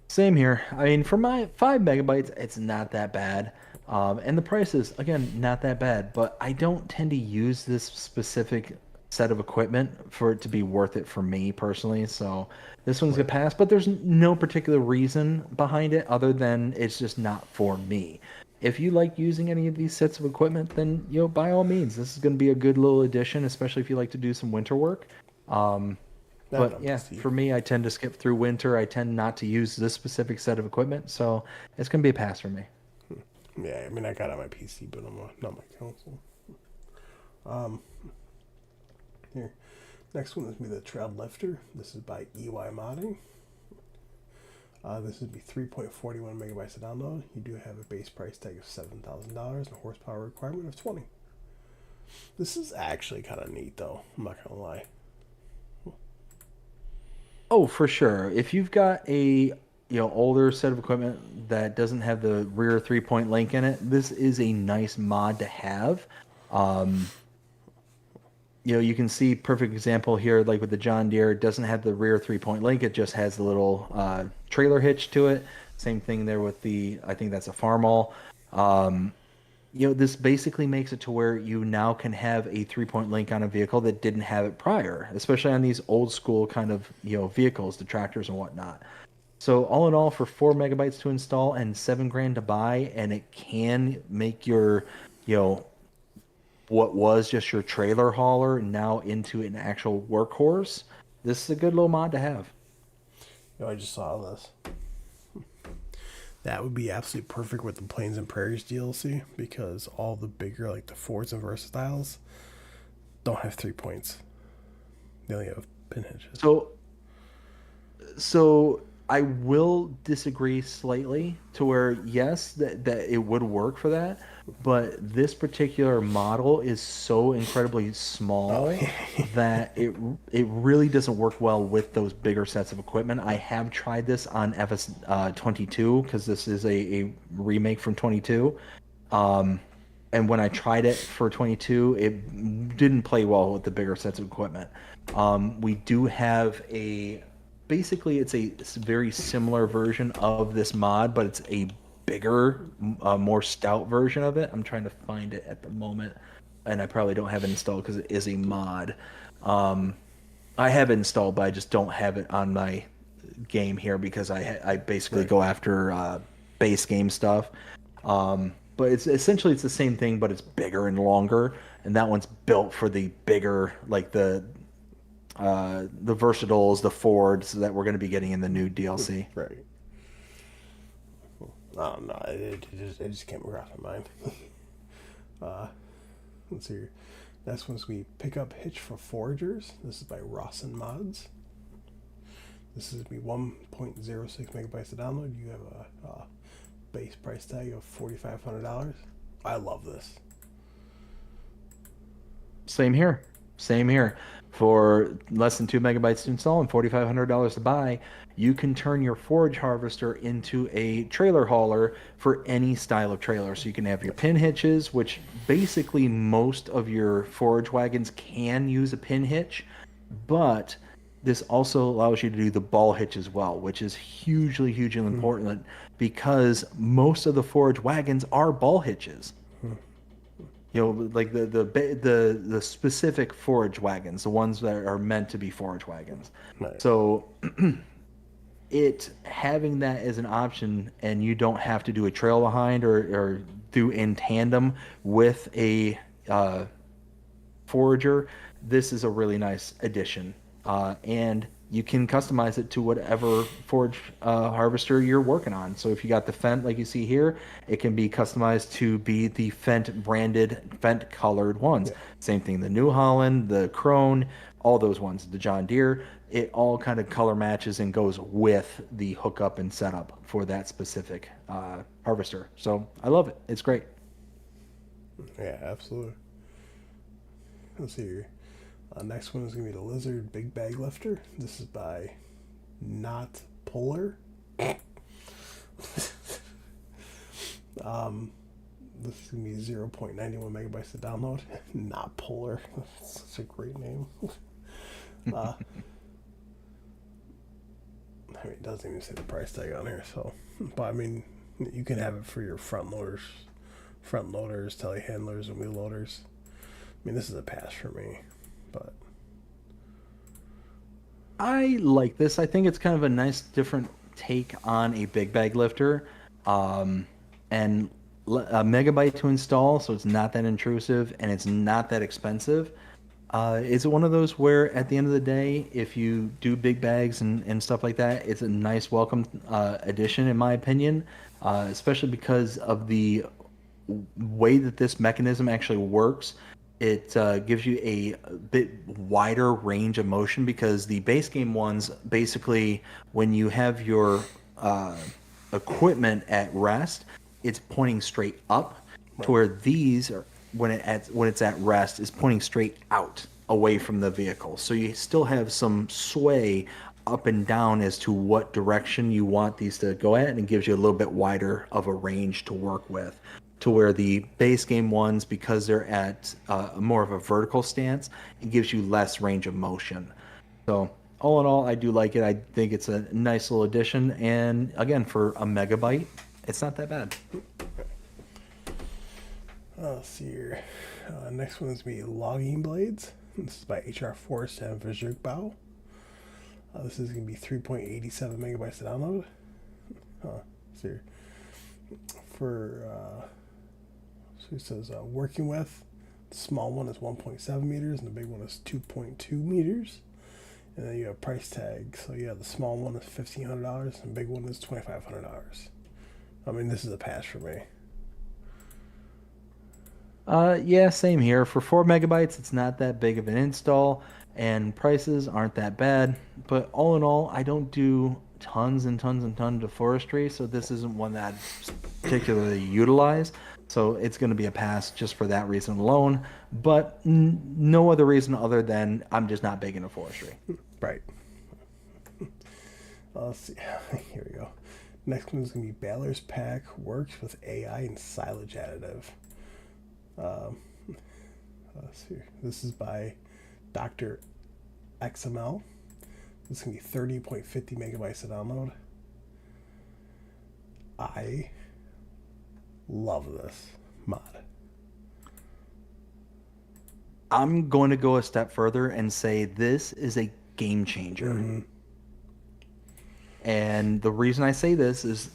Same here. I mean, for my 5 megabytes, it's not that bad. And the price is, again, not that bad. But I don't tend to use this specific set of equipment for it to be worth it for me personally. So this one's gonna Right. pass, but there's no particular reason behind it other than it's just not for me. If you like using any of these sets of equipment, then by all means, this is gonna be a good little addition, especially if you like to do some winter work. Um, Not but on yeah, PC. for me, I tend to skip through winter. I tend not to use this specific set of equipment, so it's gonna be a pass for me. Yeah, I mean, I got it on my PC, but not my console. Um, Here. Next one is going to be the Trail Lifter. This is by EY Modding. This would be 3.41 megabytes to download. You do have a base price tag of $7,000 and a horsepower requirement of 20. This is actually kind of neat, though. I'm not going to lie. Oh, for sure. If you've got a older set of equipment that doesn't have the rear 3-point link in it, this is a nice mod to have. Um, you can see perfect example here, like with the John Deere, it doesn't have the rear 3-point link. It just has the little trailer hitch to it. Same thing there with I think that's a Farmall. Um, this basically makes it to where you now can have a 3-point link on a vehicle that didn't have it prior, especially on these old school kind of, vehicles, the tractors and whatnot. So all in all, for 4 megabytes to install and 7 grand to buy, and it can make your, you know, what was just your trailer hauler now into an actual workhorse. This is a good little mod to have. I just saw this. That would be absolutely perfect with the Plains and Prairies DLC because all the bigger, like the Fords and Versatiles, don't have 3 points. They only have pin hitches. So I will disagree slightly to where yes, that it would work for that, but this particular model is so incredibly Oh, small that it really doesn't work well with those bigger sets of equipment. I have tried this on FS 22 because this is a remake from 22. Um, and when I tried it for 22, it didn't play well with the bigger sets of equipment. We do have basically it's a very similar version of this mod, but it's a bigger, more stout version of it. I'm trying to find it at the moment, and I probably don't have it installed because it is a mod. Um, I have it installed, but I just don't have it on my game here because I basically right. go after base game stuff. But it's essentially it's the same thing, but it's bigger and longer, and that one's built for the bigger, like the versatiles, the Fords that we're going to be getting in the new DLC. Right. I don't know. It just came across my mind. uh, let's see here. Next one's we pick up hitch for foragers. This is by Rawson Mods. This is be 1.06 megabytes to download. You have a base price tag of $4,500. I love this. Same here. Same here. For less than 2 megabytes to install and $4,500 to buy, you can turn your forage harvester into a trailer hauler for any style of trailer. So you can have your pin hitches, which basically most of your forage wagons can use a pin hitch, but this also allows you to do the ball hitch as well, which is hugely, hugely important because most of the forage wagons are ball hitches. Like the specific forage wagons, the ones that are meant to be forage wagons. Right. So it having that as an option, and you don't have to do a trail behind or do in tandem with a forager, this is a really nice addition. And you can customize it to whatever forage harvester you're working on. So if you got the Fent like you see here, it can be customized to be the Fent branded, Fent colored ones. Yeah. Same thing, the New Holland, the Krone, all those ones, the John Deere, it all kind of color matches and goes with the hookup and setup for that specific harvester. So I love it. It's great. Yeah, absolutely. Let's see here. Next one is going to be the Lizard Big Bag Lifter. This is by Not Polar. This is going to be 0.91 megabytes to download. Not Polar. That's such a great name. uh, I mean, it doesn't even say the price tag on here, so. But I mean, you can have it for your front loaders, telehandlers, and wheel loaders. I mean, this is a pass for me, but I like this. I think it's kind of a nice different take on a big bag lifter. Um, and a megabyte to install, so it's not that intrusive and it's not that expensive. It's one of those where at the end of the day, if you do big bags and stuff like that, it's a nice welcome addition, in my opinion, especially because of the way that this mechanism actually works. It gives you a bit wider range of motion because the base game ones basically, when you have your uh, equipment at rest, it's pointing straight up, to right. where these are when it's at rest is pointing straight out away from the vehicle. So you still have some sway up and down as to what direction you want these to go at, and it gives you a little bit wider of a range to work with. To where the base game ones, because they're at more of a vertical stance, it gives you less range of motion. So all in all, I do like it. I think it's a nice little addition, and again, for a megabyte, it's not that bad. Let's see here. Next one is going to be Logging Blades. This is by HR Forest and Verzugbau. This is going to be 3.87 megabytes to download. Let's see here. For so it says working with, the small one is 1.7 meters and the big one is 2.2 meters. And then you have price tags. So yeah, the small one is $1,500 and the big one is $2,500. I mean, this is a pass for me. Yeah, same here. For 4 megabytes, it's not that big of an install, and prices aren't that bad. But all in all, I don't do tons and tons and tons of forestry, so this isn't one that I particularly utilize. So it's going to be a pass just for that reason alone. But no other reason other than I'm just not big into forestry. Right. Let's see. Here we go. Next one is going to be Balor's Pack works with AI and silage additive. Um, let's see. This is by Dr. XML. This is going to be 30.50 megabytes to download. I love this mod. I'm going to go a step further and say this is a game changer. Mm-hmm. And the reason I say this is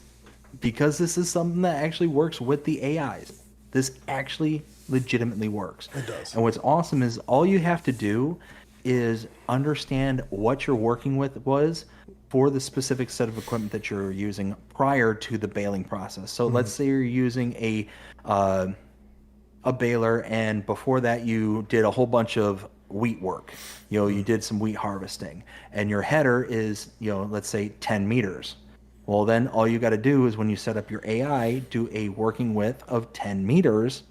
because this is something that actually works with the AIs. This actually legitimately works. It does. And what's awesome is all you have to do is understand what you're working with was for the specific set of equipment that you're using prior to the baling process. So let's say you're using a baler, and before that you did a whole bunch of wheat work. You did some wheat harvesting, and your header is, let's say 10 meters. Well, then all you got to do is when you set up your AI, do a working width of 10 meters,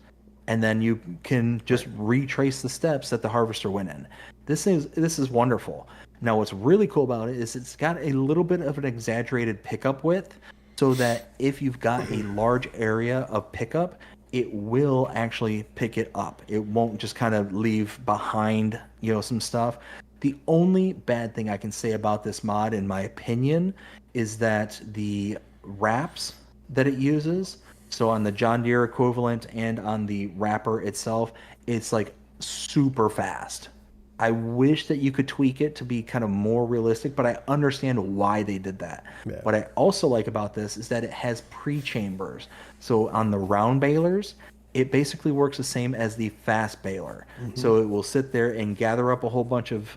and then you can just retrace the steps that the harvester went in. This is wonderful. Now, what's really cool about it is it's got a little bit of an exaggerated pickup width, so that if you've got a large area of pickup, it will actually pick it up. It won't just kind of leave behind, some stuff. The only bad thing I can say about this mod, in my opinion, is that the wraps that it uses. So on the John Deere equivalent and on the wrapper itself, it's like super fast. I wish that you could tweak it to be kind of more realistic, but I understand why they did that. Yeah. What I also like about this is that it has pre-chambers. So on the round balers, it basically works the same as the fast baler. Mm-hmm. So it will sit there and gather up a whole bunch of,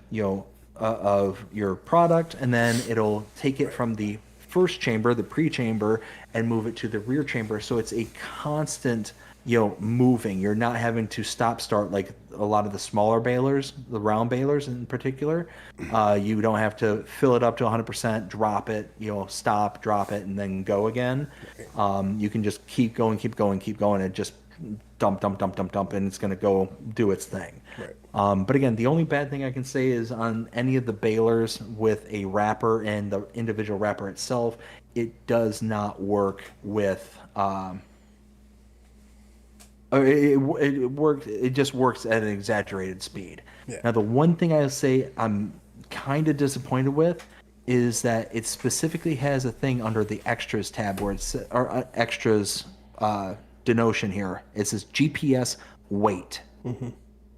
of your product, and then it'll take it Right. from the first chamber, the pre-chamber, and move it to the rear chamber. So it's a constant, moving. You're not having to stop start like a lot of the smaller balers, the round balers in particular. You don't have to fill it up to 100%, drop it, stop, drop it, and then go again. Right. You can just keep going, keep going, keep going, and just dump, dump, dump, dump, dump, and it's going to go do its thing. Right. But again, the only bad thing I can say is on any of the balers with a wrapper and the individual wrapper itself, it does not work with. It works. It just works at an exaggerated speed. Yeah. Now, the one thing I say I'm kind of disappointed with is that it specifically has a thing under the extras tab where it's or extras denotion here. It says GPS weight. Mm-hmm.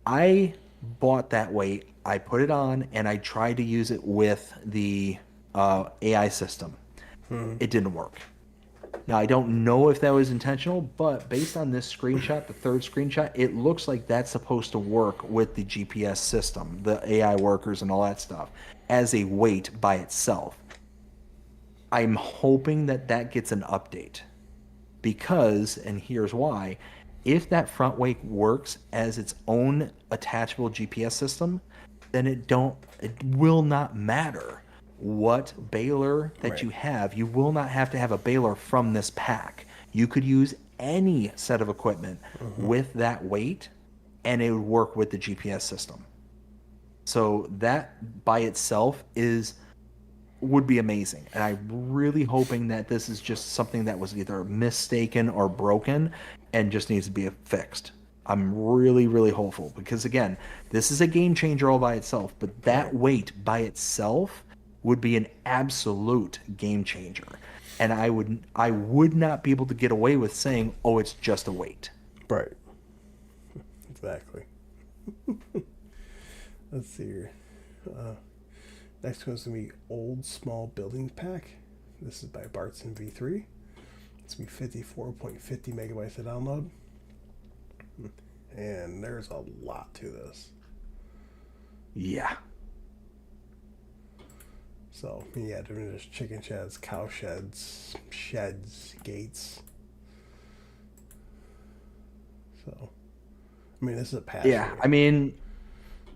I bought that weight, I put it on, and I tried to use it with the AI system. Mm-hmm. It didn't work. Now, I don't know if that was intentional, but based on this screenshot, the third screenshot, it looks like that's supposed to work with the GPS system, the AI workers, and all that stuff as a weight by itself. I'm hoping that that gets an update because, and here's why, if that front wake works as its own attachable GPS system, then it will not matter what baler that Right. you have. You will not have to have a baler from this pack. You could use any set of equipment Mm-hmm. with that weight and it would work with the GPS system. So that by itself is would be amazing. And I'm really hoping that this is just something that was either mistaken or broken and just needs to be fixed. I'm really, really hopeful because again, this is a game changer all by itself, but that Right. weight by itself would be an absolute game changer. And I would not be able to get away with saying, "Oh, it's just a weight." Right. Exactly. Let's see here. Uh, Next one's gonna be Old Small Building Pack. This is by Bartson V3. It's gonna be 54.50 megabytes to download, and there's a lot to this. Yeah. So yeah, there's chicken sheds, cow sheds, gates. So I mean, this is a pass for Yeah, me. I mean,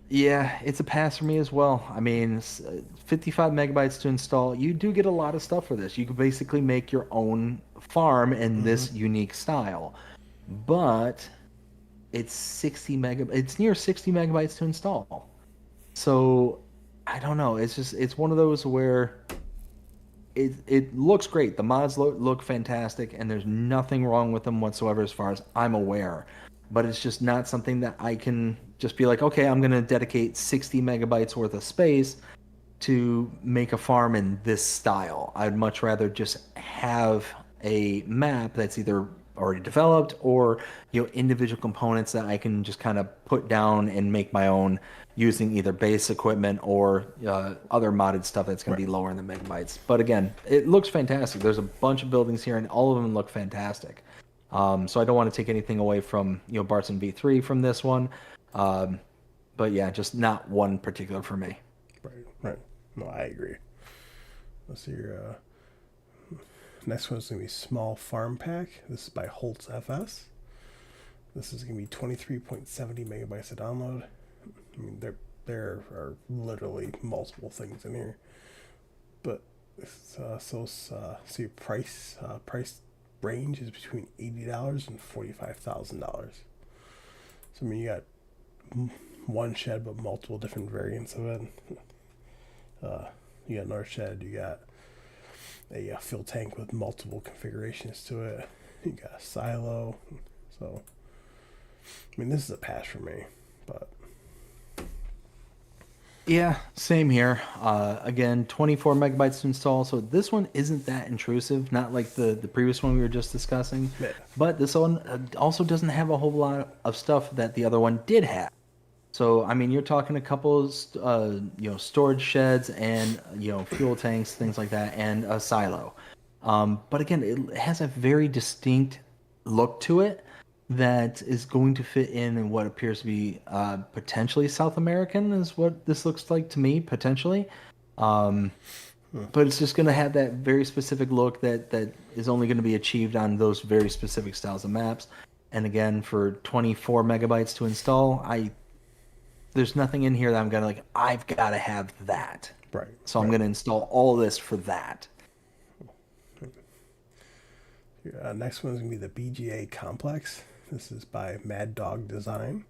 yeah, it's a pass for me as well. I mean, 55 megabytes to install. You do get a lot of stuff for this. You can basically make your own farm in Mm-hmm. this unique style. But it's 60 megabytes. It's near 60 megabytes to install. So I don't know. It's one of those where it looks great. The mods look fantastic, and there's nothing wrong with them whatsoever as far as I'm aware. But it's just not something that I can just be like, okay, I'm going to dedicate 60 megabytes worth of space to make a farm in this style. I'd much rather just have a map that's either already developed or individual components that I can just kind of put down and make my own using either base equipment or other modded stuff that's going to Right. be lower in the megabytes. But again, it looks fantastic. There's a bunch of buildings here, and all of them look fantastic. So I don't want to take anything away from Bart's V3 from this one, um, but yeah, just not one particular for me. Right. Right. No, I agree. Let's see here. Next one's gonna be Small Farm Pack. This is by Holtz FS. This is gonna be 23.70 megabytes to download. I mean, there are literally multiple things in here, but so your price range is between $80 and $45,000. So I mean, you got one shed, but multiple different variants of it. You got another shed. You got a fuel tank with multiple configurations to it. You got a silo. So, I mean, this is a pass for me, but Yeah, same here. Again, 24 megabytes to install. So this one isn't that intrusive, not like the previous one we were just discussing. Yeah. But this one also doesn't have a whole lot of stuff that the other one did have. So, I mean, you're talking a couple of, storage sheds and, fuel tanks, things like that, and a silo. But again, it has a very distinct look to it that is going to fit in what appears to be potentially South American, is what this looks like to me, potentially. Um, but it's just going to have that very specific look that is only going to be achieved on those very specific styles of maps. And again, for 24 megabytes to install, I there's nothing in here that I'm gonna like, I've got to have that. Right, So I'm right. gonna install all this for that. Next one is going to be the BGA Complex. This is by Mad Dog Design.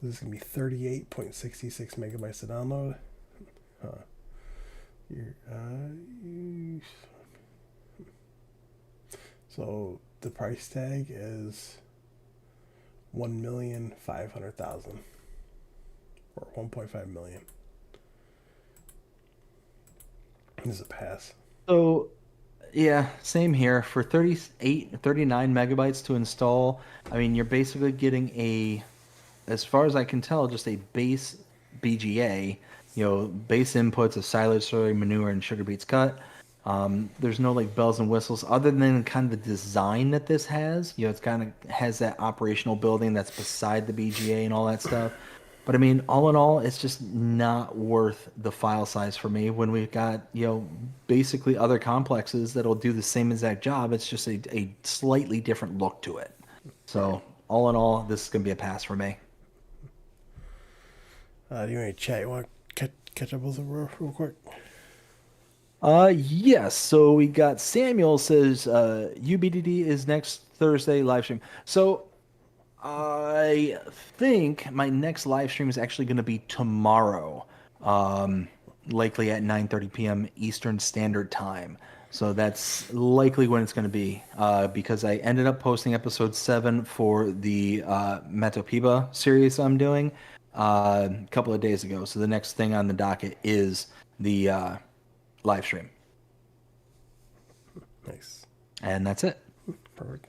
This is going to be 38.66 megabytes to download. Uh, so the price tag is 1,500,000 or 1.5 million. This is a pass. So yeah, same here. For 38, 39 megabytes to install, I mean, you're basically getting as far as I can tell, just a base BGA, base inputs of silage, soy, manure, and sugar beets cut. There's no like bells and whistles other than kind of the design that this has. It's kind of has that operational building that's beside the BGA and all that stuff. But I mean, all in all, it's just not worth the file size for me when we've got, basically other complexes that'll do the same exact job. It's just a slightly different look to it. Right. So all in all, this is gonna be a pass for me. Do you want to chat? You want to catch up with it real quick? Yes. So we got Samuel says UBDD is next Thursday live stream. So I think my next live stream is actually going to be tomorrow, likely at 9:30 p.m. Eastern Standard Time. So that's likely when it's going to be, because I ended up posting episode 7 for the Metopiba series I'm doing a couple of days ago. So the next thing on the docket is the live stream, Nice. and that's it. Perfect.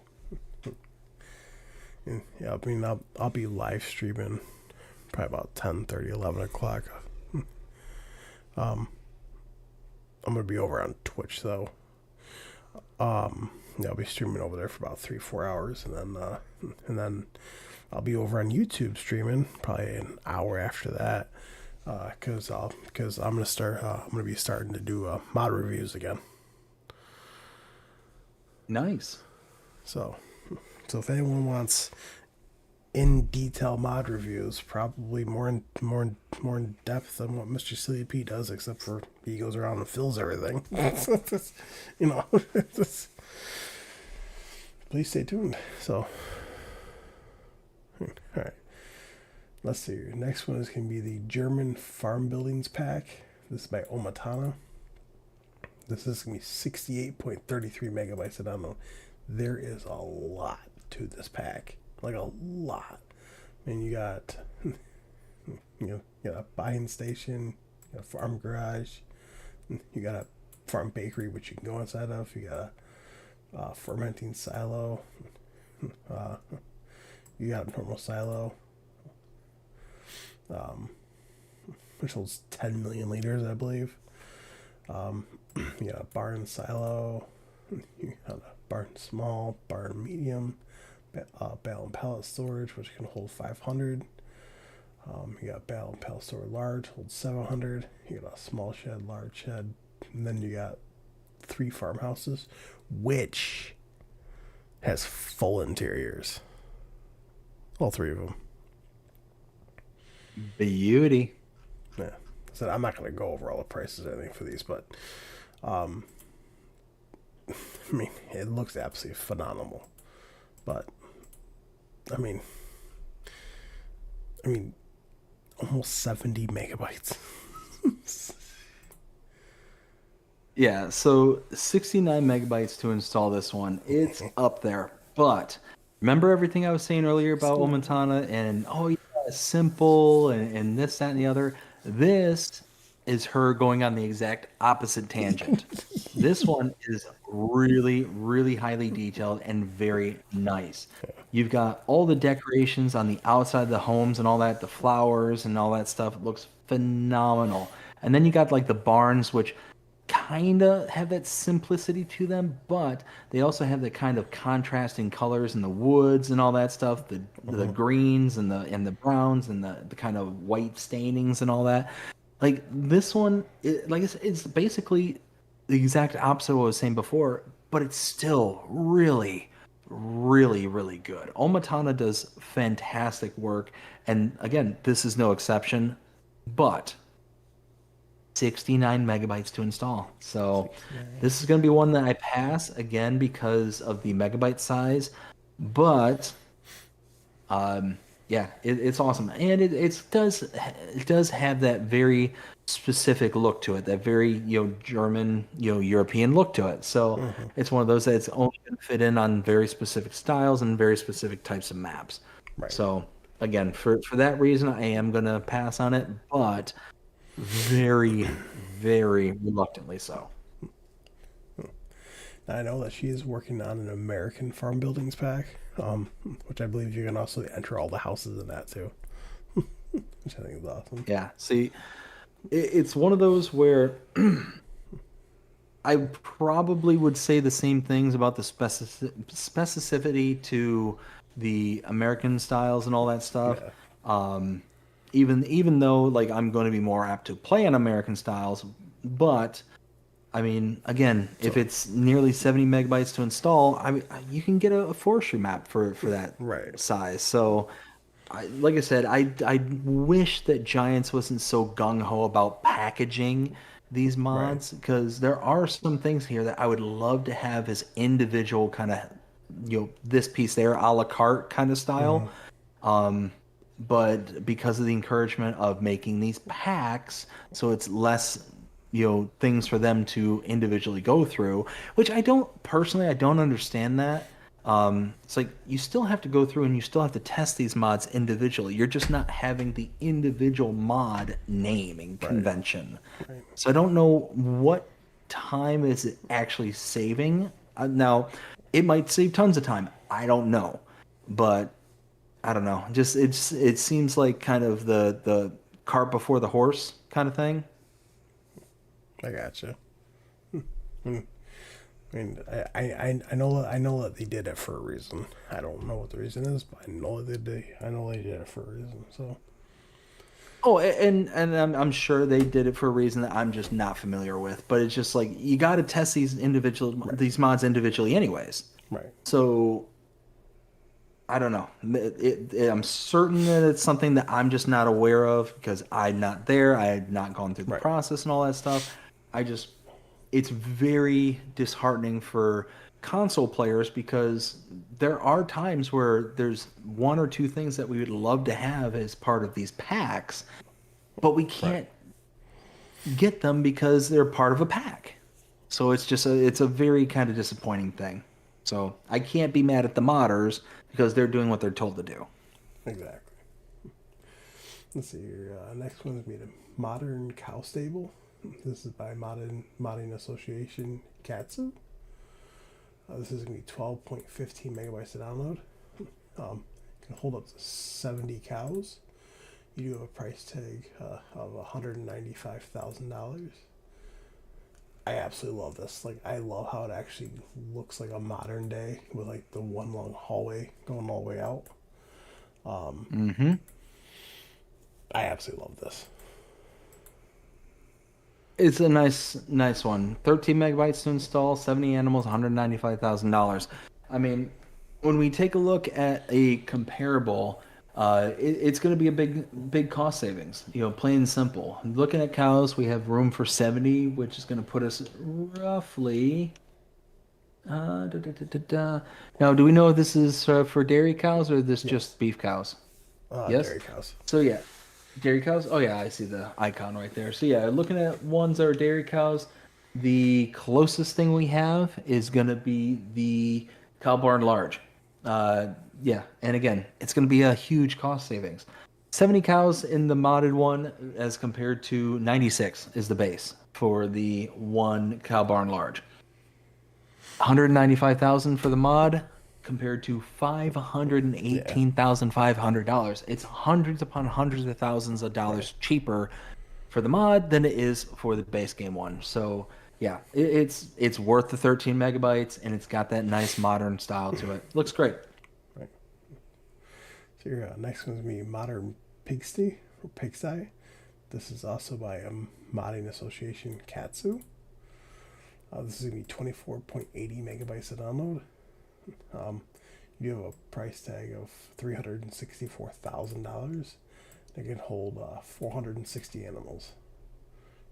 Yeah, I mean, I'll be live streaming probably about 10:30, 11 o'clock. I'm going to be over on Twitch, though. Yeah, I'll be streaming over there for about 3-4 hours, and then I'll be over on YouTube streaming probably an hour after that, because I'm gonna be starting to do mod reviews again. Nice. So, so if anyone wants in detail mod reviews, probably more in depth than what Mr. Silly P does, except for he goes around and fills everything. you know, please stay tuned. So, all right. Let's see. Next one is going to be the German Farm Buildings Pack. This is by Omatana. This is going to be 68.33 megabytes to download. There is a lot to this pack. Like a lot. I mean, you got, you got a buying station, you got a farm garage, you got a farm bakery, which you can go inside of. You got a fermenting silo. Uh, you got a normal silo, which holds 10 million liters, I believe. You got a barn silo. You got a barn small, barn medium, bale and pallet storage, which can hold 500. You got bale and pallet storage large, holds 700. You got a small shed, large shed, and then you got 3 farmhouses, which has full interiors. All 3 of them. Beauty. Yeah. So I'm not going to go over all the prices or anything for these, but I mean, it looks absolutely phenomenal. But I mean, almost 70 megabytes. Yeah, so 69 megabytes to install this one. It's up there. But remember everything I was saying earlier about Still, Omontana and, oh, yeah, simple and this, that, and the other? This is her going on the exact opposite tangent. This one is really, really highly detailed and very nice. You've got all the decorations on the outside of the homes and all that, the flowers and all that stuff. It looks phenomenal. And then you got like the barns, which kind of have that simplicity to them, but they also have the kind of contrasting colors in the woods and all that stuff, the Mhm. greens and the browns and the kind of white stainings and all that. Like this one, like I said, it's basically the exact opposite of what I was saying before, but it's still really, really, really good. Omatana does fantastic work, and again, this is no exception, but 69 megabytes to install. So 69. this is going to be one that I pass again because of the megabyte size, but yeah, it's awesome, and it does have that very specific look to it, that very German European look to it. So Hmm. it's one of those that's only going to fit in on very specific styles and very specific types of maps. Right. So again, for that reason, I am going to pass on it, but very, very reluctantly so. I know that she is working on an American farm buildings pack, which I believe you can also enter all the houses in that too, which I think is awesome. Yeah. See, it's one of those where I probably would say the same things about the specificity to the American styles and all that stuff. Yeah. Um, even though like I'm going to be more apt to play on American styles, but I mean, again, if So, it's nearly 70 megabytes to install, I mean, you can get a forestry map for that right. size. So like I said, I wish that Giants wasn't so gung ho about packaging these Right. mods because there are some things here that I would love to have as individual kind of this piece there a la carte kind of Hmm. style. Um, but because of the encouragement of making these packs, so it's less things for them to individually go through, which I don't understand that. It's like you still have to go through and you still have to test these mods individually. You're just not having the individual mod naming Right. convention. Right. So I don't know what time is it actually saving. Now, it might save tons of time. I don't know, but I don't know. Just it seems like kind of the cart before the horse kind of thing. I gotcha. Mm. I mean, I know that they did it for a reason. I don't know what the reason is, but I know they did it for a reason. So Oh, and I'm sure they did it for a reason that I'm just not familiar with. But it's just like you got to test right. these mods individually, anyways. Right. So I don't know. I'm certain that it's something that I'm just not aware of because I'm not there. I had not gone through the Right. process and all that stuff. I just, it's very disheartening for console players because there are times where there's one or two things that we would love to have as part of these packs, but we Right. can't get them because they're part of a pack. So it's a very kind of disappointing thing. So I can't be mad at the modders because they're doing what they're told to do. Exactly. Let's see here. Next one is going to be the Modern Cow Stable. This is by Modding Association Katsu. This is going to be 12.15 megabytes to download. Can hold up to 70 cows. You do have a price tag of $195,000. I absolutely love this. Like, I love how it actually looks like a modern day with like the one long hallway going all the way out. Hmm. I absolutely love this. It's a nice one. 13 megabytes to install, 70 animals, $195,000. I mean, when we take a look at a comparable, it's going to be a big cost savings. Plain and simple. Looking at cows, we have room for 70, which is going to put us roughly. Da, da, da, da. Now, do we know if this is for dairy cows or is this Yes. just beef cows? Yes. Dairy cows. So yeah, dairy cows. Oh yeah, I see the icon right there. So yeah, looking at ones that are dairy cows, the closest thing we have is gonna be the cow barn large. Uh, yeah, and again, it's gonna be a huge cost savings. 70 cows in the modded one as compared to 96 is the base for the one cow barn large. 195,000 for the mod compared to Yeah. $518,500. It's hundreds upon hundreds of thousands of Right. dollars cheaper for the mod than it is for the base game one. So yeah, it's worth the 13 megabytes and it's got that nice modern style to it. Looks great. Right. So your next one's gonna be Modern Pigsty or Pigsty. This is also by modding association Katsu. This is gonna be 24.80 megabytes to download. Um, you have a price tag of $364,000. They can hold 460 animals.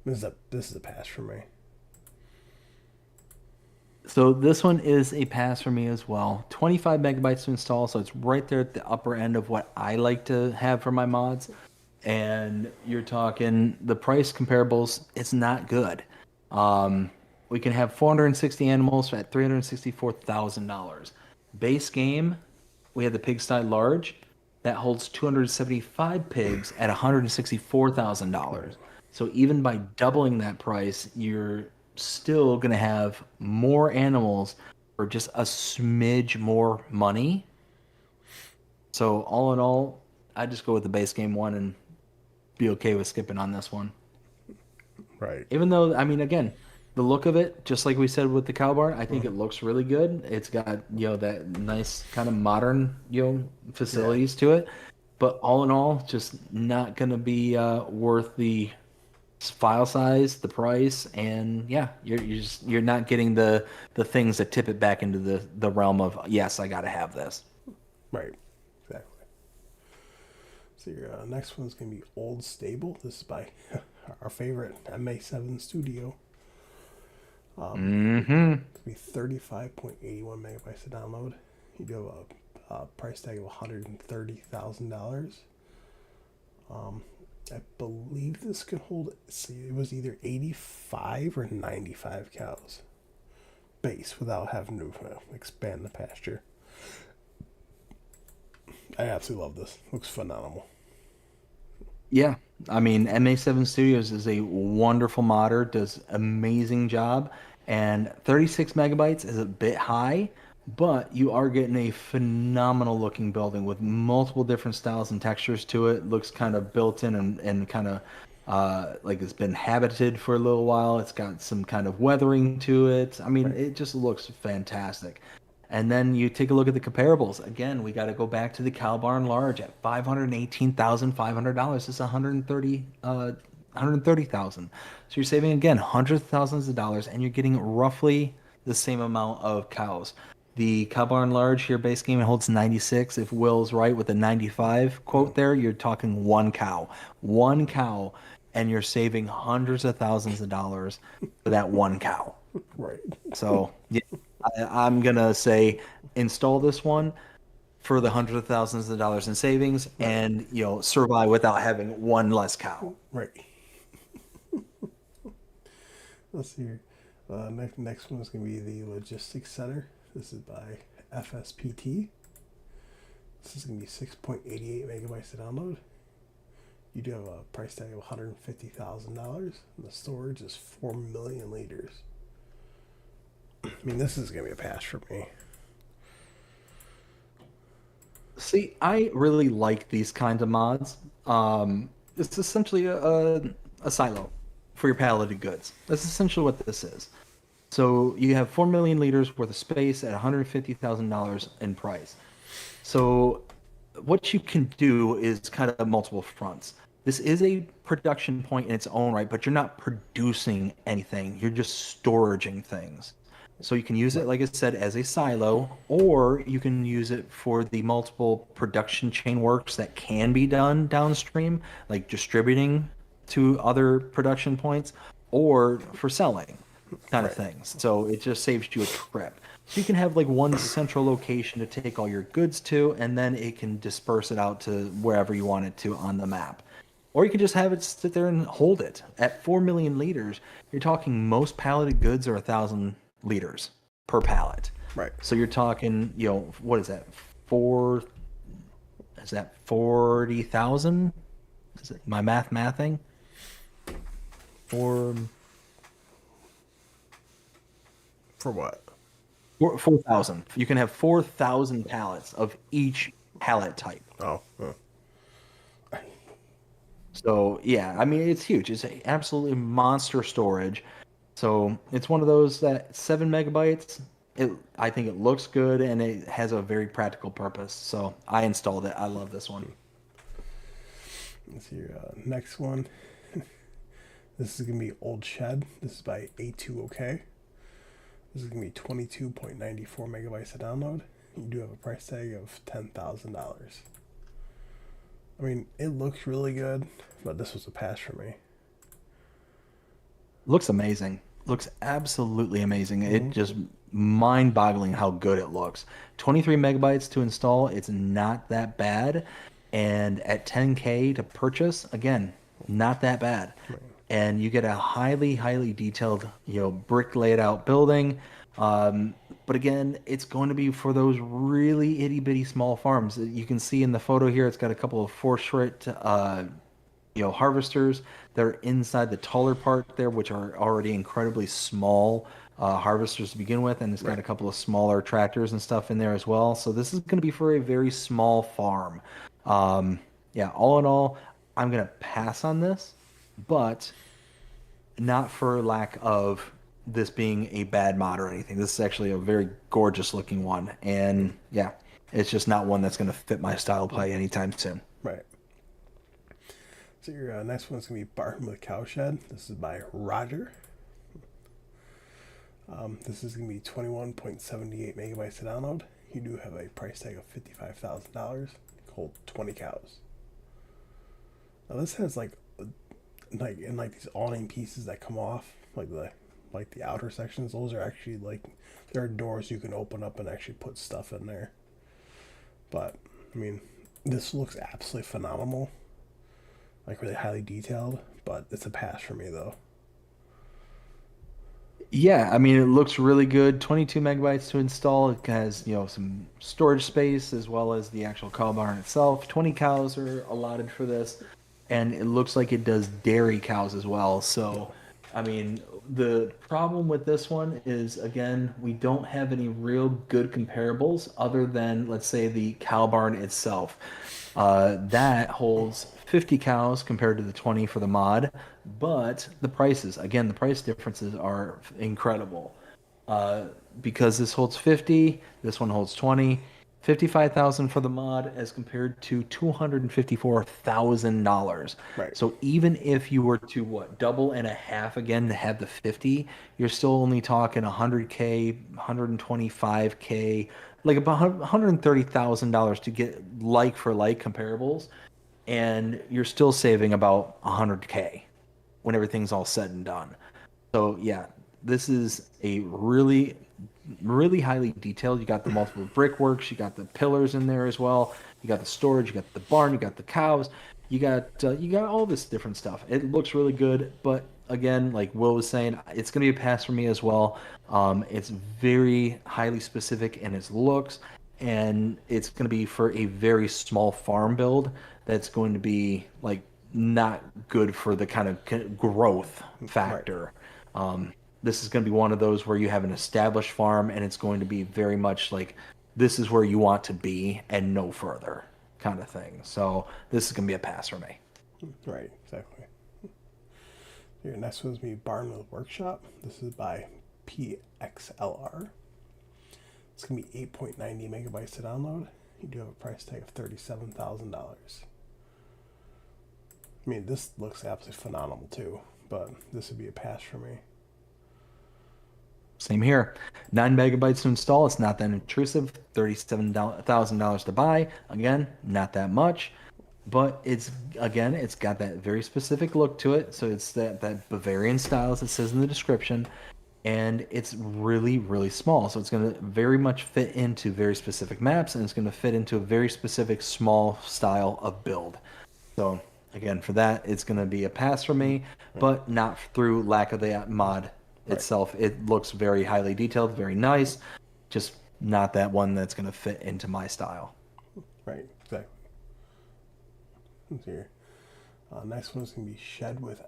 This is a pass for me. So this one is a pass for me as well. 25 megabytes to install, so it's right there at the upper end of what I like to have for my mods. And you're talking the price comparables, it's not good. Um, we can have 460 animals at $364,000. Base game, we have the pigsty large that holds 275 pigs at $164,000. So even by doubling that price, you're still going to have more animals for just a smidge more money. So all in all, I just go with the base game one and be okay with skipping on this one. Right. Even though, I mean, again, the look of it, just like we said with the cow barn, I think it looks really good. It's got, that nice kind of modern, Yeah. facilities to it. But all in all, just not going to be worth the file size, the price, and yeah, you're not getting the things that tip it back into the realm of yes, I got to have this. Right. Exactly. So your next one's gonna be Old Stable. This is by our favorite MA7 Studio. Hmm. It's gonna be 35.81 megabytes to download. You do have a price tag of $130,000. Um, I believe this could hold. See, it was either 85 or 95 cows base without having to expand the pasture. I absolutely love this. Looks phenomenal. Yeah, I mean, MA7 Studios is a wonderful modder, does amazing job, and 36 megabytes is a bit high, but you are getting a phenomenal looking building with multiple different styles and textures to it. Looks kind of built in and kind of like it's been habited for a little while. It's got some kind of weathering to it. I mean, Right. it just looks fantastic. And then you take a look at the comparables. Again, we got to go back to the Cow Barn Large at $518,500. It's 130,000. So you're saving again hundreds of thousands of dollars, and you're getting roughly the same amount of cows. The Cow Barn Large here base game holds 96. If Will's right with the 95 quote there, you're talking one cow, and you're saving hundreds of thousands of dollars for that one cow. Right. So yeah, I'm gonna say install this one for the hundreds of thousands of dollars in savings, Right. and survive without having one less cow. Right. Let's see here. Next one is going to be the Logistics Center. This is by FSPT. This is going to be 6.88 megabytes to download. You do have a price tag of $150,000. And the storage is 4 million liters. I mean, this is going to be a pass for me. See, I really like these kinds of mods. It's essentially a silo for your palleted goods. That's essentially what this is. So you have 4 million liters worth of space at $150,000 in price. So what you can do is kind of multiple fronts. This is a production point in its own right, but you're not producing anything. You're just storaging things. So you can use it, Right. like I said, as a silo, or you can use it for the multiple production chain works that can be done downstream, like distributing to other production points, or for selling kind of Right. things. So it just saves you a trip. So you can have like one central location to take all your goods to, and then it can disperse it out to wherever you want it to on the map. Or you can just have it sit there and hold it. At 4 million liters, you're talking most palleted goods are 1,000 liters per pallet. Right. So you're talking, what is that? Four, is that 40,000? Is it my mathing? For what? 4,000. You can have 4,000 pallets of each pallet type. Oh, So yeah, I mean it's huge. It's a absolutely monster storage. So it's one of those that 7 megabytes. I think it looks good and it has a very practical purpose. So I installed it. I love this one. let's see your next one. This is gonna be Old Shed. This is by A2OK. This is gonna be 22.94 megabytes to download. You do have a price tag of $10,000. I mean, it looks really good, but this was a pass for me. Looks amazing. Looks absolutely amazing. It Mm-hmm. just mind-boggling how good it looks. 23 megabytes to install, it's not that bad. And at 10K to purchase, again, not that bad. Right. And you get a highly, highly detailed, brick laid out building. But again, it's going to be for those really itty bitty small farms. You can see in the photo here, it's got a couple of four-shrit harvesters that are inside the taller part there, which are already incredibly small harvesters to begin with, and it's got Right. a couple of smaller tractors and stuff in there as well. So this is going to be for a very small farm. Um, yeah, all in all, I'm going to pass on this, but not for lack of this being a bad mod or anything. This is actually a very gorgeous looking one, and yeah, it's just not one that's going to fit my style play anytime soon. Right. So your next one's gonna be Barton with Cowshed. This is by Roger. This is gonna be 21.78 megabytes to download. You do have a price tag of $55,000. Hold 20 cows. Now this has like these awning pieces that come off, like the outer sections. Those are actually like there are doors you can open up and actually put stuff in there. But I mean, this looks absolutely phenomenal, like really highly detailed. But it's a pass for me though. Yeah, I mean, it looks really good. 22 megabytes to install. It has, some storage space as well as the actual cow barn itself. 20 cows are allotted for this, and it looks like it does dairy cows as well. So, I mean, the problem with this one is, again, we don't have any real good comparables other than, let's say, the cow barn itself. That holds 50 cows compared to the 20 for the mod, but the prices, again, the price differences are incredible. Uh, because this holds 50, this one holds 20. 55,000 for the mod as compared to $254,000. Right. So even if you were to double and a half again to have the 50, you're still only talking 100K, 125K, like about $130,000 to get like for like comparables, and you're still saving about 100K when everything's all said and done. So yeah, this is a really, really highly detailed. You got the multiple brickworks, you got the pillars in there as well. You got the storage, you got the barn, you got the cows, you got all this different stuff. It looks really good, but again, like Will was saying, it's going to be a pass for me as well. It's very highly specific in its looks, and it's going to be for a very small farm build that's going to be like not good for the kind of growth Right. factor. This is going to be one of those where you have an established farm and it's going to be very much like this is where you want to be and no further kind of thing. So this is going to be a pass for me. Right. Exactly. Your next one's gonna be Barn with Workshop. This is by PXLR. It's gonna be 8.90 megabytes to download. You do have a price tag of $37,000. I mean, this looks absolutely phenomenal too, but this would be a pass for me. Same here. 9 megabytes to install. It's not that intrusive. $37,000 to buy. Again, not that much. But it's got that very specific look to it. So it's that Bavarian style, as it says in the description. And it's really, really small. So it's going to very much fit into very specific maps, and it's going to fit into a very specific small style of build. So again, for that, it's going to be a pass for me, Right. but not through lack of the mod Right. itself. It looks very highly detailed, very nice, just not that one that's going to fit into my style. Right. Exactly. Let's see here. Next one is going to be shed with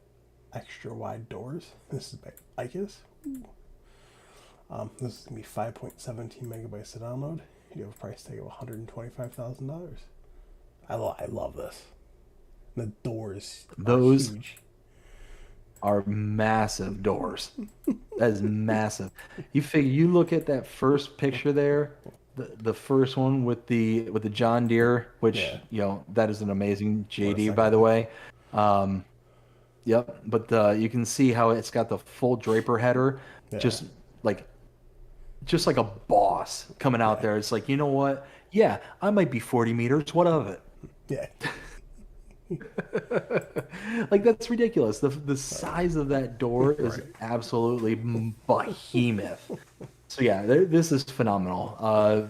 extra wide doors. This is by Icus. This is going to be 5.17 megabytes to download. You have a price tag of $125,000. I love this. The doors are Those huge. are massive doors. That is massive. You figure you look at that first picture there, the first one with the John Deere, which Yeah. that is an amazing What a JD by second the one. way. Um, yep, but you can see how it's got the full draper header, Yeah. just like just like a boss coming out Yeah. there. It's like, you know what? Yeah, I might be 40 meters. What of it? Yeah. Like that's ridiculous. The size of that door is Right. absolutely behemoth. So yeah, this is phenomenal.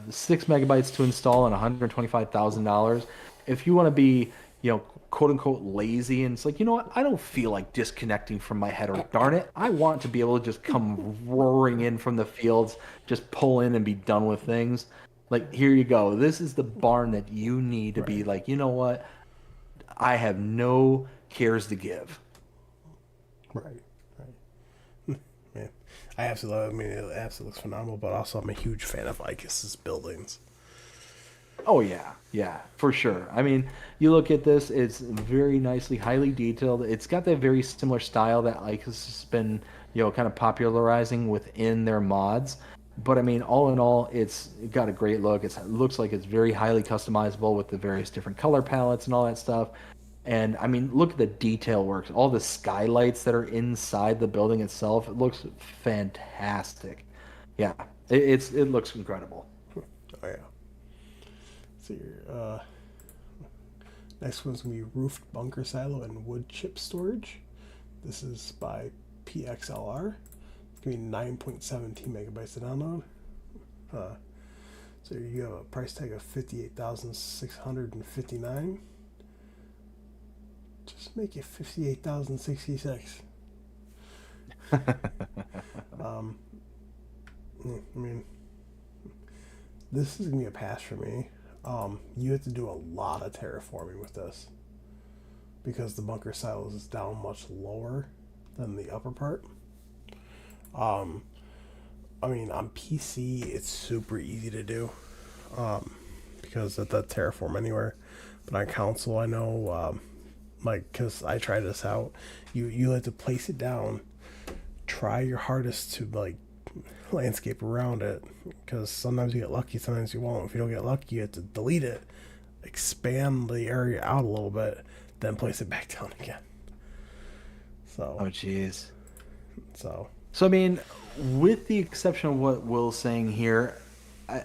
6 megabytes to install and $125,000. If you want to be, you know, quote unquote lazy, and it's like, you know what, I don't feel like disconnecting from my header. Darn it, I want to be able to just come roaring in from the fields, just pull in and be done with things. Like here you go. This is the barn that you need to be Right. like, you know what, I have no cares to give. Right. Right. Yeah. I absolutely love it. I mean, it absolutely looks phenomenal, but also I'm a huge fan of Icus's buildings. Oh yeah, yeah, for sure. I mean, you look at this, it's very nicely, highly detailed. It's got that very similar style that Ike has been, kind of popularizing within their mods. But I mean, all in all, it's got a great look. It looks like it's very highly customizable with the various different color palettes and all that stuff. And I mean, look at the detail work, all the skylights that are inside the building itself. It looks fantastic. Yeah, it looks incredible. Oh, yeah. So next one's going to be roofed bunker silo and wood chip storage. This is by PXLR. It's going to be 9.17 megabytes to download. Uh, so you have a price tag of 58,659. Just make it 58,066. Um, I mean, this is gonna be a pass for me. You have to do a lot of terraforming with this because the bunker silos is down much lower than the upper part. Um, I mean, on PC it's super easy to do because of the terraform anywhere. But on console, I know, like, because I tried this out, you have to place it down, try your hardest to like landscape around it because sometimes you get lucky, sometimes you won't. If you don't get lucky, you have to delete it, expand the area out a little bit, then place it back down again. So, Oh, jeez. so So, I mean, with the exception of what Will's saying here,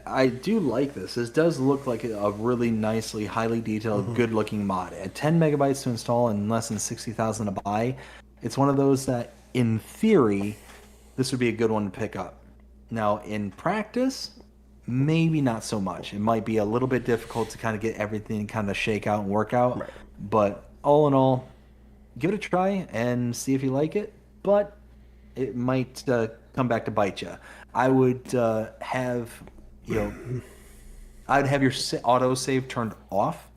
I do like this. This does look like a really nicely, highly detailed, mm-hmm. good-looking mod. At 10 megabytes to install and less than 60,000 to buy, it's one of those that, in theory, this would be a good one to pick up. Now, in practice, maybe not so much. It might be a little bit difficult to kind of get everything kind of shake out and work out, Right. but all in all, give it a try and see if you like it. But it might come back to bite you. I would have, you know, I'd have your auto save turned off,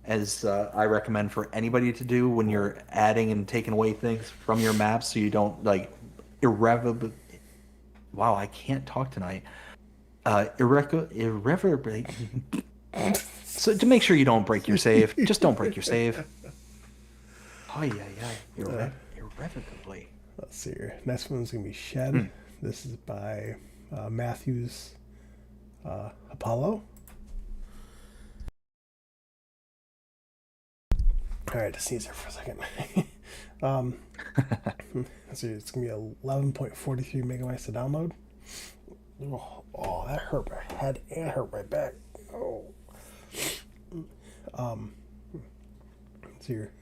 as I recommend for anybody to do when Right. you're adding and taking away things from your maps, so you don't like irrevocably. Wow, I can't talk tonight. Irreparably. So to make sure you don't break your save, just don't break your save. Oh yeah, yeah, irrevocably. Let's see here. Next one's gonna be Shed. Hmm. This is by Matthews Apollo. All right, just sneeze there for a second. um, let's see, it's gonna be 11.43 megabytes to download. Oh, that hurt my head and hurt my back. Oh. Um, let's see here.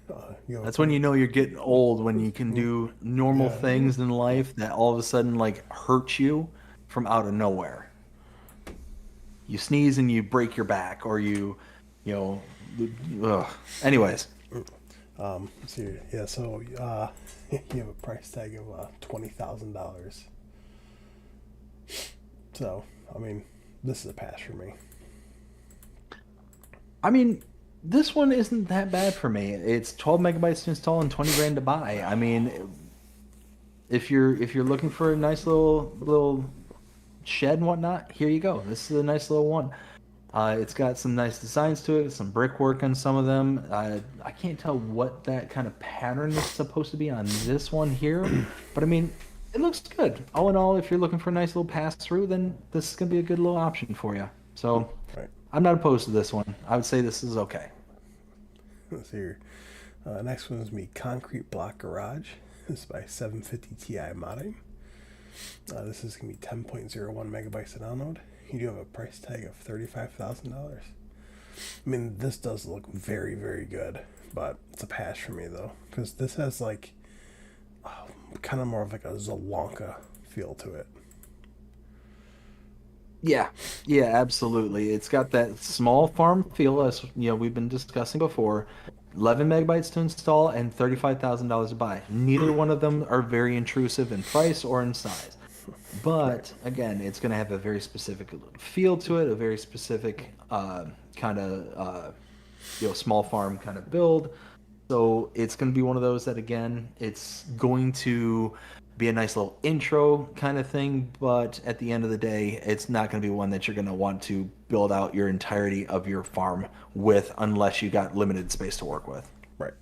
You have a That's when you know you're getting old, when you can do normal yeah, things in life that all of a sudden like hurt you from out of nowhere. You sneeze and you break your back, or you know, ugh. Anyways, let's see here. Yeah, so you have a price tag of $20,000. So, I mean, this is a pass for me. I mean, This one isn't that bad for me. It's 12 megabytes to install and 20 grand to buy. I mean, if you're looking for a nice little shed and whatnot, here you go. This is a nice little one. It's got some nice designs to it, some brickwork on some of them. I can't tell what that kind of pattern is supposed to be on this one here, but I mean, it looks good. All in all, if you're looking for a nice little pass through, then this is gonna be a good little option for you. So Right. I'm not opposed to this one. I would say this is okay. Let's see here. Next one is me Concrete Block Garage. This is by 750 Ti modding. This is going to be 10.01 megabytes to download. You do have a price tag of $35,000. I mean, this does look very, very good, but it's a pass for me though, because this has like kind of more of like a Zalonka feel to it. Yeah, yeah, absolutely. It's got that small farm feel, as we've been discussing before. 11 megabytes to install and $35,000 to buy. Neither one of them are very intrusive in price or in size. Right, But again, it's going to have a very specific feel to it, a very specific kind of small farm kind of build. So it's going to be one of those that, again, it's going to be a nice little intro kind of thing, but at the end of the day, it's not going to be one that you're going to want to build out your entirety of your farm with unless you got limited space to work with. right.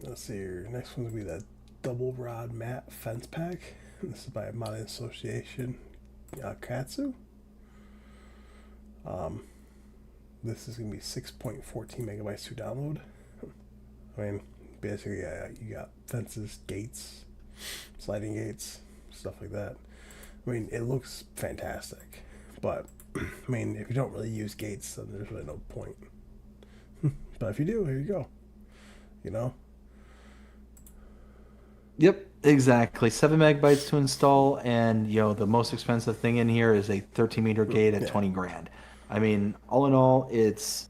Let's see here. Next one's gonna be that double rod mat fence pack. This is by Modding Association Katsu. This is gonna be 6.14 megabytes to download. I mean, basically, you got fences, gates, sliding gates, stuff like that. I mean, it looks fantastic, but I mean, if you don't really use gates, then there's really no point. But if you do, here you go. You know, Yep, exactly. 7 megabytes to install, and the most expensive thing in here is a 13-meter gate at yeah, 20 grand. I mean, all in all, it's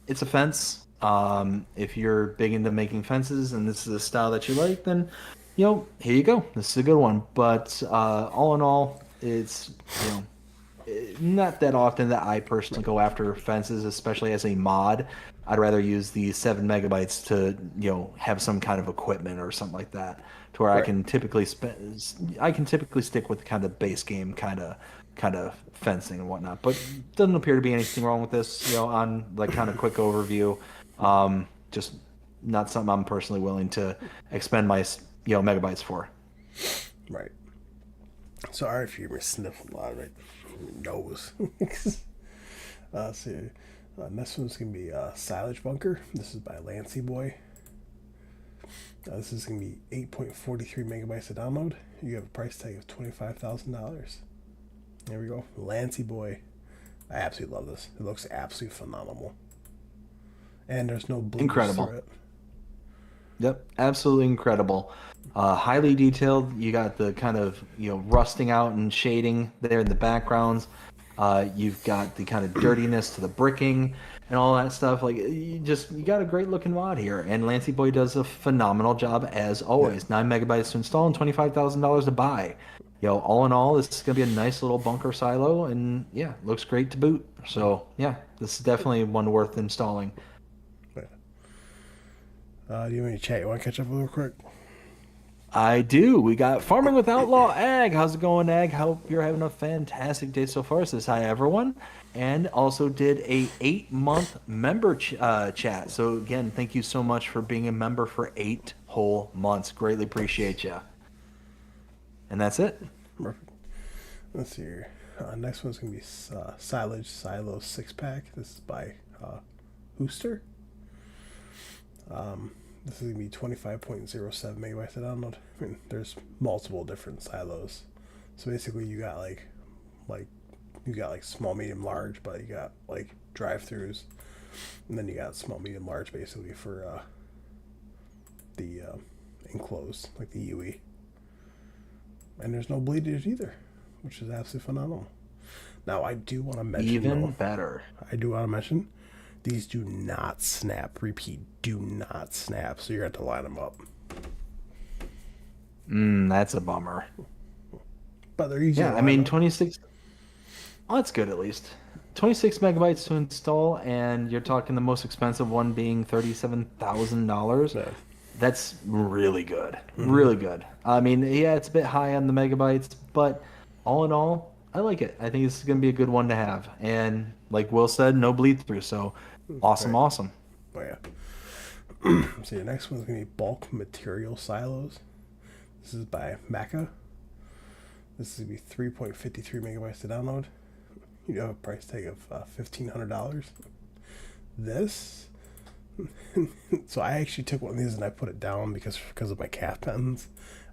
a fence. If you're big into making fences and this is a style that you like, then here you go. This is a good one. But all in all, it's not that often that I personally right, go after fences, especially as a mod. I'd rather use the 7 megabytes to, have some kind of equipment or something like that, to where right. I can typically stick with the kind of base game kind of fencing and whatnot. But doesn't appear to be anything wrong with this, on like kind of quick overview. Just not something I'm personally willing to expend my, megabytes for. Right. Sorry if you were sniffing a lot right your nose. Let's see. Next one's gonna be Silage Bunker. This is by Lancy Boy. This is gonna be 8.43 megabytes to download. You have a price tag of $25,000. There we go, Lancy Boy. I absolutely love this. It looks absolutely phenomenal, and there's no bleeders through Incredible. it. Yep, absolutely incredible. Highly detailed. You got the kind of rusting out and shading there in the backgrounds. You've got the kind of dirtiness to the bricking and all that stuff. Like you got a great looking mod here, and Lancy Boy does a phenomenal job as Yeah, always. 9 megabytes to install and $25,000 to buy. All in all, this is gonna be a nice little bunker silo, and yeah, looks great to boot. So yeah, this is definitely one worth installing. but do you want me to chat? You want to catch up real quick? I do. We got Farming with Outlaw Ag. How's it going, Ag? Hope you're having a fantastic day so far. Says hi, everyone. And also did a 8 month member chat. So again, thank you so much for being a member for 8 whole months. Greatly appreciate you. And that's it. Perfect. Let's see here. Next one's gonna be Silage Silo 6 pack. This is by Hooster. This is gonna be 25.07 megabytes to download. I mean, there's multiple different silos. So basically, like you got like small, medium, large, but you got like drive-throughs, and then you got small, medium, large, basically for the enclosed, like the UE. And there's no bleeders either, which is absolutely phenomenal. Now, I do want to mention Even though, better. I do want to mention these do not snap. Repeat, do not snap. So you're going to have to line them up. That's a bummer. But they're easy to Yeah, I line mean, up. 26. Oh, that's good at least. 26 megabytes to install, and you're talking the most expensive one being $37,000. Yeah. That's really good. Mm-hmm. Really good. I mean, yeah, it's a bit high on the megabytes, but all in all, I like it. I think this is going to be a good one to have. And like Will said, no bleed through. So awesome, Right. awesome. Oh yeah. So your next one's gonna be bulk material silos. This is by Maca. This is gonna be 3.53 megabytes to download. You have a price tag of $1,500. This. So I actually took one of these and I put it down because of my calf pens.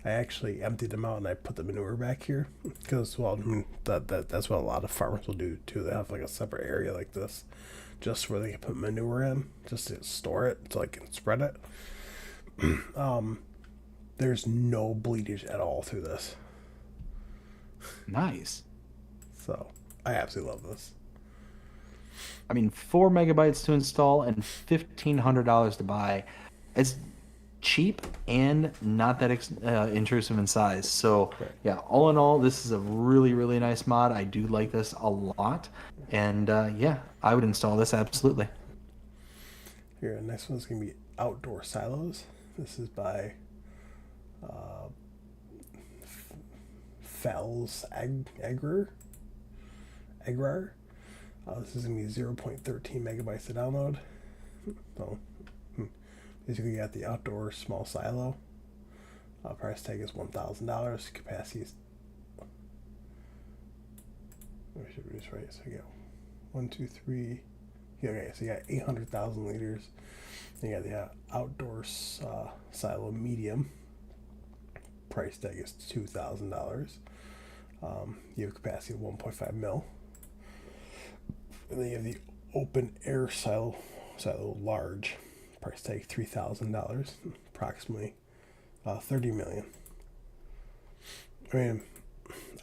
I actually emptied them out and I put the manure back here because well that's what a lot of farmers will do too. They have like a separate area like this, just where they can put manure in, just to store it so I can spread it. There's no bleedage at all through this, Nice. so I absolutely love this. I mean, 4 megabytes to install and $1,500 to buy. It's cheap and not that intrusive in size. So, Right yeah, all in all, this is a really, really nice mod. I do like this a lot. And yeah, I would install this absolutely. here, next one's gonna be outdoor silos. This is by Fells Agrar. This is going to be 0.13 megabytes to download. So, basically, you got the outdoor small silo. Price tag is $1,000. Capacity is. I should read this right. So, you got 1, 2, 3. Yeah, okay, so you got 800,000 liters. Then you got the outdoor silo medium. Price tag is $2,000. You have a capacity of 1.5 mil. And then you have the open air silo large, price tag $3,000, approximately 30 million. I mean,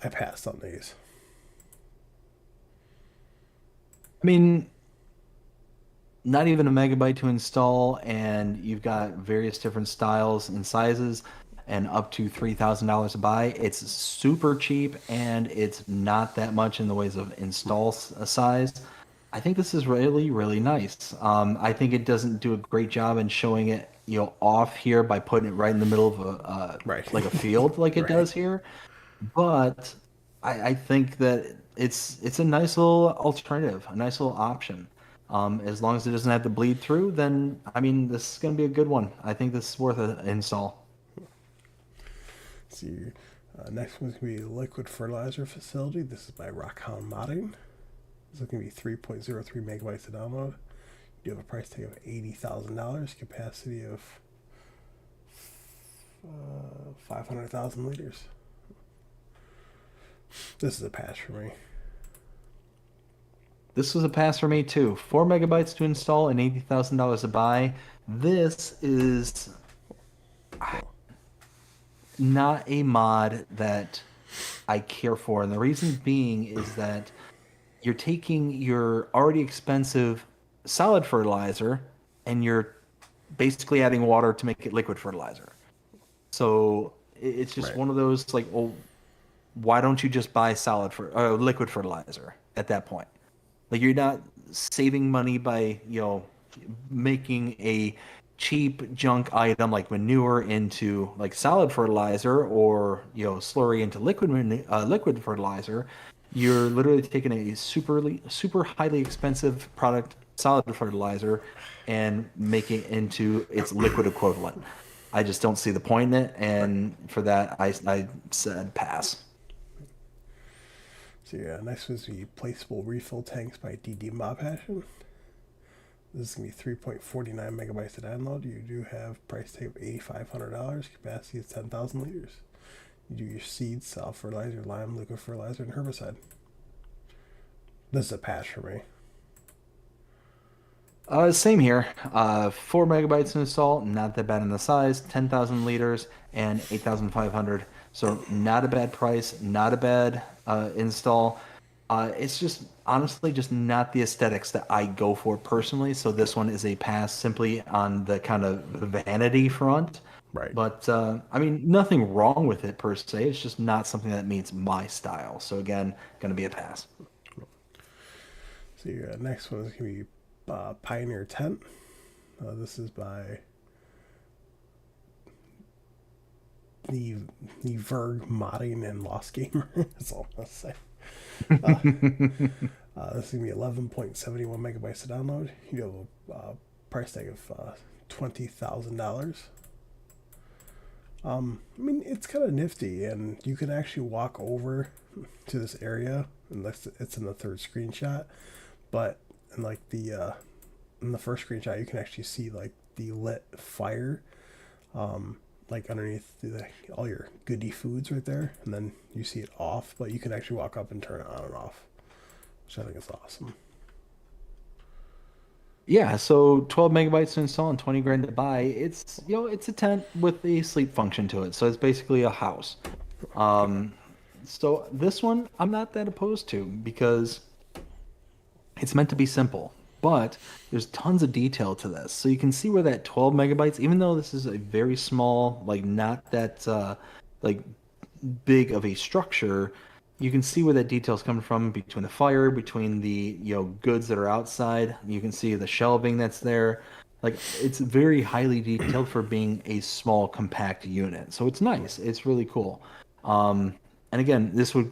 I passed on these. I mean, not even a megabyte to install, and you've got various different styles and sizes, and up to $3,000 to buy. It's super cheap, and it's not that much in the ways of install size. I think this is really, really nice. I think it doesn't do a great job in showing it, off here by putting it right in the middle of Right, like a field, like it right. does here. But I think that it's a nice little alternative, a nice little option. As long as it doesn't have to bleed through, then I mean this is going to be a good one. I think this is worth an install. Let's see, next one's gonna be liquid fertilizer facility. This is by Rockhound Modding. This is gonna be 3.03 megabytes to download. You have a price tag of $80,000. Capacity of 500,000 liters. This is a pass for me. This was a pass for me too. 4 megabytes to install and $80,000 to buy. This is not a mod that I care for, and the reason being is that you're taking your already expensive solid fertilizer and you're basically adding water to make it liquid fertilizer. So it's just Right. one of those like, well, why don't you just buy liquid fertilizer at that point? Like you're not saving money by, making a cheap junk item like manure into like solid fertilizer or, slurry into liquid fertilizer. You're literally taking a super highly expensive product, solid fertilizer, and making it into its liquid equivalent. I just don't see the point in it, Right. and for that, I said pass. So yeah, next was the placeable refill tanks by DD Mob Passion. This is gonna be 3.49 megabytes to download. You do have price tag of $8,500. Capacity is 10,000 liters. You do your seeds, soft fertilizer, lime, liquid fertilizer, and herbicide. This is a pass for me. Same here. 4 megabytes to install, not that bad in the size. 10,000 liters and 8,500. So not a bad price, not a bad install. It's just honestly just not the aesthetics that I go for personally. So this one is a pass simply on the kind of vanity front. Right. But I mean, nothing wrong with it per se. It's just not something that meets my style. So again, gonna be a pass. So your next one is going to be Pioneer Tent. This is by the the Verg modding and Lost Gamer. That's all I'm gonna say. Uh, this is gonna be 11.71 megabytes to download. You have a price tag of $20,000. I mean, it's kind of nifty, and you can actually walk over to this area, and it's in the third screenshot. But in like in the first screenshot, you can actually see like the lit fire, like underneath all your goodie foods right there, and then you see it off. But you can actually walk up and turn it on and off, which I think is awesome. Yeah, so 12 megabytes to install and 20 grand to buy. It's a tent with a sleep function to it. So it's basically a house. Um, so this one I'm not that opposed to because it's meant to be simple, but there's tons of detail to this. So you can see where that 12 megabytes, even though this is a very small, like not that like big of a structure, you can see where that detail's coming from between the fire, between the goods that are outside. You can see the shelving that's there. Like it's very highly detailed for being a small, compact unit. So it's nice. It's really cool. Um, and again, this would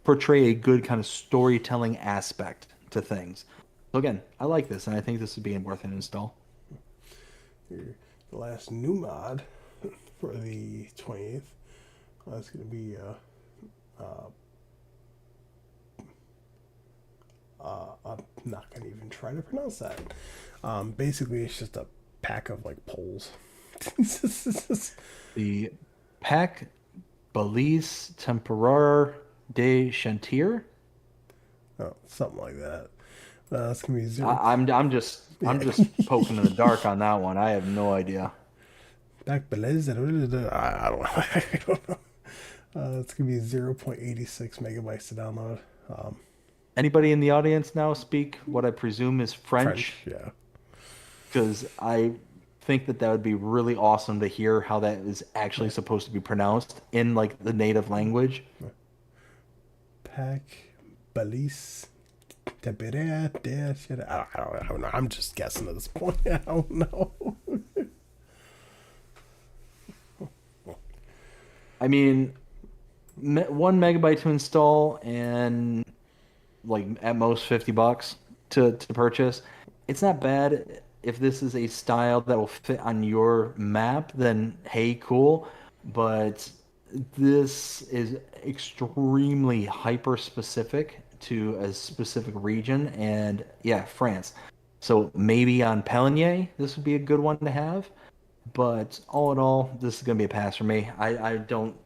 portray a good kind of storytelling aspect to things. So again, I like this, and I think this would be worth an install. Here, the last new mod for the 28th. That's going to be uh, I'm not going to even try to pronounce that. Basically, it's just a pack of like poles. The Pack Balise Temporaire de Chantier. Oh, something like that. That's gonna be zero. I'm Yeah, just poking in the dark on that one. I have no idea. back Belez. I don't. I don't know. It's gonna be 0.86 megabytes to download. Um, Anybody in the audience now speak what I presume is French, French? yeah. Because I think that would be really awesome to hear how that is actually Yeah. supposed to be pronounced in like the native language. Pack Balise. I don't know. I'm just guessing at this point. I don't know. I mean, 1 megabyte to install and like at most $50 to purchase. It's not bad. If this is a style that will fit on your map, then hey, cool. But this is extremely hyper specific to a specific region, and yeah, France. So maybe on Pelinier, this would be a good one to have. But all in all, this is going to be a pass for me. I don't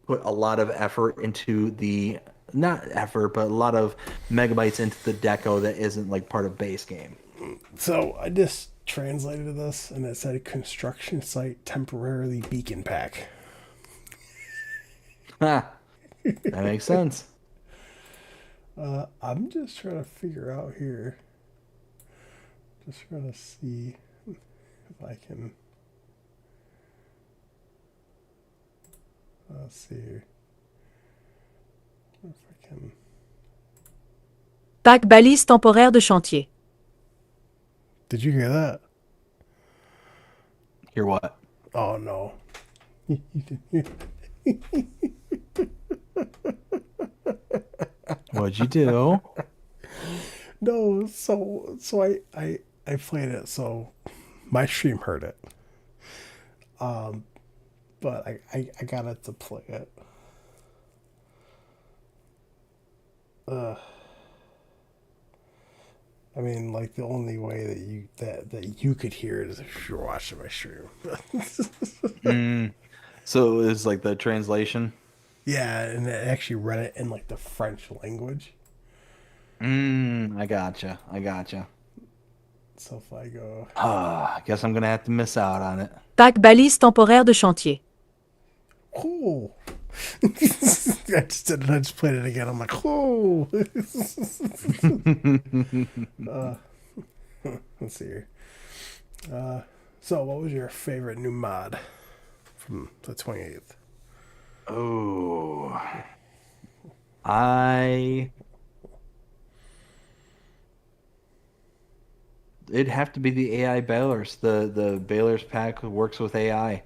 put a lot of effort into the not effort, but a lot of megabytes into the deco that isn't like part of base game. So I just translated this, and it said construction site temporarily beacon pack. Ha, that makes sense. I'm just trying to figure out here. Just trying to see if I can. Let's see here. If I can. Pack balise temporaire de chantier. Did you hear that? Hear what? Oh no. What'd you do? No, so I played it, so my stream heard it. But I got it to play it. I mean, like the only way that you could hear it is if you're watching my stream. Mm, so it's like the translation. Yeah, and it actually read it in like the French language. I gotcha. I gotcha. So if I go, I guess I'm gonna have to miss out on it. Pack balise temporaire de chantier. oh, I just did it. I just played it again. I'm like, oh. Let's see here. So what was your favorite new mod from the 28th? Oh, I it'd have to be the AI balers. The balers pack works with AI.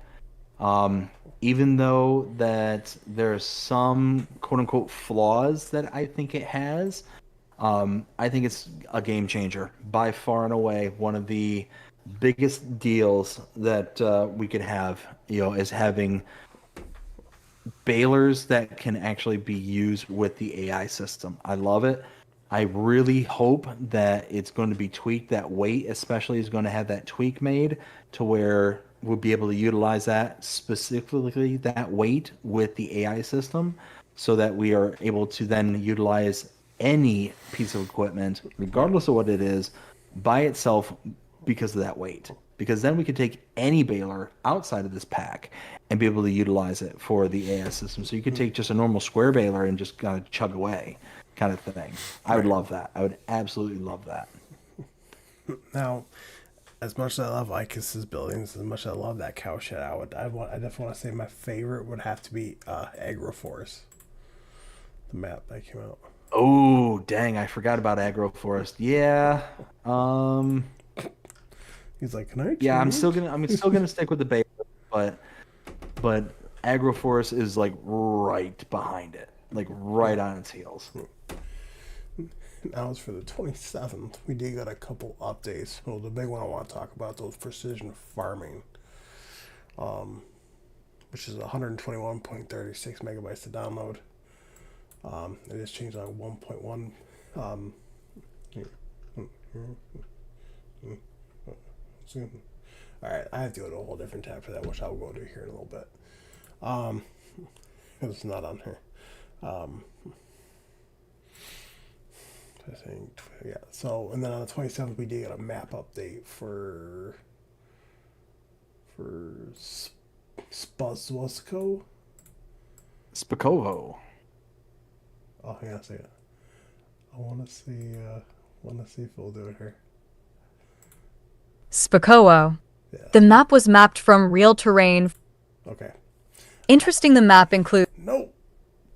Even though that there's some quote unquote flaws that I think it has, I think it's a game changer by far and away. One of the biggest deals that we could have, is having balers that can actually be used with the AI system. I love it. I really hope that it's going to be tweaked. That weight, especially, is going to have that tweak made to where we'll be able to utilize that specifically that weight with the AI system so that we are able to then utilize any piece of equipment, regardless of what it is, by itself because of that weight. Because then we could take any baler outside of this pack and be able to utilize it for the AI system. So you could take just a normal square baler and just kind of chug away, kind of thing. I would Right. love that. I would absolutely love that. Now, as much as I love Icus's buildings, as much as I love that cow shed, I definitely want to say my favorite would have to be Agroforce, the map that came out. Oh, dang, I forgot about agroforest. Yeah. Um He's like, can I yeah, change? I'm still gonna stick with the base, but but agroforest is like right behind it. Like right on its heels. Now it's for the 27th. We did get a couple updates. Well, the big one I want to talk about was precision farming, which is 121.36 megabytes to download. It is changed on 1.1. Um, all right, I have to go to a whole different tab for that, which I'll go to here in a little bit. Um, it's not on here. Um, I think, yeah. So, and then on the 27th, we did get a map update for Spuzwasco. Spakovo. Oh, hang on a second. I want to see if we'll do it here. Spakowo. Yeah. The map was mapped from real terrain. Okay. Interesting, the map includes No.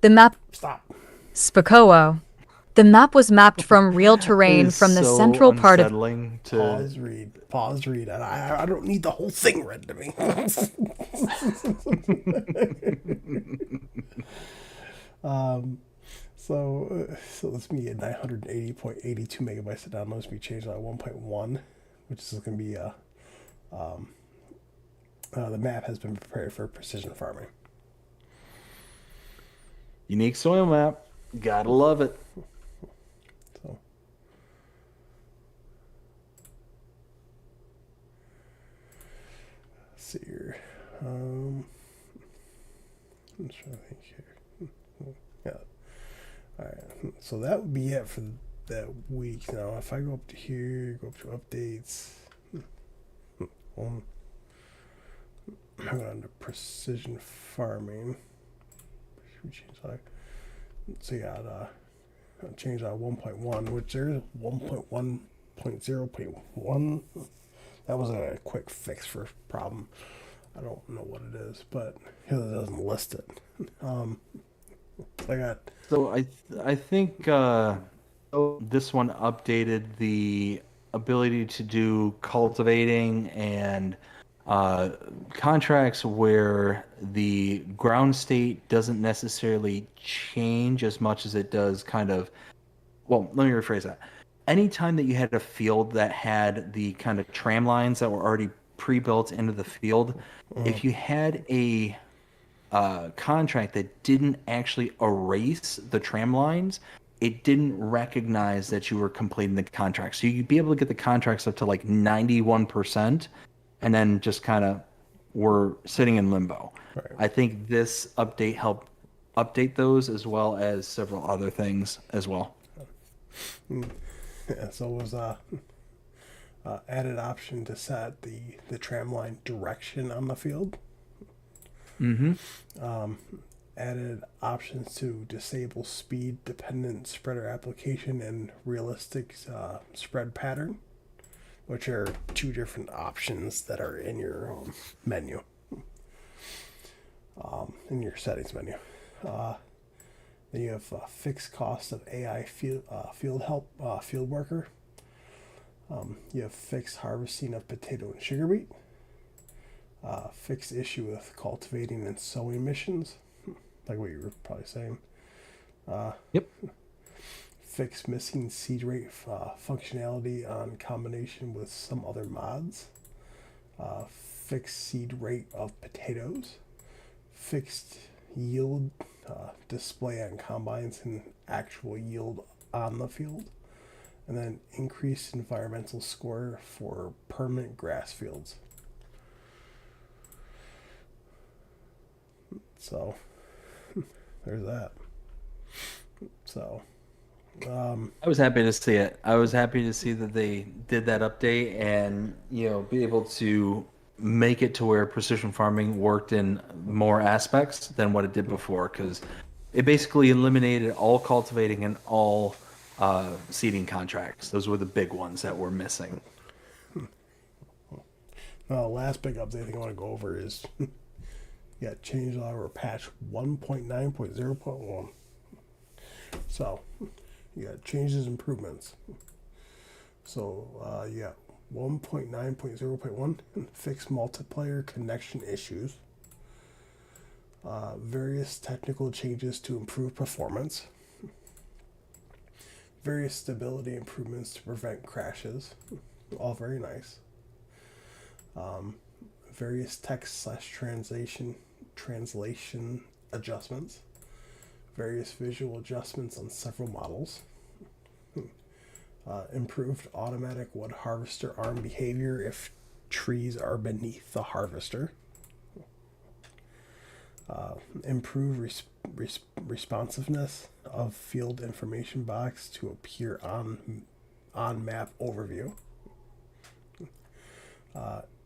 the map Stop. Spakowo. The map was mapped from real It terrain is from the so central part of unsettling to Pause. Read. Pause. Read. And I don't need the whole thing read to me. So this be at 980.82 megabytes to download. This be changed on 1.1, which is going to be the map has been prepared for precision farming. unique soil map. Gotta love it. So let's see here. I'm trying to think here. Yeah. All right. So that would be it for that week. Now, if I go up to here, go up to updates. Um, I'm going to precision farming. So you got change that 1.1, which there's 1.1.0.1. That was a quick fix for a problem. I don't know what it is, but it doesn't list it. So I got So I think this one updated the ability to do cultivating and contracts where the ground state doesn't necessarily change as much as it does kind of. Well, let me rephrase that. Anytime that you had a field that had the kind of tram lines that were already pre-built into the field, if you had a contract that didn't actually erase the tram lines, it didn't recognize that you were completing the contract. So you'd be able to get the contracts up to like 91% and then just kind of were sitting in limbo. right. I think this update helped update those as well as several other things as well. Yeah, so it was added option to set the tram line direction on the field. Mm-hmm. Added options to disable speed dependent spreader application and realistic spread pattern, which are two different options that are in your menu, in your settings menu. Then you have fixed cost of AI field help field worker. You have fixed harvesting of potato and sugar beet. Fixed issue with cultivating and sowing emissions, like what you were probably saying. Yep. Fix missing seed rate functionality on combination with some other mods. Fixed seed rate of potatoes. Fixed yield display on combines and actual yield on the field. And then increased environmental score for permanent grass fields. So there's that. So I was happy to see it. I was happy to see that they did that update and, be able to make it to where precision farming worked in more aspects than what it did before, because it basically eliminated all cultivating and all seeding contracts. Those were the big ones that were missing. last big update I think I want to go over is change log or patch 1.9.0.1. So you got changes, improvements. So 1.9.0.1 fix multiplayer connection issues. Various technical changes to improve performance. Various stability improvements to prevent crashes. All very nice. Various text slash translation adjustments. Various visual adjustments on several models. Improved automatic wood harvester arm behavior if trees are beneath the harvester. Improve responsiveness of field information box to appear on map overview.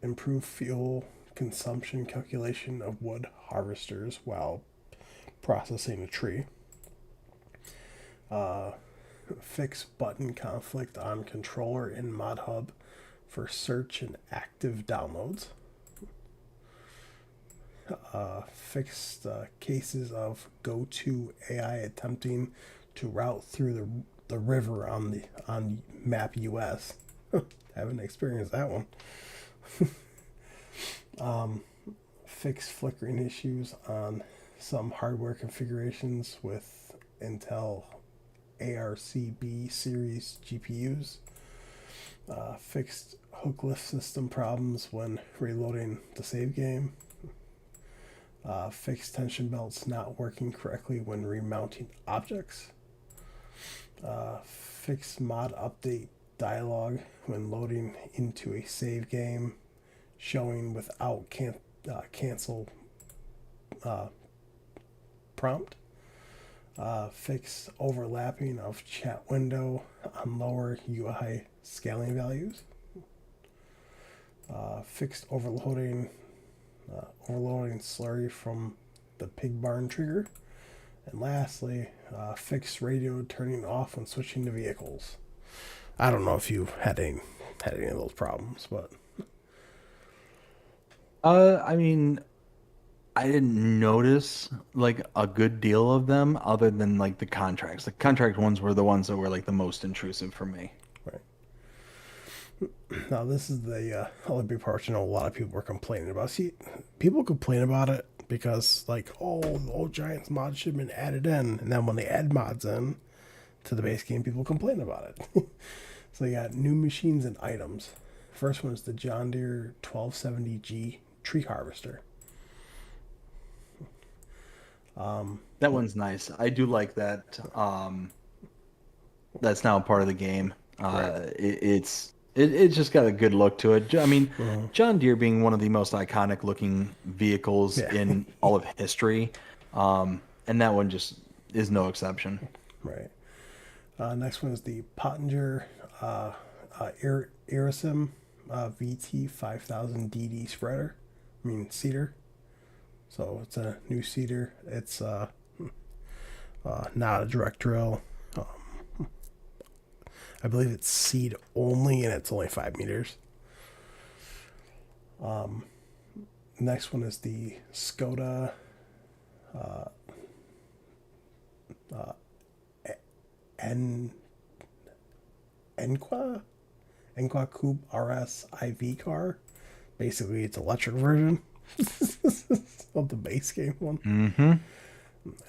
Improve fuel consumption calculation of wood harvesters while processing a tree. Fix button conflict on controller in ModHub for search and active downloads. Fixed cases of go-to AI attempting to route through the river on Map US. Haven't experienced that one. Fix flickering issues on some hardware configurations with Intel ARCB series GPUs. Fixed hook lift system problems when reloading the save game. Fixed tension belts not working correctly when remounting objects. Fixed mod update dialog when loading into a save game, showing without cancel prompt. Fix overlapping of chat window on lower UI scaling values. Fixed overloading slurry from the pig barn trigger. And lastly, fix radio turning off when switching to vehicles. I don't know if you had any of those problems, but I mean, I didn't notice like a good deal of them other than like the contracts. The contract ones were the ones that were like the most intrusive for me. right. Now this is the other big part. A lot of people were complaining about. See, people complain about it because like, oh, the old Giants mod should have been added in, and then when they add mods in to the base game, people complain about it. So you got new machines and items. First one is the John Deere 1270G tree harvester. That one's nice. I do like that. That's now a part of the game. It's just got a good look to it. I mean, John Deere being one of the most iconic looking vehicles Yeah. in all of history, and that one just is no exception. Right. Next one is the Pottinger Irisim VT 5000 DD spreader. I mean seeder. So it's a new seeder. It's not a direct drill. I believe it's seed only, and it's only 5 meters. Next one is the Skoda Enqua Coupe RS IV car. Basically, it's electric version of the base game one. Mm-hmm. And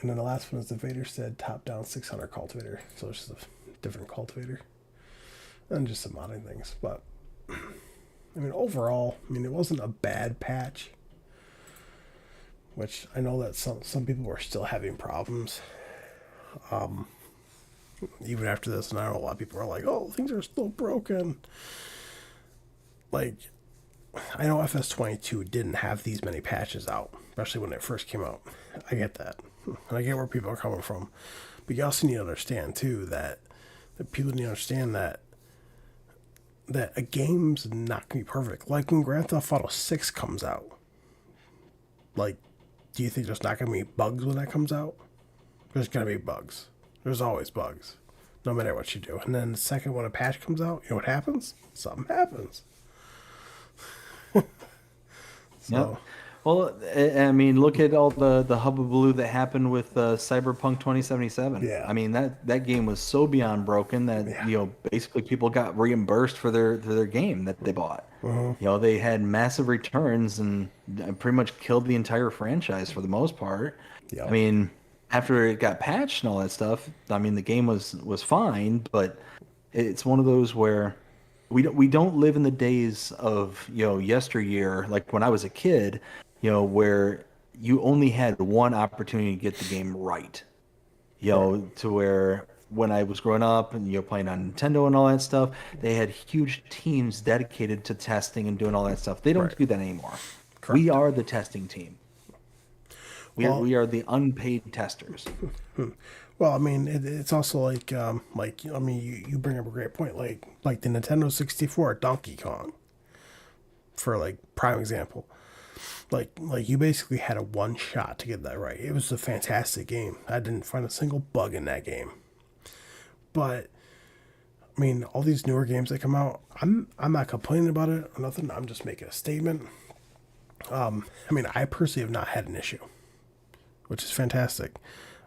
then the last one is the Vader said top down 600 cultivator. So it's just a different cultivator. And just some modding things. But, I mean, overall, I mean, it wasn't a bad patch. Which I know that some people are still having problems. Even after this, and I know a lot of people are like, oh, things are still broken. Like, I know FS22 didn't have these many patches out, especially when it first came out. I get that. And I get where people are coming from. But you also need to understand, too, that people need to understand that a game's not going to be perfect. Like when Grand Theft Auto 6 comes out, like, do you think there's not going to be bugs when that comes out? There's going to be bugs. There's always bugs, no matter what you do. And then the second when a patch comes out, you know what happens? Something happens. So, Yep. Well, I mean, look at all the hubbubaloo that happened with Cyberpunk 2077. yeah. I mean, that game was so beyond broken that Yeah. basically people got reimbursed for their game that they bought. They had massive returns and pretty much killed the entire franchise for the most part. I Yep. mean, after it got patched and all that stuff, I mean, the game was fine, but it's one of those where we don't live in the days of yesteryear, like when I was a kid, where you only had one opportunity to get the game right, Right. to where when I was growing up and playing on Nintendo and all that stuff, they had huge teams dedicated to testing and doing all that stuff. They don't Right. do that anymore. We Correct. are the testing team. Well, We are the unpaid testers. well, I mean, it's also like I mean, you bring up a great point, like the Nintendo 64 Donkey Kong, for like prime example. Like you basically had a one shot to get that right. It was a fantastic game. I didn't find a single bug in that game. But I mean, all these newer games that come out, I'm not complaining about it or nothing. I'm just making a statement. I mean, I personally have not had an issue, which is fantastic.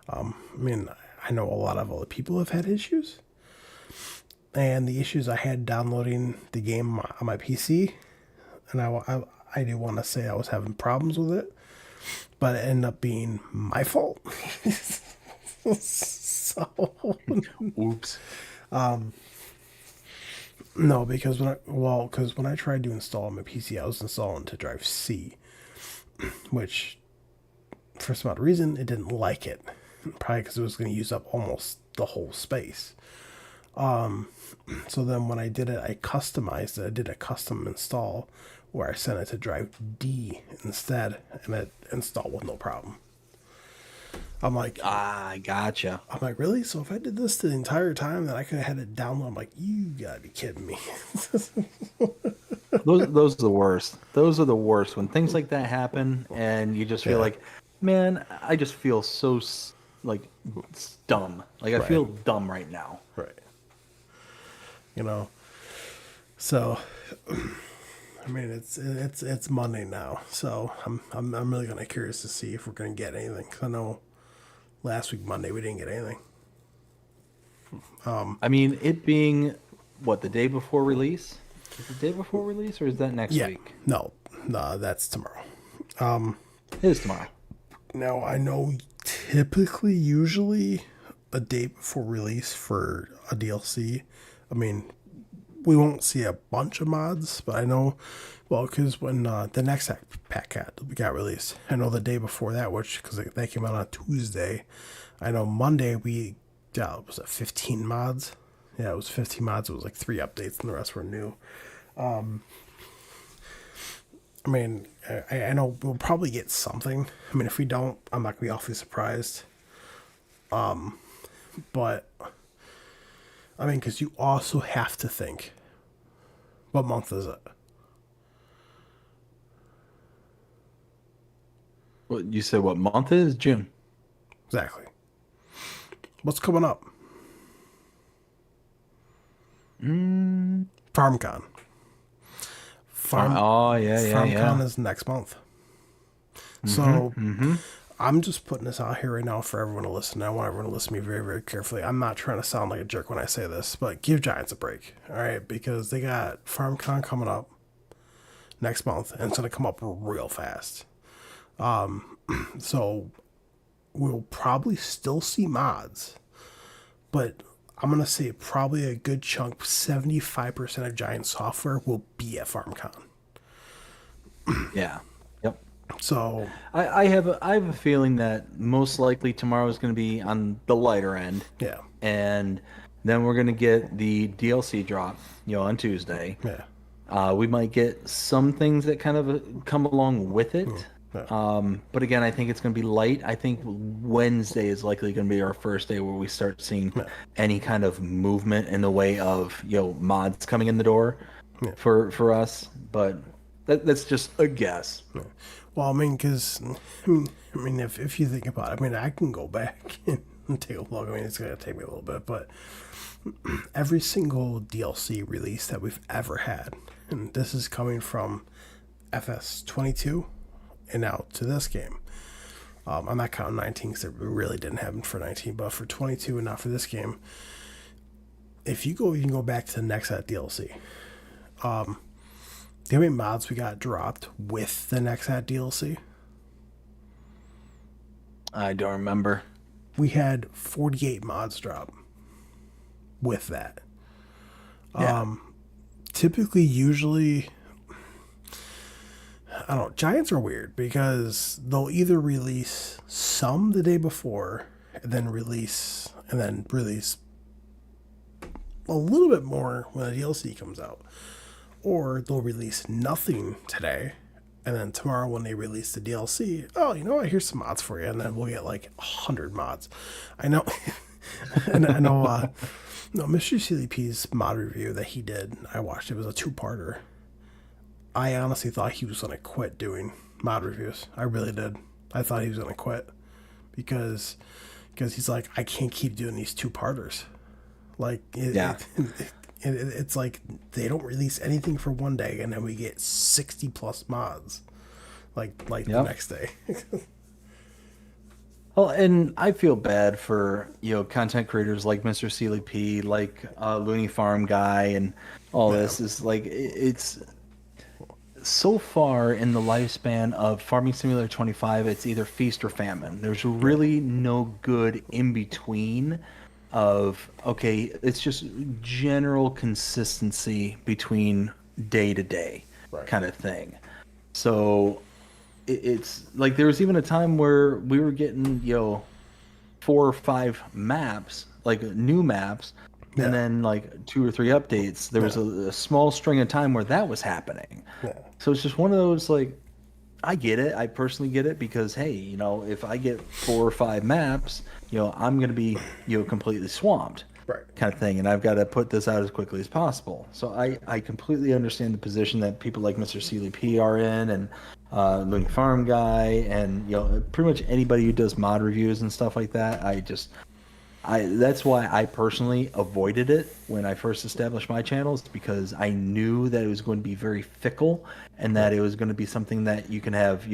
I mean, I know a lot of other people have had issues, and the issues I had downloading the game on my PC, and I do want to say I was having problems with it, but it ended up being my fault. So Oops. no, because when I tried to install on my PC, I was installing to drive C, which for some odd reason it didn't like it. Probably because it was going to use up almost the whole space. So then when I did it, I customized it. I did a custom install where I sent it to drive D instead, and it installed with no problem. I'm like, I gotcha. really? So if I did this the entire time, then I could have had it download. I'm like, you gotta be kidding me. Those are the worst. Those are the worst when things like that happen, and you just feel Yeah. like, man, I just feel so like dumb. Like I Right. feel dumb right now. Right. You know. So, I mean, it's Monday now, so I'm really gonna curious to see if we're gonna get anything. 'Cause I know last week Monday we didn't get anything. I mean, it being what, the day before release? Is it the day before release, or is that next Yeah. week? No, that's tomorrow. It is tomorrow. Now I know usually a day before release for a DLC. I mean, we won't see a bunch of mods, but I know, well, because when the next pack got released, I know the day before that, which because that came out on Tuesday, I know Monday we was it 15 mods? Yeah, it was 15 mods. It was like 3 updates, and the rest were new. I mean, I know we'll probably get something. I mean, if we don't, I'm not gonna be awfully surprised. But I mean, because you also have to think, what month is it? What you said? What month it is? June. Exactly. What's coming up? FarmCon. Oh yeah, yeah, FarmCon yeah. is next month. So I'm just putting this out here right now for everyone to listen. I want everyone to listen to me very, very carefully. I'm not trying to sound like a jerk when I say this, but give Giants a break, all right? Because they got FarmCon coming up next month, and it's going to come up real fast. So we'll probably still see mods, but I'm going to say probably a good chunk, 75% of Giant software will be at FarmCon. Yeah. Yep. So, I have a feeling that most likely tomorrow is going to be on the lighter end, yeah, and then we're going to get the DLC drop, on Tuesday. yeah. We might get some things that kind of come along with it. Yeah. But again, I think it's going to be light. I think Wednesday is likely going to be our first day where we start seeing any kind of movement in the way of mods coming in the door for us. But that's just a guess. Well, I mean, because if you think about it, I mean, I can go back and take a look. I mean, it's gonna take me a little bit, but every single DLC release that we've ever had, and this is coming from FS22 and now to this game. I'm not counting 19 because it really didn't happen for 19, but for 22 and not for this game. If you can go back to the next set DLC. Do you know how many mods we got dropped with the next hat DLC? I don't remember. We had 48 mods drop with that. Yeah. Typically, usually, I don't know, Giants are weird because they'll either release some the day before and then release a little bit more when the DLC comes out. Or they'll release nothing today, and then tomorrow when they release the DLC, oh, you know what, here's some mods for you, and then we'll get like 100 mods. I know, and I know, no, Mr. CDP's mod review that he did, I watched, it was a 2-parter. I honestly thought he was going to quit doing mod reviews. I really did. I thought he was going to quit because he's like, I can't keep doing these 2-parters. Like, it's like they don't release anything for one day and then we get 60 plus mods like the next day. Well, and I feel bad for content creators like Mr. Sealy P, like Looney Farm Guy, and all this is like it's so far in the lifespan of Farming Simulator 25. It's either feast or famine. There's really no good in between. It's just general consistency between day to day kind of thing. So it's like there was even a time where we were getting 4 or 5 maps, like new maps, and then like 2 or 3 updates. There was a small string of time where that was happening. So it's just one of those, like, I get it. I personally get it because, hey, if I get 4 or 5 maps, I'm going to be, completely swamped, kind of thing. And I've got to put this out as quickly as possible. So I completely understand the position that people like Mr. Sealy P are in, and Looney Farm Guy, and, pretty much anybody who does mod reviews and stuff like that. That's why I personally avoided it when I first established my channels, because I knew that it was going to be very fickle and that it was going to be something that you can have,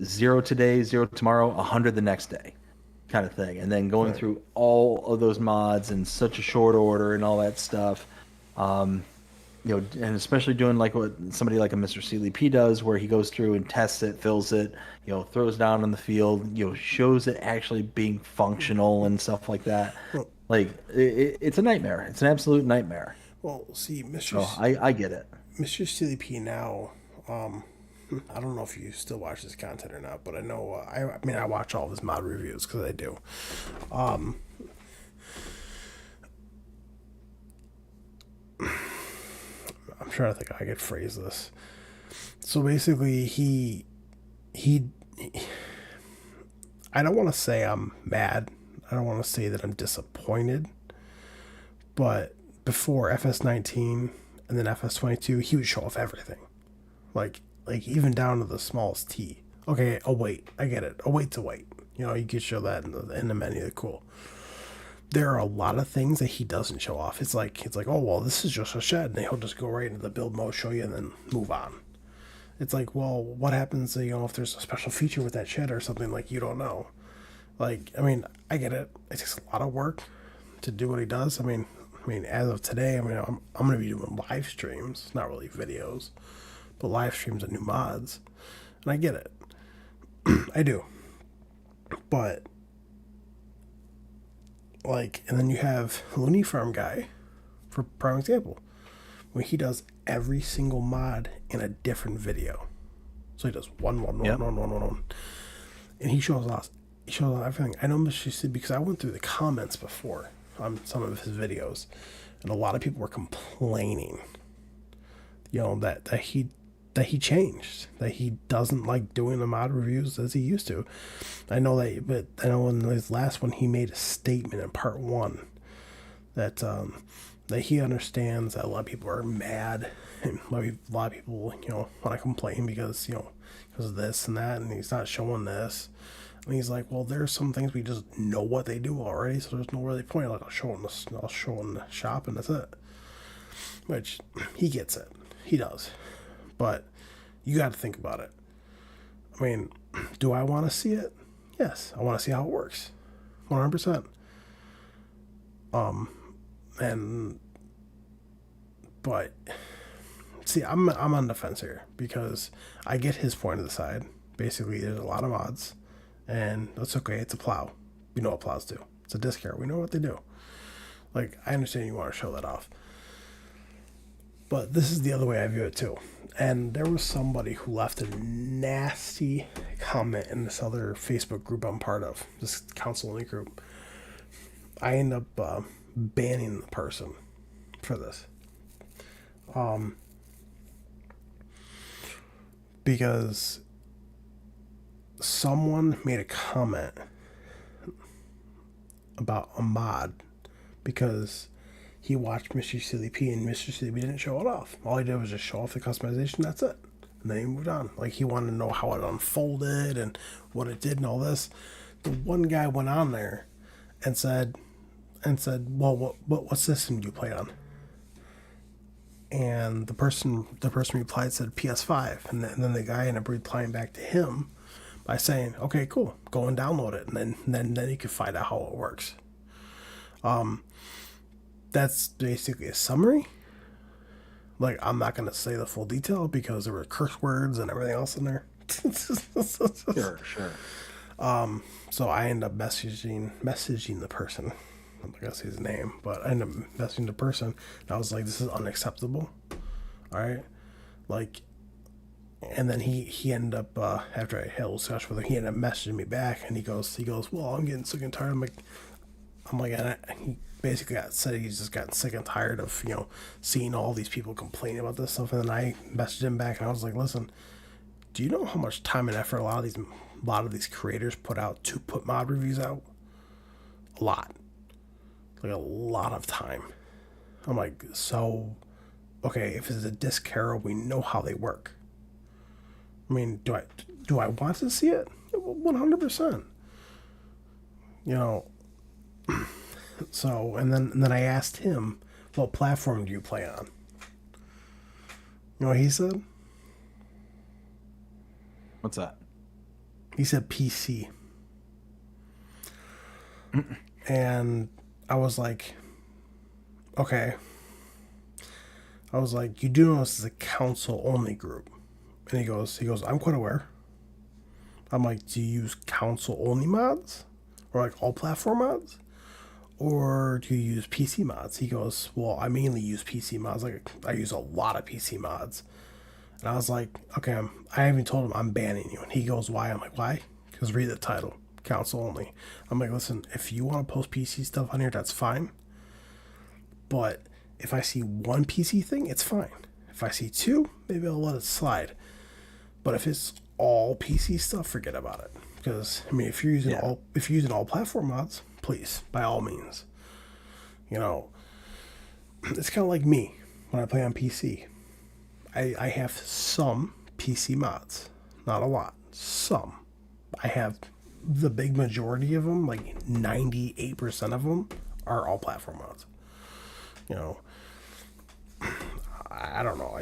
0 today, 0 tomorrow, 100 the next day kind of thing. And then going through all of those mods in such a short order and all that stuff. And especially doing like what somebody like a Mr. Sealy P does, where he goes through and tests it, fills it, throws down in the field, shows it actually being functional and stuff like that. Like it's a nightmare. It's an absolute nightmare. Well, see, I get it. Mr. Sealy P now, I don't know if you still watch this content or not, but I know, I watch all of his mod reviews because I do. I'm trying to think how I could phrase this. So basically, he I don't want to say I'm mad. I don't want to say that I'm disappointed. But before FS19 and then FS22, he would show off everything. Like even down to the smallest T. Okay, a weight. I get it. A weight's a weight. You could show that in the menu. Cool. There are a lot of things that he doesn't show off. It's like, oh, well, this is just a shed. And he'll just go right into the build mode, show you, and then move on. It's like, well, what happens, if there's a special feature with that shit or something, like, you don't know. Like, I mean, I get it. It takes a lot of work to do what he does. I mean, as of today, I'm going to be doing live streams, not really videos, but live streams of new mods. And I get it. I do. But, like, and then you have Looney Farm guy, for prime example, when he does every single mod in a different video. So he does Yep. one, and he shows us. He shows us everything. I know Mr. C because I went through the comments before on some of his videos, and a lot of people were complaining, that he changed, that he doesn't like doing the mod reviews as he used to. I know that, but I know in his last one he made a statement in part one that that he understands that a lot of people are mad and a lot of people want to complain because because of this and that, and he's not showing this. And he's like, well, there's some things we just know what they do already, so there's no really point. Like, I'll show in the shop, and that's it. Which he gets it, he does, but you got to think about it. I mean, do I want to see it? Yes, I want to see how it works, 100%. And but see, I'm on the fence here because I get his point of the side. Basically, there's a lot of mods, and that's okay. It's a plow. We know what plows do. It's a disc carrier. We know what they do. Like, I understand you want to show that off, but this is the other way I view it too. And there was somebody who left a nasty comment in this other Facebook group I'm part of, this council only group. I end up banning the person for this. Because someone made a comment about a mod because he watched Mr. Silly P and Mr. Silly P didn't show it off. All he did was just show off the customization, that's it. And then he moved on. Like, he wanted to know how it unfolded and what it did and all this. The one guy went on there and said, well, what system do you play on? And the person replied, said PS5, and then the guy ended up replying back to him by saying, okay, cool, go and download it, and then you can find out how it works. That's basically a summary. Like, I'm not gonna say the full detail because there were curse words and everything else in there. Sure. So I end up messaging the person. I'm not gonna say his name, but I ended up messaging the person. And I was like, "This is unacceptable." All right, like, and then he ended up after I had a discussion with him, he ended up messaging me back, and he goes, "Well, I'm getting sick and tired." And he basically said he's just gotten sick and tired of seeing all these people complaining about this stuff. And then I messaged him back, and I was like, "Listen, do you know how much time and effort a lot of these creators put out to put mod reviews out? A lot." Like, a lot of time. I'm like, so, okay, if it's a disc carrier, we know how they work. I mean, do I want to see it? 100%. So, and then I asked him, what platform do you play on? You know what he said? What's that? He said PC. And I was like, okay. I was like, you do know this is a council only group. And he goes, I'm quite aware. I'm like, do you use council only mods? Or like all platform mods? Or do you use PC mods? He goes, well, I mainly use PC mods. Like, I use a lot of PC mods. And I was like, okay, I even told him I'm banning you. And he goes, why? I'm like, why? Because read the title, council only. I'm like, listen, if you want to post PC stuff on here, that's fine. But if I see one PC thing, it's fine. If I see two, maybe I'll let it slide. But if it's all PC stuff, forget about it. Because I mean, if you're using all platform mods, please, by all means. It's kind of like me when I play on PC. I have some PC mods, not a lot, some. I have the big majority of them, like 98% of them, are all platform mods. I don't know.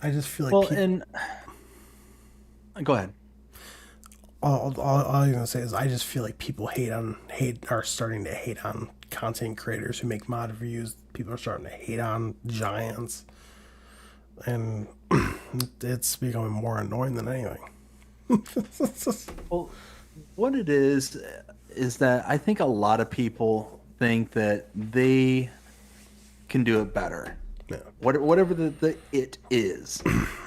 I just feel like Well, people. and go ahead. All I'm gonna say is I just feel like people hate are starting to hate on content creators who make mod reviews. People are starting to hate on giants, and it's becoming more annoying than anything. Well, what it is that I think a lot of people think that they can do it better. Yeah, Whatever the it is,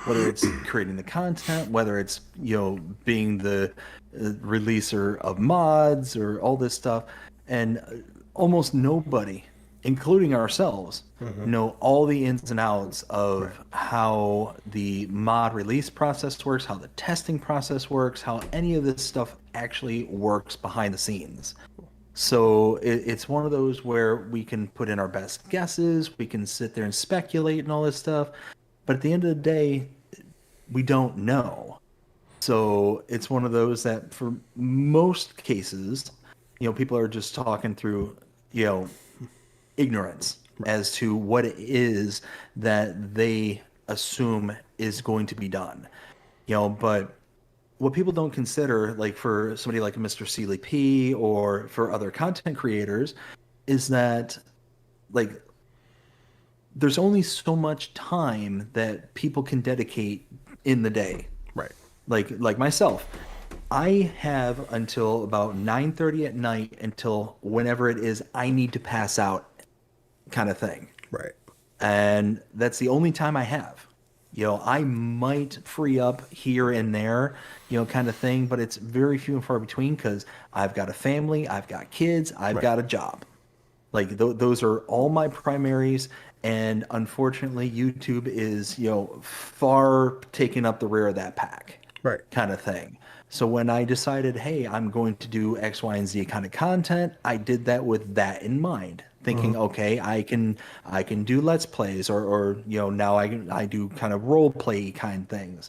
whether it's creating the content, whether it's being the releaser of mods or all this stuff, and almost nobody, including ourselves, know all the ins and outs right, of how the mod release process works, how the testing process works, how any of this stuff actually works behind the scenes. So it's one of those where we can put in our best guesses, we can sit there and speculate and all this stuff, but at the end of the day, we don't know. So it's one of those that for most cases, people are just talking through, you know, ignorance right, as to what it is that they assume is going to be done. But what people don't consider, like for somebody like Mr. Seeley P or for other content creators, is that like there's only so much time that people can dedicate in the day. right, Like myself, I have until about 9:30 at night until whenever it is I need to pass out kind of thing. right, And that's the only time I have. I might free up here and there, kind of thing, but it's very few and far between because I've got a family, I've got kids, I've right, got a job. Like those are all my primaries, and unfortunately, YouTube is far taking up the rear of that pack, right. kind of thing. So when I decided, hey, I'm going to do X, Y, and Z kind of content, I did that with that in mind, thinking, okay, I can do let's plays, or now I do kind of role play kind things.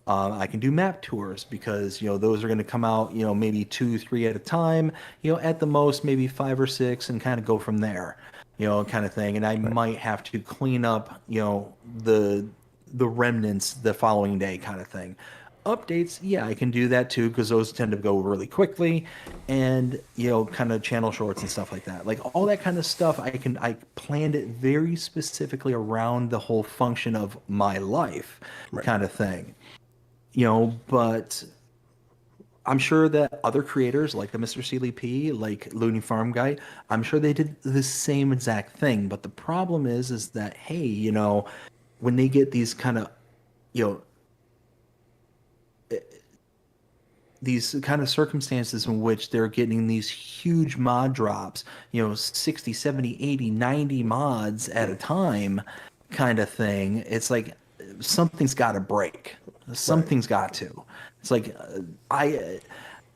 I can do map tours because those are going to come out maybe two, three at a time. At the most maybe five or six, and kind of go from there. Kind of thing. And I Right. might have to clean up the remnants the following day, kind of thing. Updates, yeah, I can do that too because those tend to go really quickly, and kind of channel shorts and stuff like that. Like all that kind of stuff, I planned it very specifically around the whole function of my life, Right. kind of thing. But I'm sure that other creators like the Mr. Seeley P, like Looney Farm Guy, I'm sure they did the same exact thing. But the problem is that, hey, when they get these kind of, you know, these kind of circumstances in which they're getting these huge mod drops, 60, 70, 80, 90 mods at a time kind of thing, it's like something's got to break. Right. Something's got to. It's like I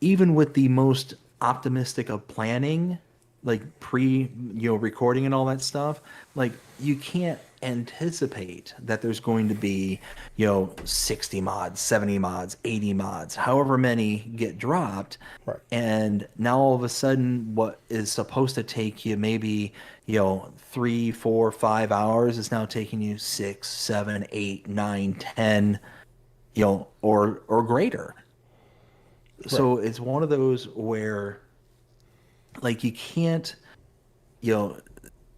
even with the most optimistic of planning, like pre, recording and all that stuff, like you can't anticipate that there's going to be, 60 mods, 70 mods, 80 mods, however many get dropped. Right. And now all of a sudden, what is supposed to take you maybe, 3, 4, 5 hours is now taking you 6, 7, 8, 9, 10, or greater. Right. So it's one of those where like you can't you know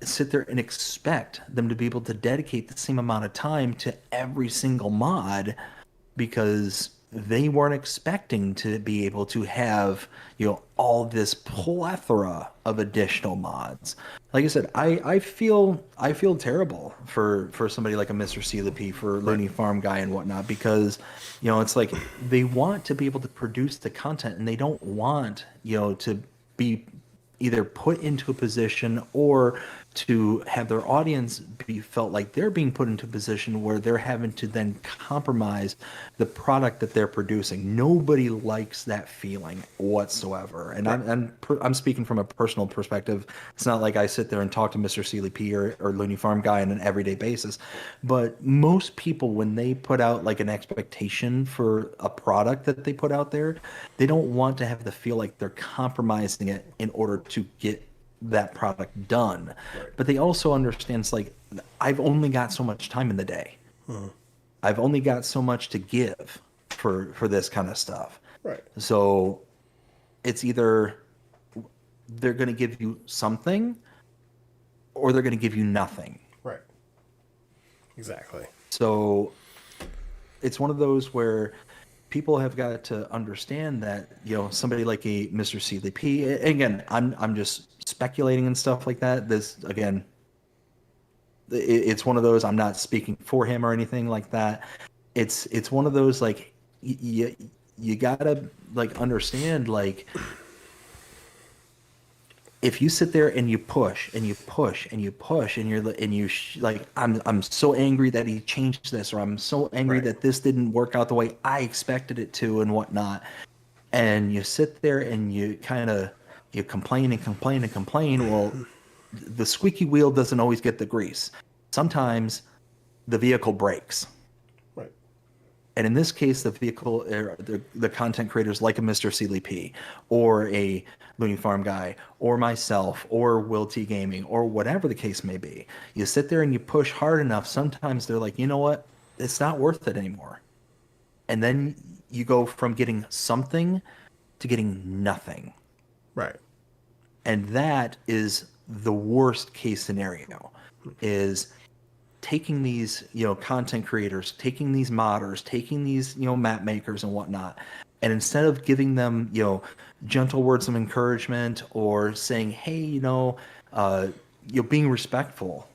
sit there and expect them to be able to dedicate the same amount of time to every single mod because they weren't expecting to be able to have all this plethora of additional mods. Like I said, I feel terrible for somebody like a Mr. P, for Right. Looney Farm Guy and whatnot, because it's like they want to be able to produce the content and they don't want to be either put into a position or to have their audience be felt like they're being put into a position where they're having to then compromise the product that they're producing. Nobody likes that feeling whatsoever. And Right. I'm speaking from a personal perspective. It's not like I sit there and talk to Mr. Seeley P or Looney Farm Guy on an everyday basis. But most people, when they put out like an expectation for a product that they put out there, they don't want to have to feel like they're compromising it in order to get that product done. Right. But they also understand it's like I've only got so much time in the day. I've only got so much to give for this kind of stuff. Right. So it's either they're going to give you something or they're going to give you nothing. Right. Exactly. So it's one of those where people have got to understand that, somebody like a Mr. Seeley P, again, I'm just speculating and stuff like that. This, again, it's one of those, I'm not speaking for him or anything like that. It's one of those, like, you gotta, like, understand, like, if you sit there and you push and you push and you push and like, I'm so angry that he changed this, or I'm so angry Right. that this didn't work out the way I expected it to and whatnot, and you sit there and you kind of, you complain and complain and complain. Well, the squeaky wheel doesn't always get the grease. Sometimes the vehicle breaks. Right. And in this case, the vehicle, the content creators like a Mr. Seeley P, or a Looney Farm guy, or myself, or Will T Gaming, or whatever the case may be. You sit there and you push hard enough. Sometimes they're like, you know what? It's not worth it anymore. And then you go from getting something to getting nothing. Right. And that is the worst case scenario, is taking these, content creators, taking these modders, taking these, map makers and whatnot, and instead of giving them, gentle words of encouragement, or saying, hey, being respectful,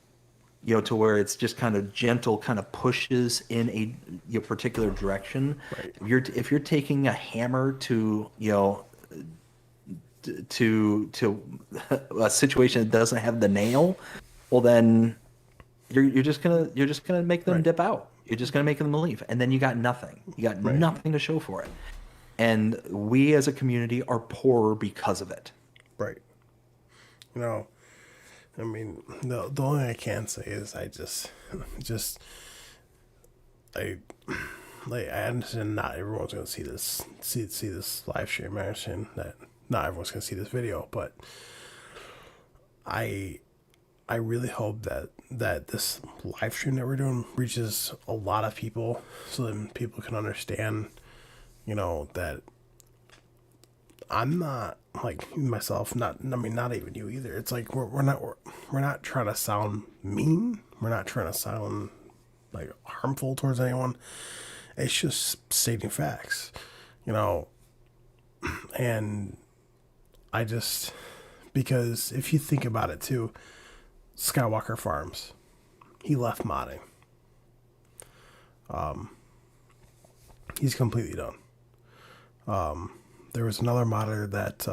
to where it's just kind of gentle, kind of pushes in a particular direction. Right. If you're taking a hammer to, to a situation that doesn't have the nail, well, then you're just gonna make them Right. dip out. You're just gonna make them leave, and then you got nothing. You got Right. nothing to show for it. And we as a community are poorer because of it. Right. You know, I mean, the only thing I can say is I like, I understand not everyone's gonna see this live stream. I understand that not everyone's gonna see this video, but I really hope that this live stream that we're doing reaches a lot of people, so then people can understand, that I'm not like myself. Not, I mean, not even you either. It's like we're not trying to sound mean. We're not trying to sound like harmful towards anyone. It's just stating facts, and I just, because if you think about it too, Skywalker Farms, he left modding. He's completely done. There was another modder that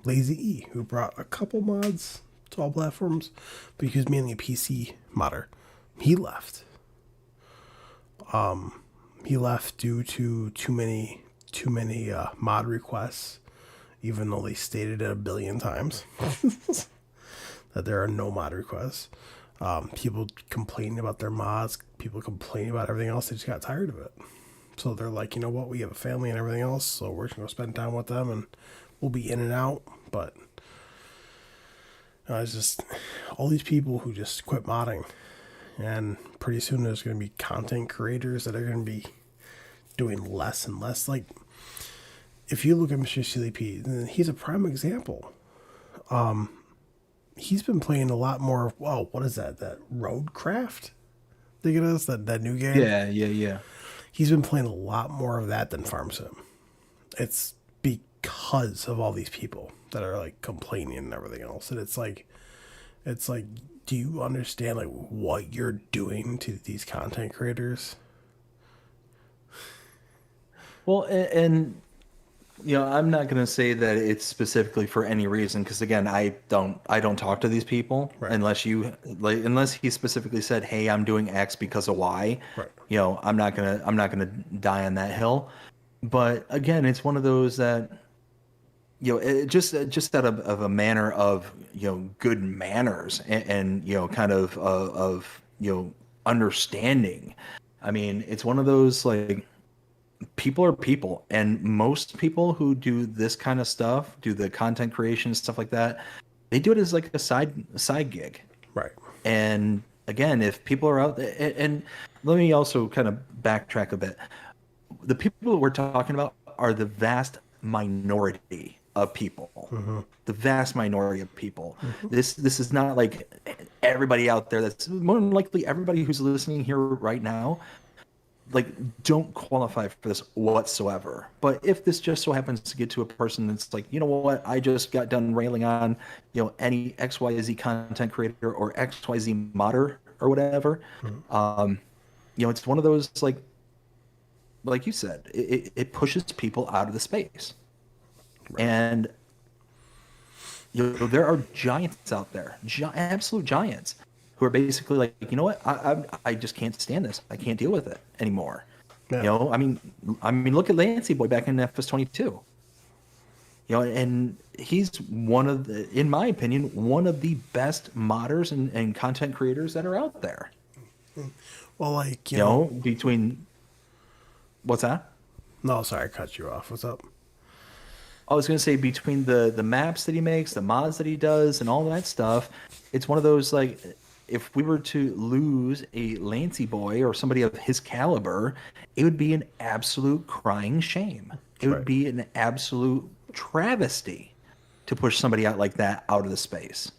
Lazy E, who brought a couple mods to all platforms, but he was mainly a PC modder. He left. He left due to too many mod requests, even though they stated it 1 billion times that there are no mod requests. People complaining about their mods, people complaining about everything else. They just got tired of it. So they're like, you know what, we have a family and everything else, so we're just going to spend time with them, and we'll be in and out. But it's just all these people who just quit modding. And pretty soon there's going to be content creators that are going to be doing less and less. Like, if you look at Mr. CLP, he's a prime example. He's been playing a lot more. Wow, what is that? That Roadcraft? Think it is that new game. Yeah. He's been playing a lot more of that than Farm Sim. It's because of all these people that are like complaining and everything else. And it's like, do you understand like what you're doing to these content creators? Well, and I'm not going to say that it's specifically for any reason, because again, I don't talk to these people. Right. Unless he specifically said, "Hey, I'm doing X because of Y." Right. I'm not gonna die on that hill. But again, it's one of those that it just out of a manner of good manners, and kind of understanding. I mean, it's one of those, like, people are people, and most people who do this kind of stuff, do the content creation, stuff like that, they do it as like a side gig. Right. And again, if people are out there, and let me also kind of backtrack a bit. The people that we're talking about are the vast minority of people. The vast minority of people. Mm-hmm. This is not like everybody out there. That's more than likely everybody who's listening here right now. Like, don't qualify for this whatsoever. But if this just so happens to get to a person that's like, you know what, I just got done railing on, any XYZ content creator or XYZ modder or whatever, it's one of those like you said, it pushes people out of the space. Right. And there are giants out there, absolute giants, who are basically like, you know what, I just can't stand this. I can't deal with it anymore. Yeah. I mean, look at Lancey Boy back in FS22. And he's in my opinion, one of the best modders and content creators that are out there. Well, like, you know. Between what's that? No, sorry, I cut you off. What's up? I was going to say between the maps that he makes, the mods that he does, and all that stuff, it's one of those like, if we were to lose a Lancey Boy or somebody of his caliber, it would be an absolute crying shame. It would Right. be an absolute travesty to push somebody out like that out of the space.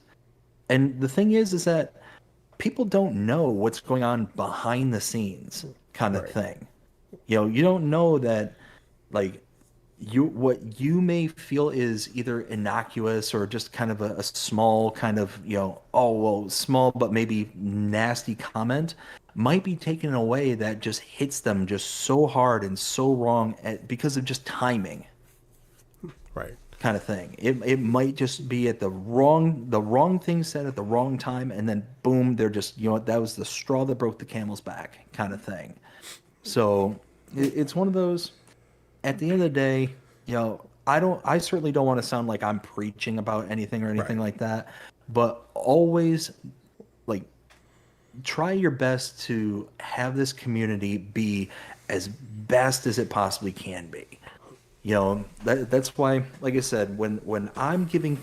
And the thing is that people don't know what's going on behind the scenes, kind of Right. thing. You don't know that, like, what you may feel is either innocuous or just kind of a small kind of, oh well, small but maybe nasty comment might be taken in a way that just hits them just so hard and so wrong because of just timing, Right. kind of thing. It might just be at the wrong thing said at the wrong time, and then boom, they're just, that was the straw that broke the camel's back, kind of thing. So it's one of those. At the end of the day, I certainly don't want to sound like I'm preaching about anything or anything Right. like that, but always, like, try your best to have this community be as best as it possibly can be. That's why, like I said, when I'm giving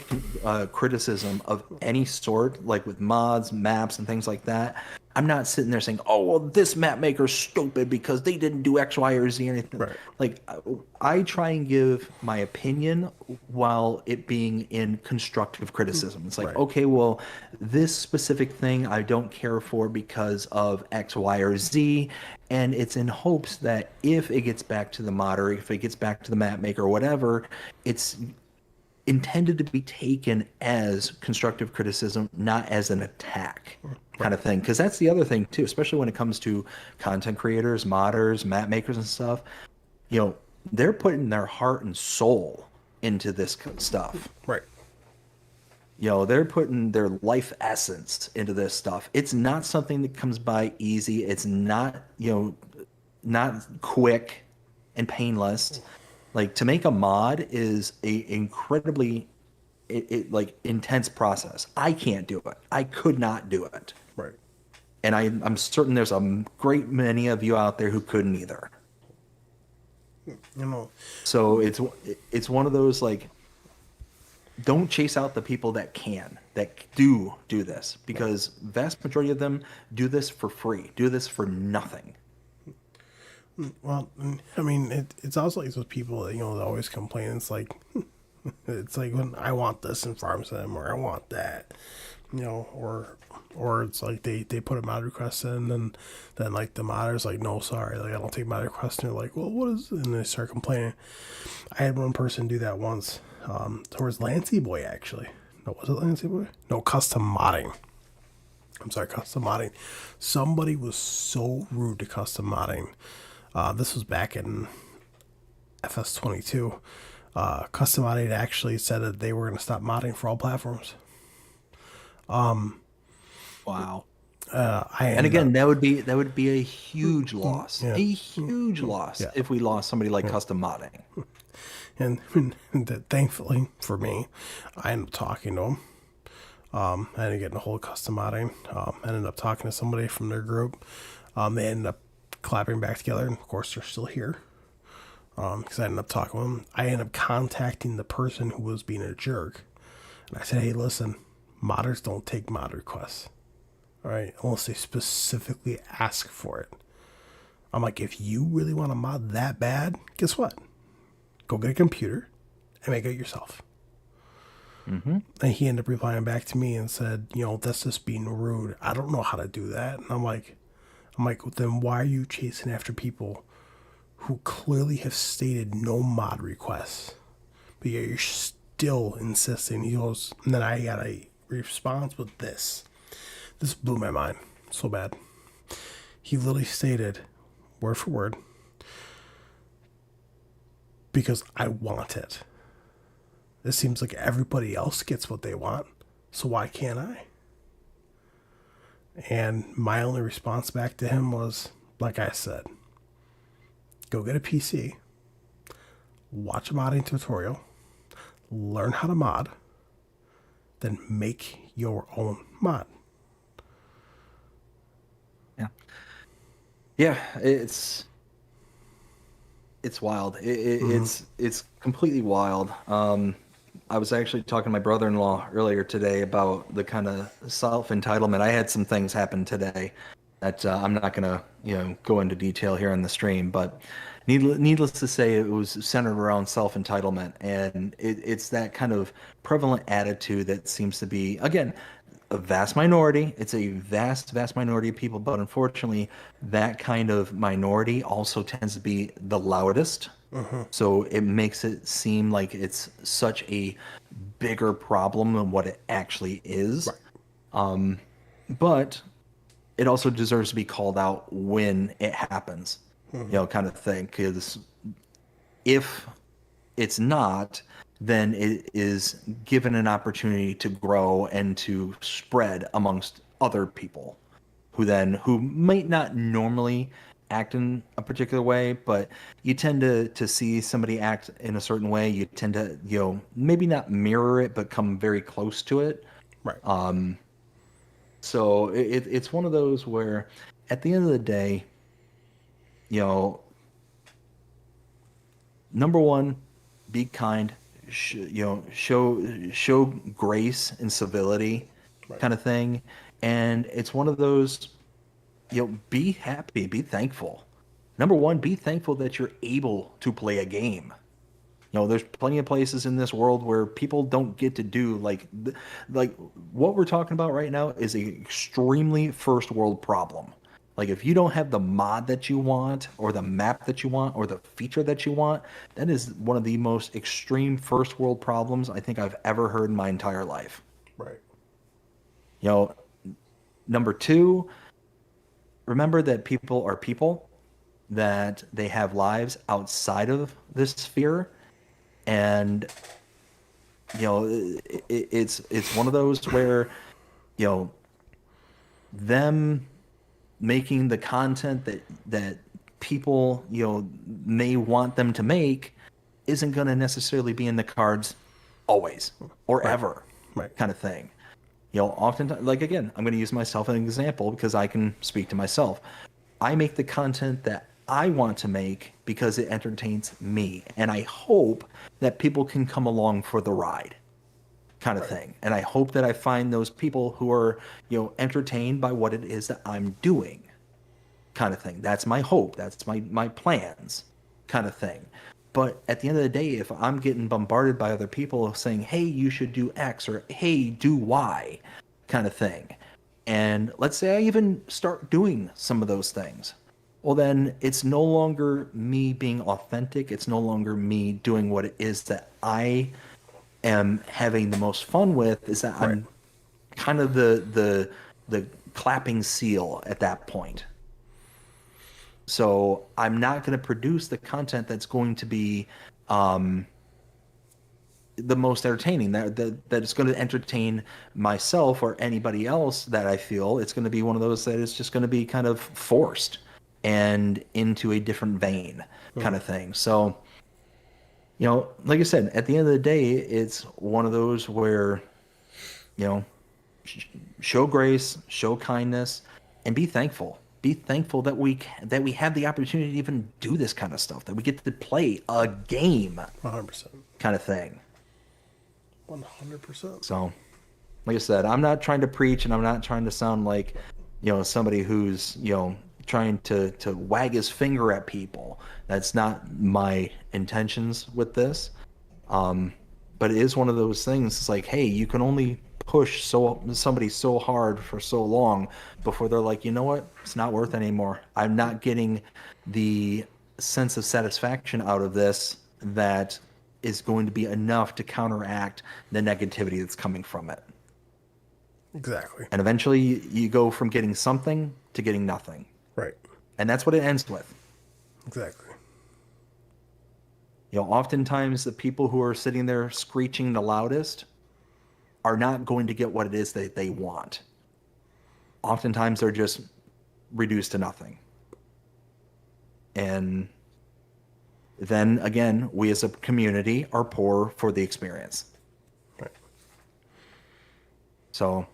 criticism of any sort, like with mods, maps, and things like that, I'm not sitting there saying, "Oh, well, this map maker's stupid because they didn't do X, Y, or Z," or anything. Right. Like, I try and give my opinion while it being in constructive criticism. It's like, Right. okay, well, this specific thing I don't care for because of X, Y, or Z, and it's in hopes that if it gets back to the modder, if it gets back to the map maker or whatever, it's intended to be taken as constructive criticism, not as an attack, kind of thing. Because that's the other thing too, especially when it comes to content creators, modders, map makers, and stuff. They're putting their heart and soul into this stuff. Right. They're putting their life essence into this stuff. It's not something that comes by easy. It's not, not quick and painless. Like, to make a mod is a incredibly like intense process. I can't do it. I could not do it. Right. And I'm certain there's a great many of you out there who couldn't either. You know. So it's one of those, like, don't chase out the people that do this, because vast majority of them do this for free, do this for nothing. Well, I mean, it's also like those people that, that always complain. It's like, when I want this in Farm Sim, or I want that, or it's like they put a mod request in, and then like the modder's like, no, sorry, like I don't take mod requests, and they're like, well, what is it? And they start complaining. I had one person do that once, towards Lancey Boy, actually. No, was it Lancey Boy? No, custom modding. I'm sorry, custom modding. Somebody was so rude to custom modding. This was back in FS22. Custom modding actually said that they were going to stop modding for all platforms. Wow. And again, that would be a huge loss, yeah. a huge loss Yeah. if we lost somebody like custom modding. and thankfully for me, I ended up talking to him. I ended up getting a whole custom modding. I ended up talking to somebody from their group. They ended up clapping back together, and of course they're still here. Because I ended up talking with them. I ended up contacting the person who was being a jerk, and I said, "Hey, listen, modders don't take mod requests, all right, unless they specifically ask for it. I'm like, if you really want to mod that bad, guess what? Go get a computer and make it yourself. Mm-hmm. And he ended up replying back to me and said, that's just being rude. I don't know how to do that. And I'm like, well, then why are you chasing after people who clearly have stated no mod requests? But yeah, you're still insisting. He goes, and then I got a response with this. This blew my mind so bad. He literally stated, word for word, because I want it. It seems like everybody else gets what they want, so why can't I? And my only response back to him was, like I said, go get a PC, watch a modding tutorial, learn how to mod, then make your own mod. Yeah. Yeah, it's wild. It's completely wild. I was actually talking to my brother-in-law earlier today about the kind of self-entitlement. I had some things happen today that I'm not gonna, go into detail here on the stream, but needless to say, it was centered around self-entitlement, and it's that kind of prevalent attitude that seems to be, again, a vast minority. It's a vast minority of people, but unfortunately, that kind of minority also tends to be the loudest. So it makes it seem like it's such a bigger problem than what it actually is. Right. But it also deserves to be called out when it happens, kind of thing. Because if it's not, then it is given an opportunity to grow and to spread amongst other people who might not normally act in a particular way, but you tend to see somebody act in a certain way. You tend to, maybe not mirror it, but come very close to it. Right. So it's one of those where at the end of the day, you know, number one, be kind, show grace and civility, Right. kind of thing. And it's one of those, be happy, be thankful. Number one, be thankful that you're able to play a game. There's plenty of places in this world where people don't get to do like what we're talking about right now is a extremely first world problem. Like if you don't have the mod that you want or the map that you want or the feature that you want, that is one of the most extreme first world problems I think I've ever heard in my entire life. Right. You know, Number two, remember that people are people, that they have lives outside of this sphere, and it's one of those where you know them making the content that people may want them to make isn't going to necessarily be in the cards always or Right. ever, Right. kind of thing. Oftentimes, like again, I'm going to use myself as an example because I can speak to myself. I make the content that I want to make because it entertains me, and I hope that people can come along for the ride, kind of thing. And I hope that I find those people who are, entertained by what it is that I'm doing, kind of thing. That's my hope. That's my plans, kind of thing. But at the end of the day, if I'm getting bombarded by other people saying, "Hey, you should do X," or "Hey, do Y," kind of thing, and let's say I even start doing some of those things, well, then it's no longer me being authentic. It's no longer me doing what it is that I am having the most fun with. Is that Right. I'm kind of the clapping seal at that point. So I'm not going to produce the content that's going to be the most entertaining. That is going to entertain myself or anybody else that I feel. It's going to be one of those that is just going to be kind of forced and into a different vein, kind of thing. So, like I said, at the end of the day, it's one of those where, you know, show grace, show kindness, and be thankful. Be thankful that we have the opportunity to even do this kind of stuff, that we get to play a game, 100%. kind of thing. 100%. So, like I said, I'm not trying to preach, and I'm not trying to sound like, somebody who's trying to wag his finger at people. That's not my intentions with this. Um, but it is one of those things. It's like, hey, you can only push somebody so hard for so long before they're like, you know what, it's not worth it anymore. I'm not getting the sense of satisfaction out of this that is going to be enough to counteract the negativity that's coming from it. Exactly. And eventually you go from getting something to getting nothing. Right. And that's what it ends with. Exactly. You know, oftentimes the people who are sitting there screeching the loudest are not going to get what it is that they want. Oftentimes they're just reduced to nothing. And then again, we as a community are poor for the experience. Right. So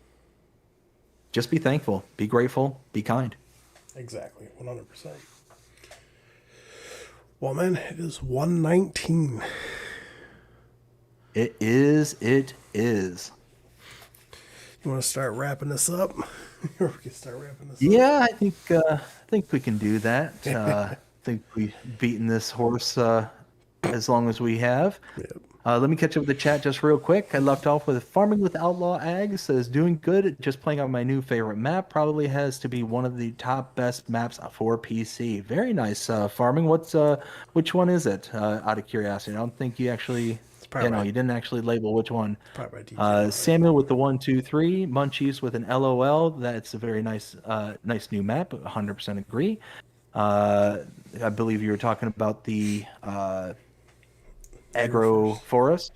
just be thankful, be grateful, be kind. Exactly. 100%. Well, man, it is 1:19. It is, it is. You want to start wrapping this up? Or we can start wrapping this up? Yeah, I think we can do that. I think we've beaten this horse as long as we have. Yep. Let me catch up with the chat just real quick. I left off with Farming with Outlaw Ag says doing good. Just playing on my new favorite map. Probably has to be one of the top best maps for PC. Very nice. Farming. Which one is it? Out of curiosity, I don't think you actually. probably Yeah, no, right. you didn't actually label which one. Probably by DJ. Samuel with the 123, Munchies with an LOL. That's a very nice, nice new map. 100% agree. I believe you were talking about the agro forest.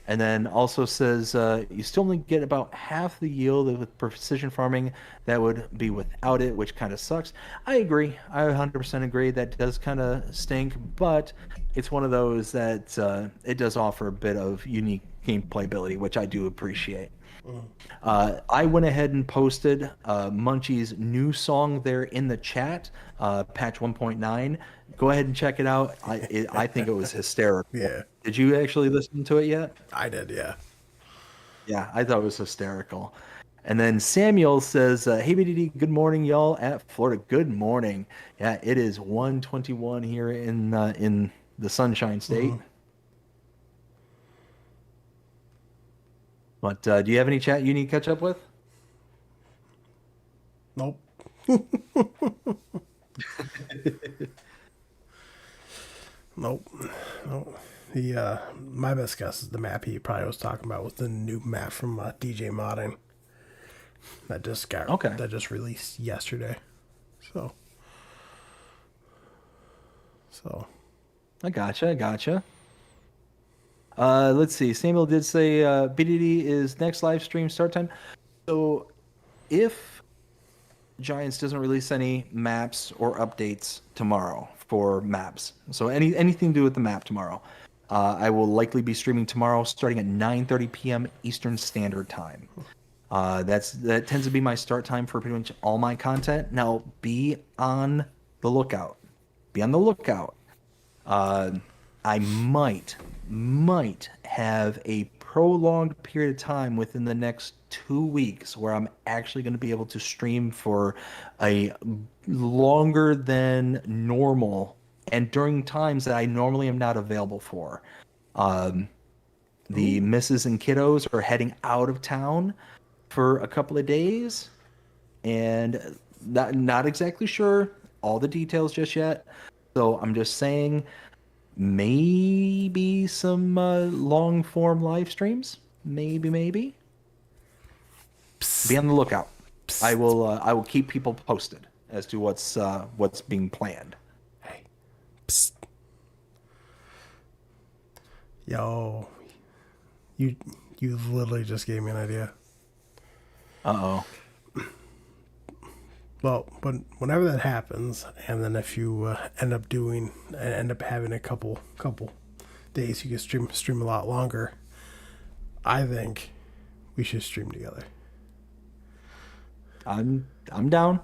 And then also says you still only get about half the yield with precision farming that would be without it, which kind of sucks. I agree. I 100% agree. That does kind of stink, but it's one of those that it does offer a bit of unique gameplay ability, which I do appreciate. I went ahead and posted Munchie's new song there in the chat, patch 1.9. Go ahead and check it out. I think it was hysterical. Yeah. Did you actually listen to it yet? I did, yeah. Yeah, I thought it was hysterical. And then Samuel says, "Hey BDD, good morning, y'all at Florida. Good morning. Yeah, it is 1:21 here in the Sunshine State. But do you have any chat you need to catch up with? Nope. Nope. Nope. The my best guess is the map he probably was talking about was the new map from DJ Modding that just released yesterday. So I gotcha. Let's see. Samuel did say BDD is next live stream start time. So if Giants doesn't release any maps or updates tomorrow for maps, so anything to do with the map tomorrow, I will likely be streaming tomorrow starting at 9:30 p.m. Eastern Standard Time. That tends to be my start time for pretty much all my content. Now be on the lookout. Be on the lookout. I might have a prolonged period of time within the next 2 weeks where I'm actually going to be able to stream for a longer than normal and during times that I normally am not available for. The misses and kiddos are heading out of town for a couple of days and not exactly sure all the details just yet. So I'm just saying maybe some long form live streams. Maybe. Be on the lookout. I will keep people posted as to what's being planned. hey, psst. Yo, you literally just gave me an idea. Uh-oh. Well, but whenever that happens, and then if you end up having a couple days, you can stream a lot longer. I think we should stream together. I'm down.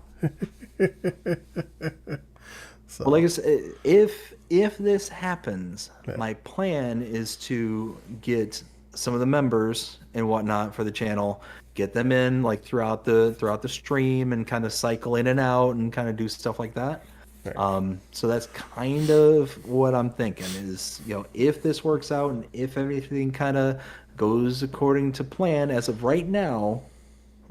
So, Well, like I said, if this happens, Yeah. my plan is to get some of the members and whatnot for the channel, get them in like throughout the stream and kind of cycle in and out and kind of do stuff like that. Right. So that's kind of what I'm thinking is, if this works out and if everything kind of goes according to plan as of right now,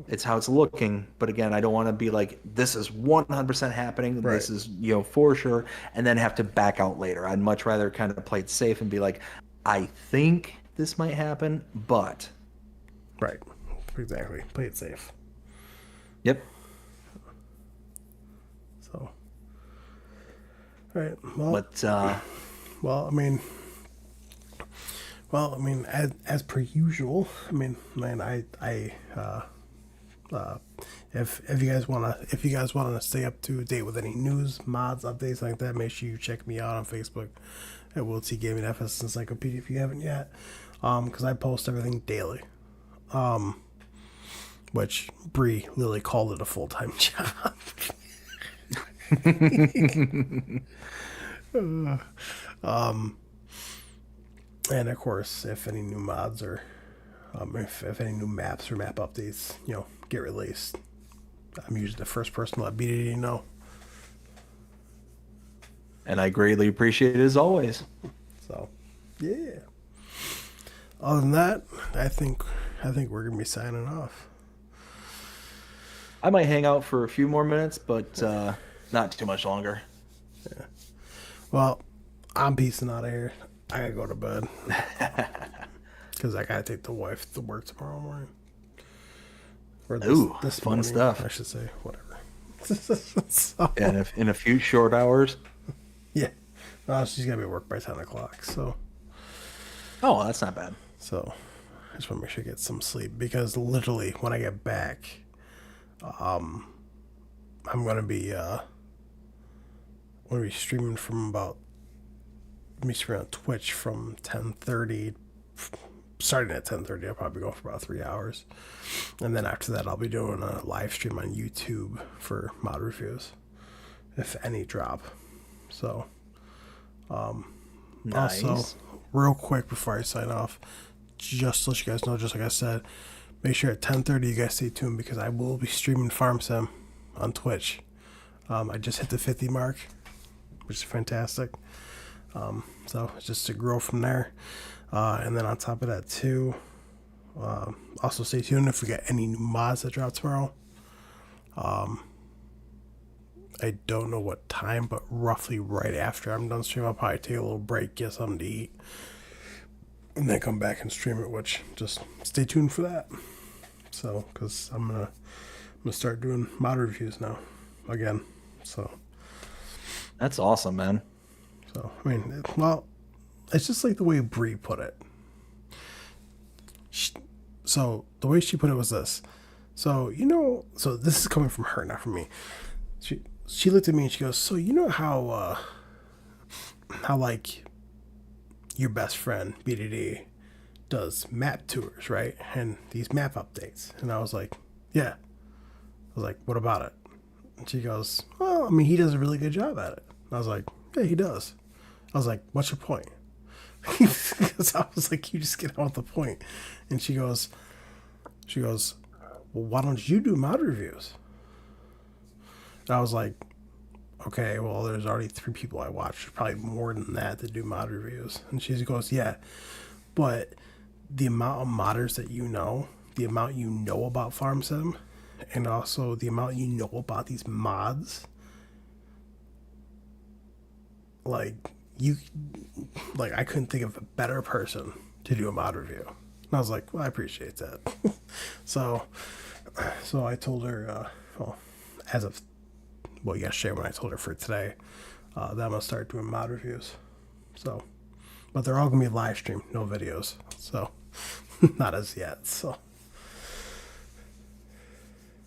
it's how it's looking. But again, I don't want to be like, this is 100% happening. Right. This is, for sure. And then have to back out later. I'd much rather kind of play it safe and be like, I think this might happen, but Right. Exactly. Play it safe. yep. So. All right. Well. But Well. As per usual. I mean, man. If you guys wanna stay up to date with any news, mods, updates like that, make sure you check me out on Facebook at Will T Gaming FS Encyclopedia if you haven't yet. Because I post everything daily. Which Bree literally called it a full-time job. And of course, if any new mods or if any new maps or map updates, get released, I'm usually the first person to let BDD know. and I greatly appreciate it as always. So, yeah. Other than that, I think we're gonna be signing off. I might hang out for a few more minutes, but not too much longer. Well, I'm peacing out of here. I gotta go to bed because I gotta take the wife to work tomorrow morning. Or Ooh, fun morning, stuff. I should say, whatever. And in a few short hours. Yeah, she's gonna be at work by 10 o'clock. Oh, that's not bad. So I just want to make sure I get some sleep because literally when I get back, I'm gonna be streaming from about me streaming on Twitch from 10:30, starting at 10:30. I'll probably go for about 3 hours, and then after that I'll be doing a live stream on YouTube for mod reviews, if any drop. So Nice. also, real quick before I sign off, just to let you guys know, just like I said, make sure at 10:30 you guys stay tuned because I will be streaming Farm Sim on Twitch. I just hit the 50 mark, which is fantastic. So it's just to grow from there. And then on top of that too, also stay tuned if we get any new mods that drop tomorrow. I don't know what time, but roughly right after I'm done streaming, I'll probably take a little break, get something to eat, and then come back and stream it. Which just stay tuned for that. So, because I'm gonna start doing mod reviews now, again. So That's awesome, man. It's just like the way Bree put it. So the way she put it was this. So so this is coming from her, not from me. She looked at me and she goes, "So you know how like your best friend BDD does map tours, right? And these map updates." And I was like, "Yeah." I was like, "What about it?" And she goes, "Well, I mean, he does a really good job at it." And I was like, "Yeah, he does." I was like, "What's your point?" Because I was like, "You just get on with the point." And she goes, "Well, why don't you do mod reviews?" And I was like, "Okay, well, there's already 3 people I watch, probably more than that do mod reviews." And she goes, "Yeah, but the amount of modders that you know, the amount you know about Farm Sim, and also the amount you know about these mods, like I couldn't think of a better person to do a mod review." And I was like, "Well, I appreciate that." so I told her, yesterday when I told her for today, that I'm gonna start doing mod reviews. So, but they're all gonna be live stream, no videos. So, not as yet. So,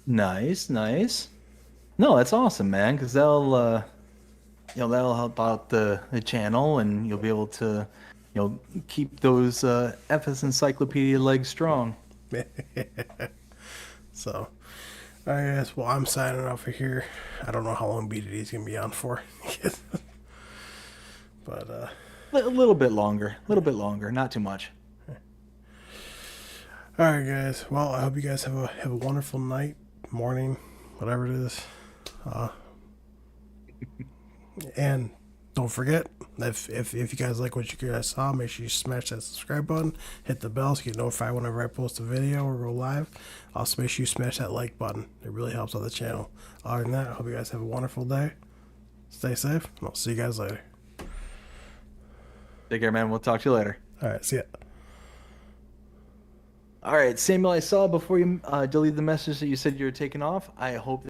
Nice. No, that's awesome, man. Because that'll help out the channel, and you'll be able to keep those FS Encyclopedia legs strong. so. All right, guys. Well, I'm signing off of here. I don't know how long BDD is gonna be on for, but A little bit longer, not too much. All right, guys. Well, I hope you guys have a wonderful night, morning, whatever it is. Uh, and don't forget, if you guys like what you guys saw, make sure you smash that subscribe button, hit the bell so you get notified whenever I post a video or go live. Also, make sure you smash that like button. It really helps out the channel. Other than that, I hope you guys have a wonderful day. Stay safe, and I'll see you guys later. Take care, man. We'll talk to you later. All right, see ya. All right, Samuel, I saw before you delete the message that you said you were taking off. I hope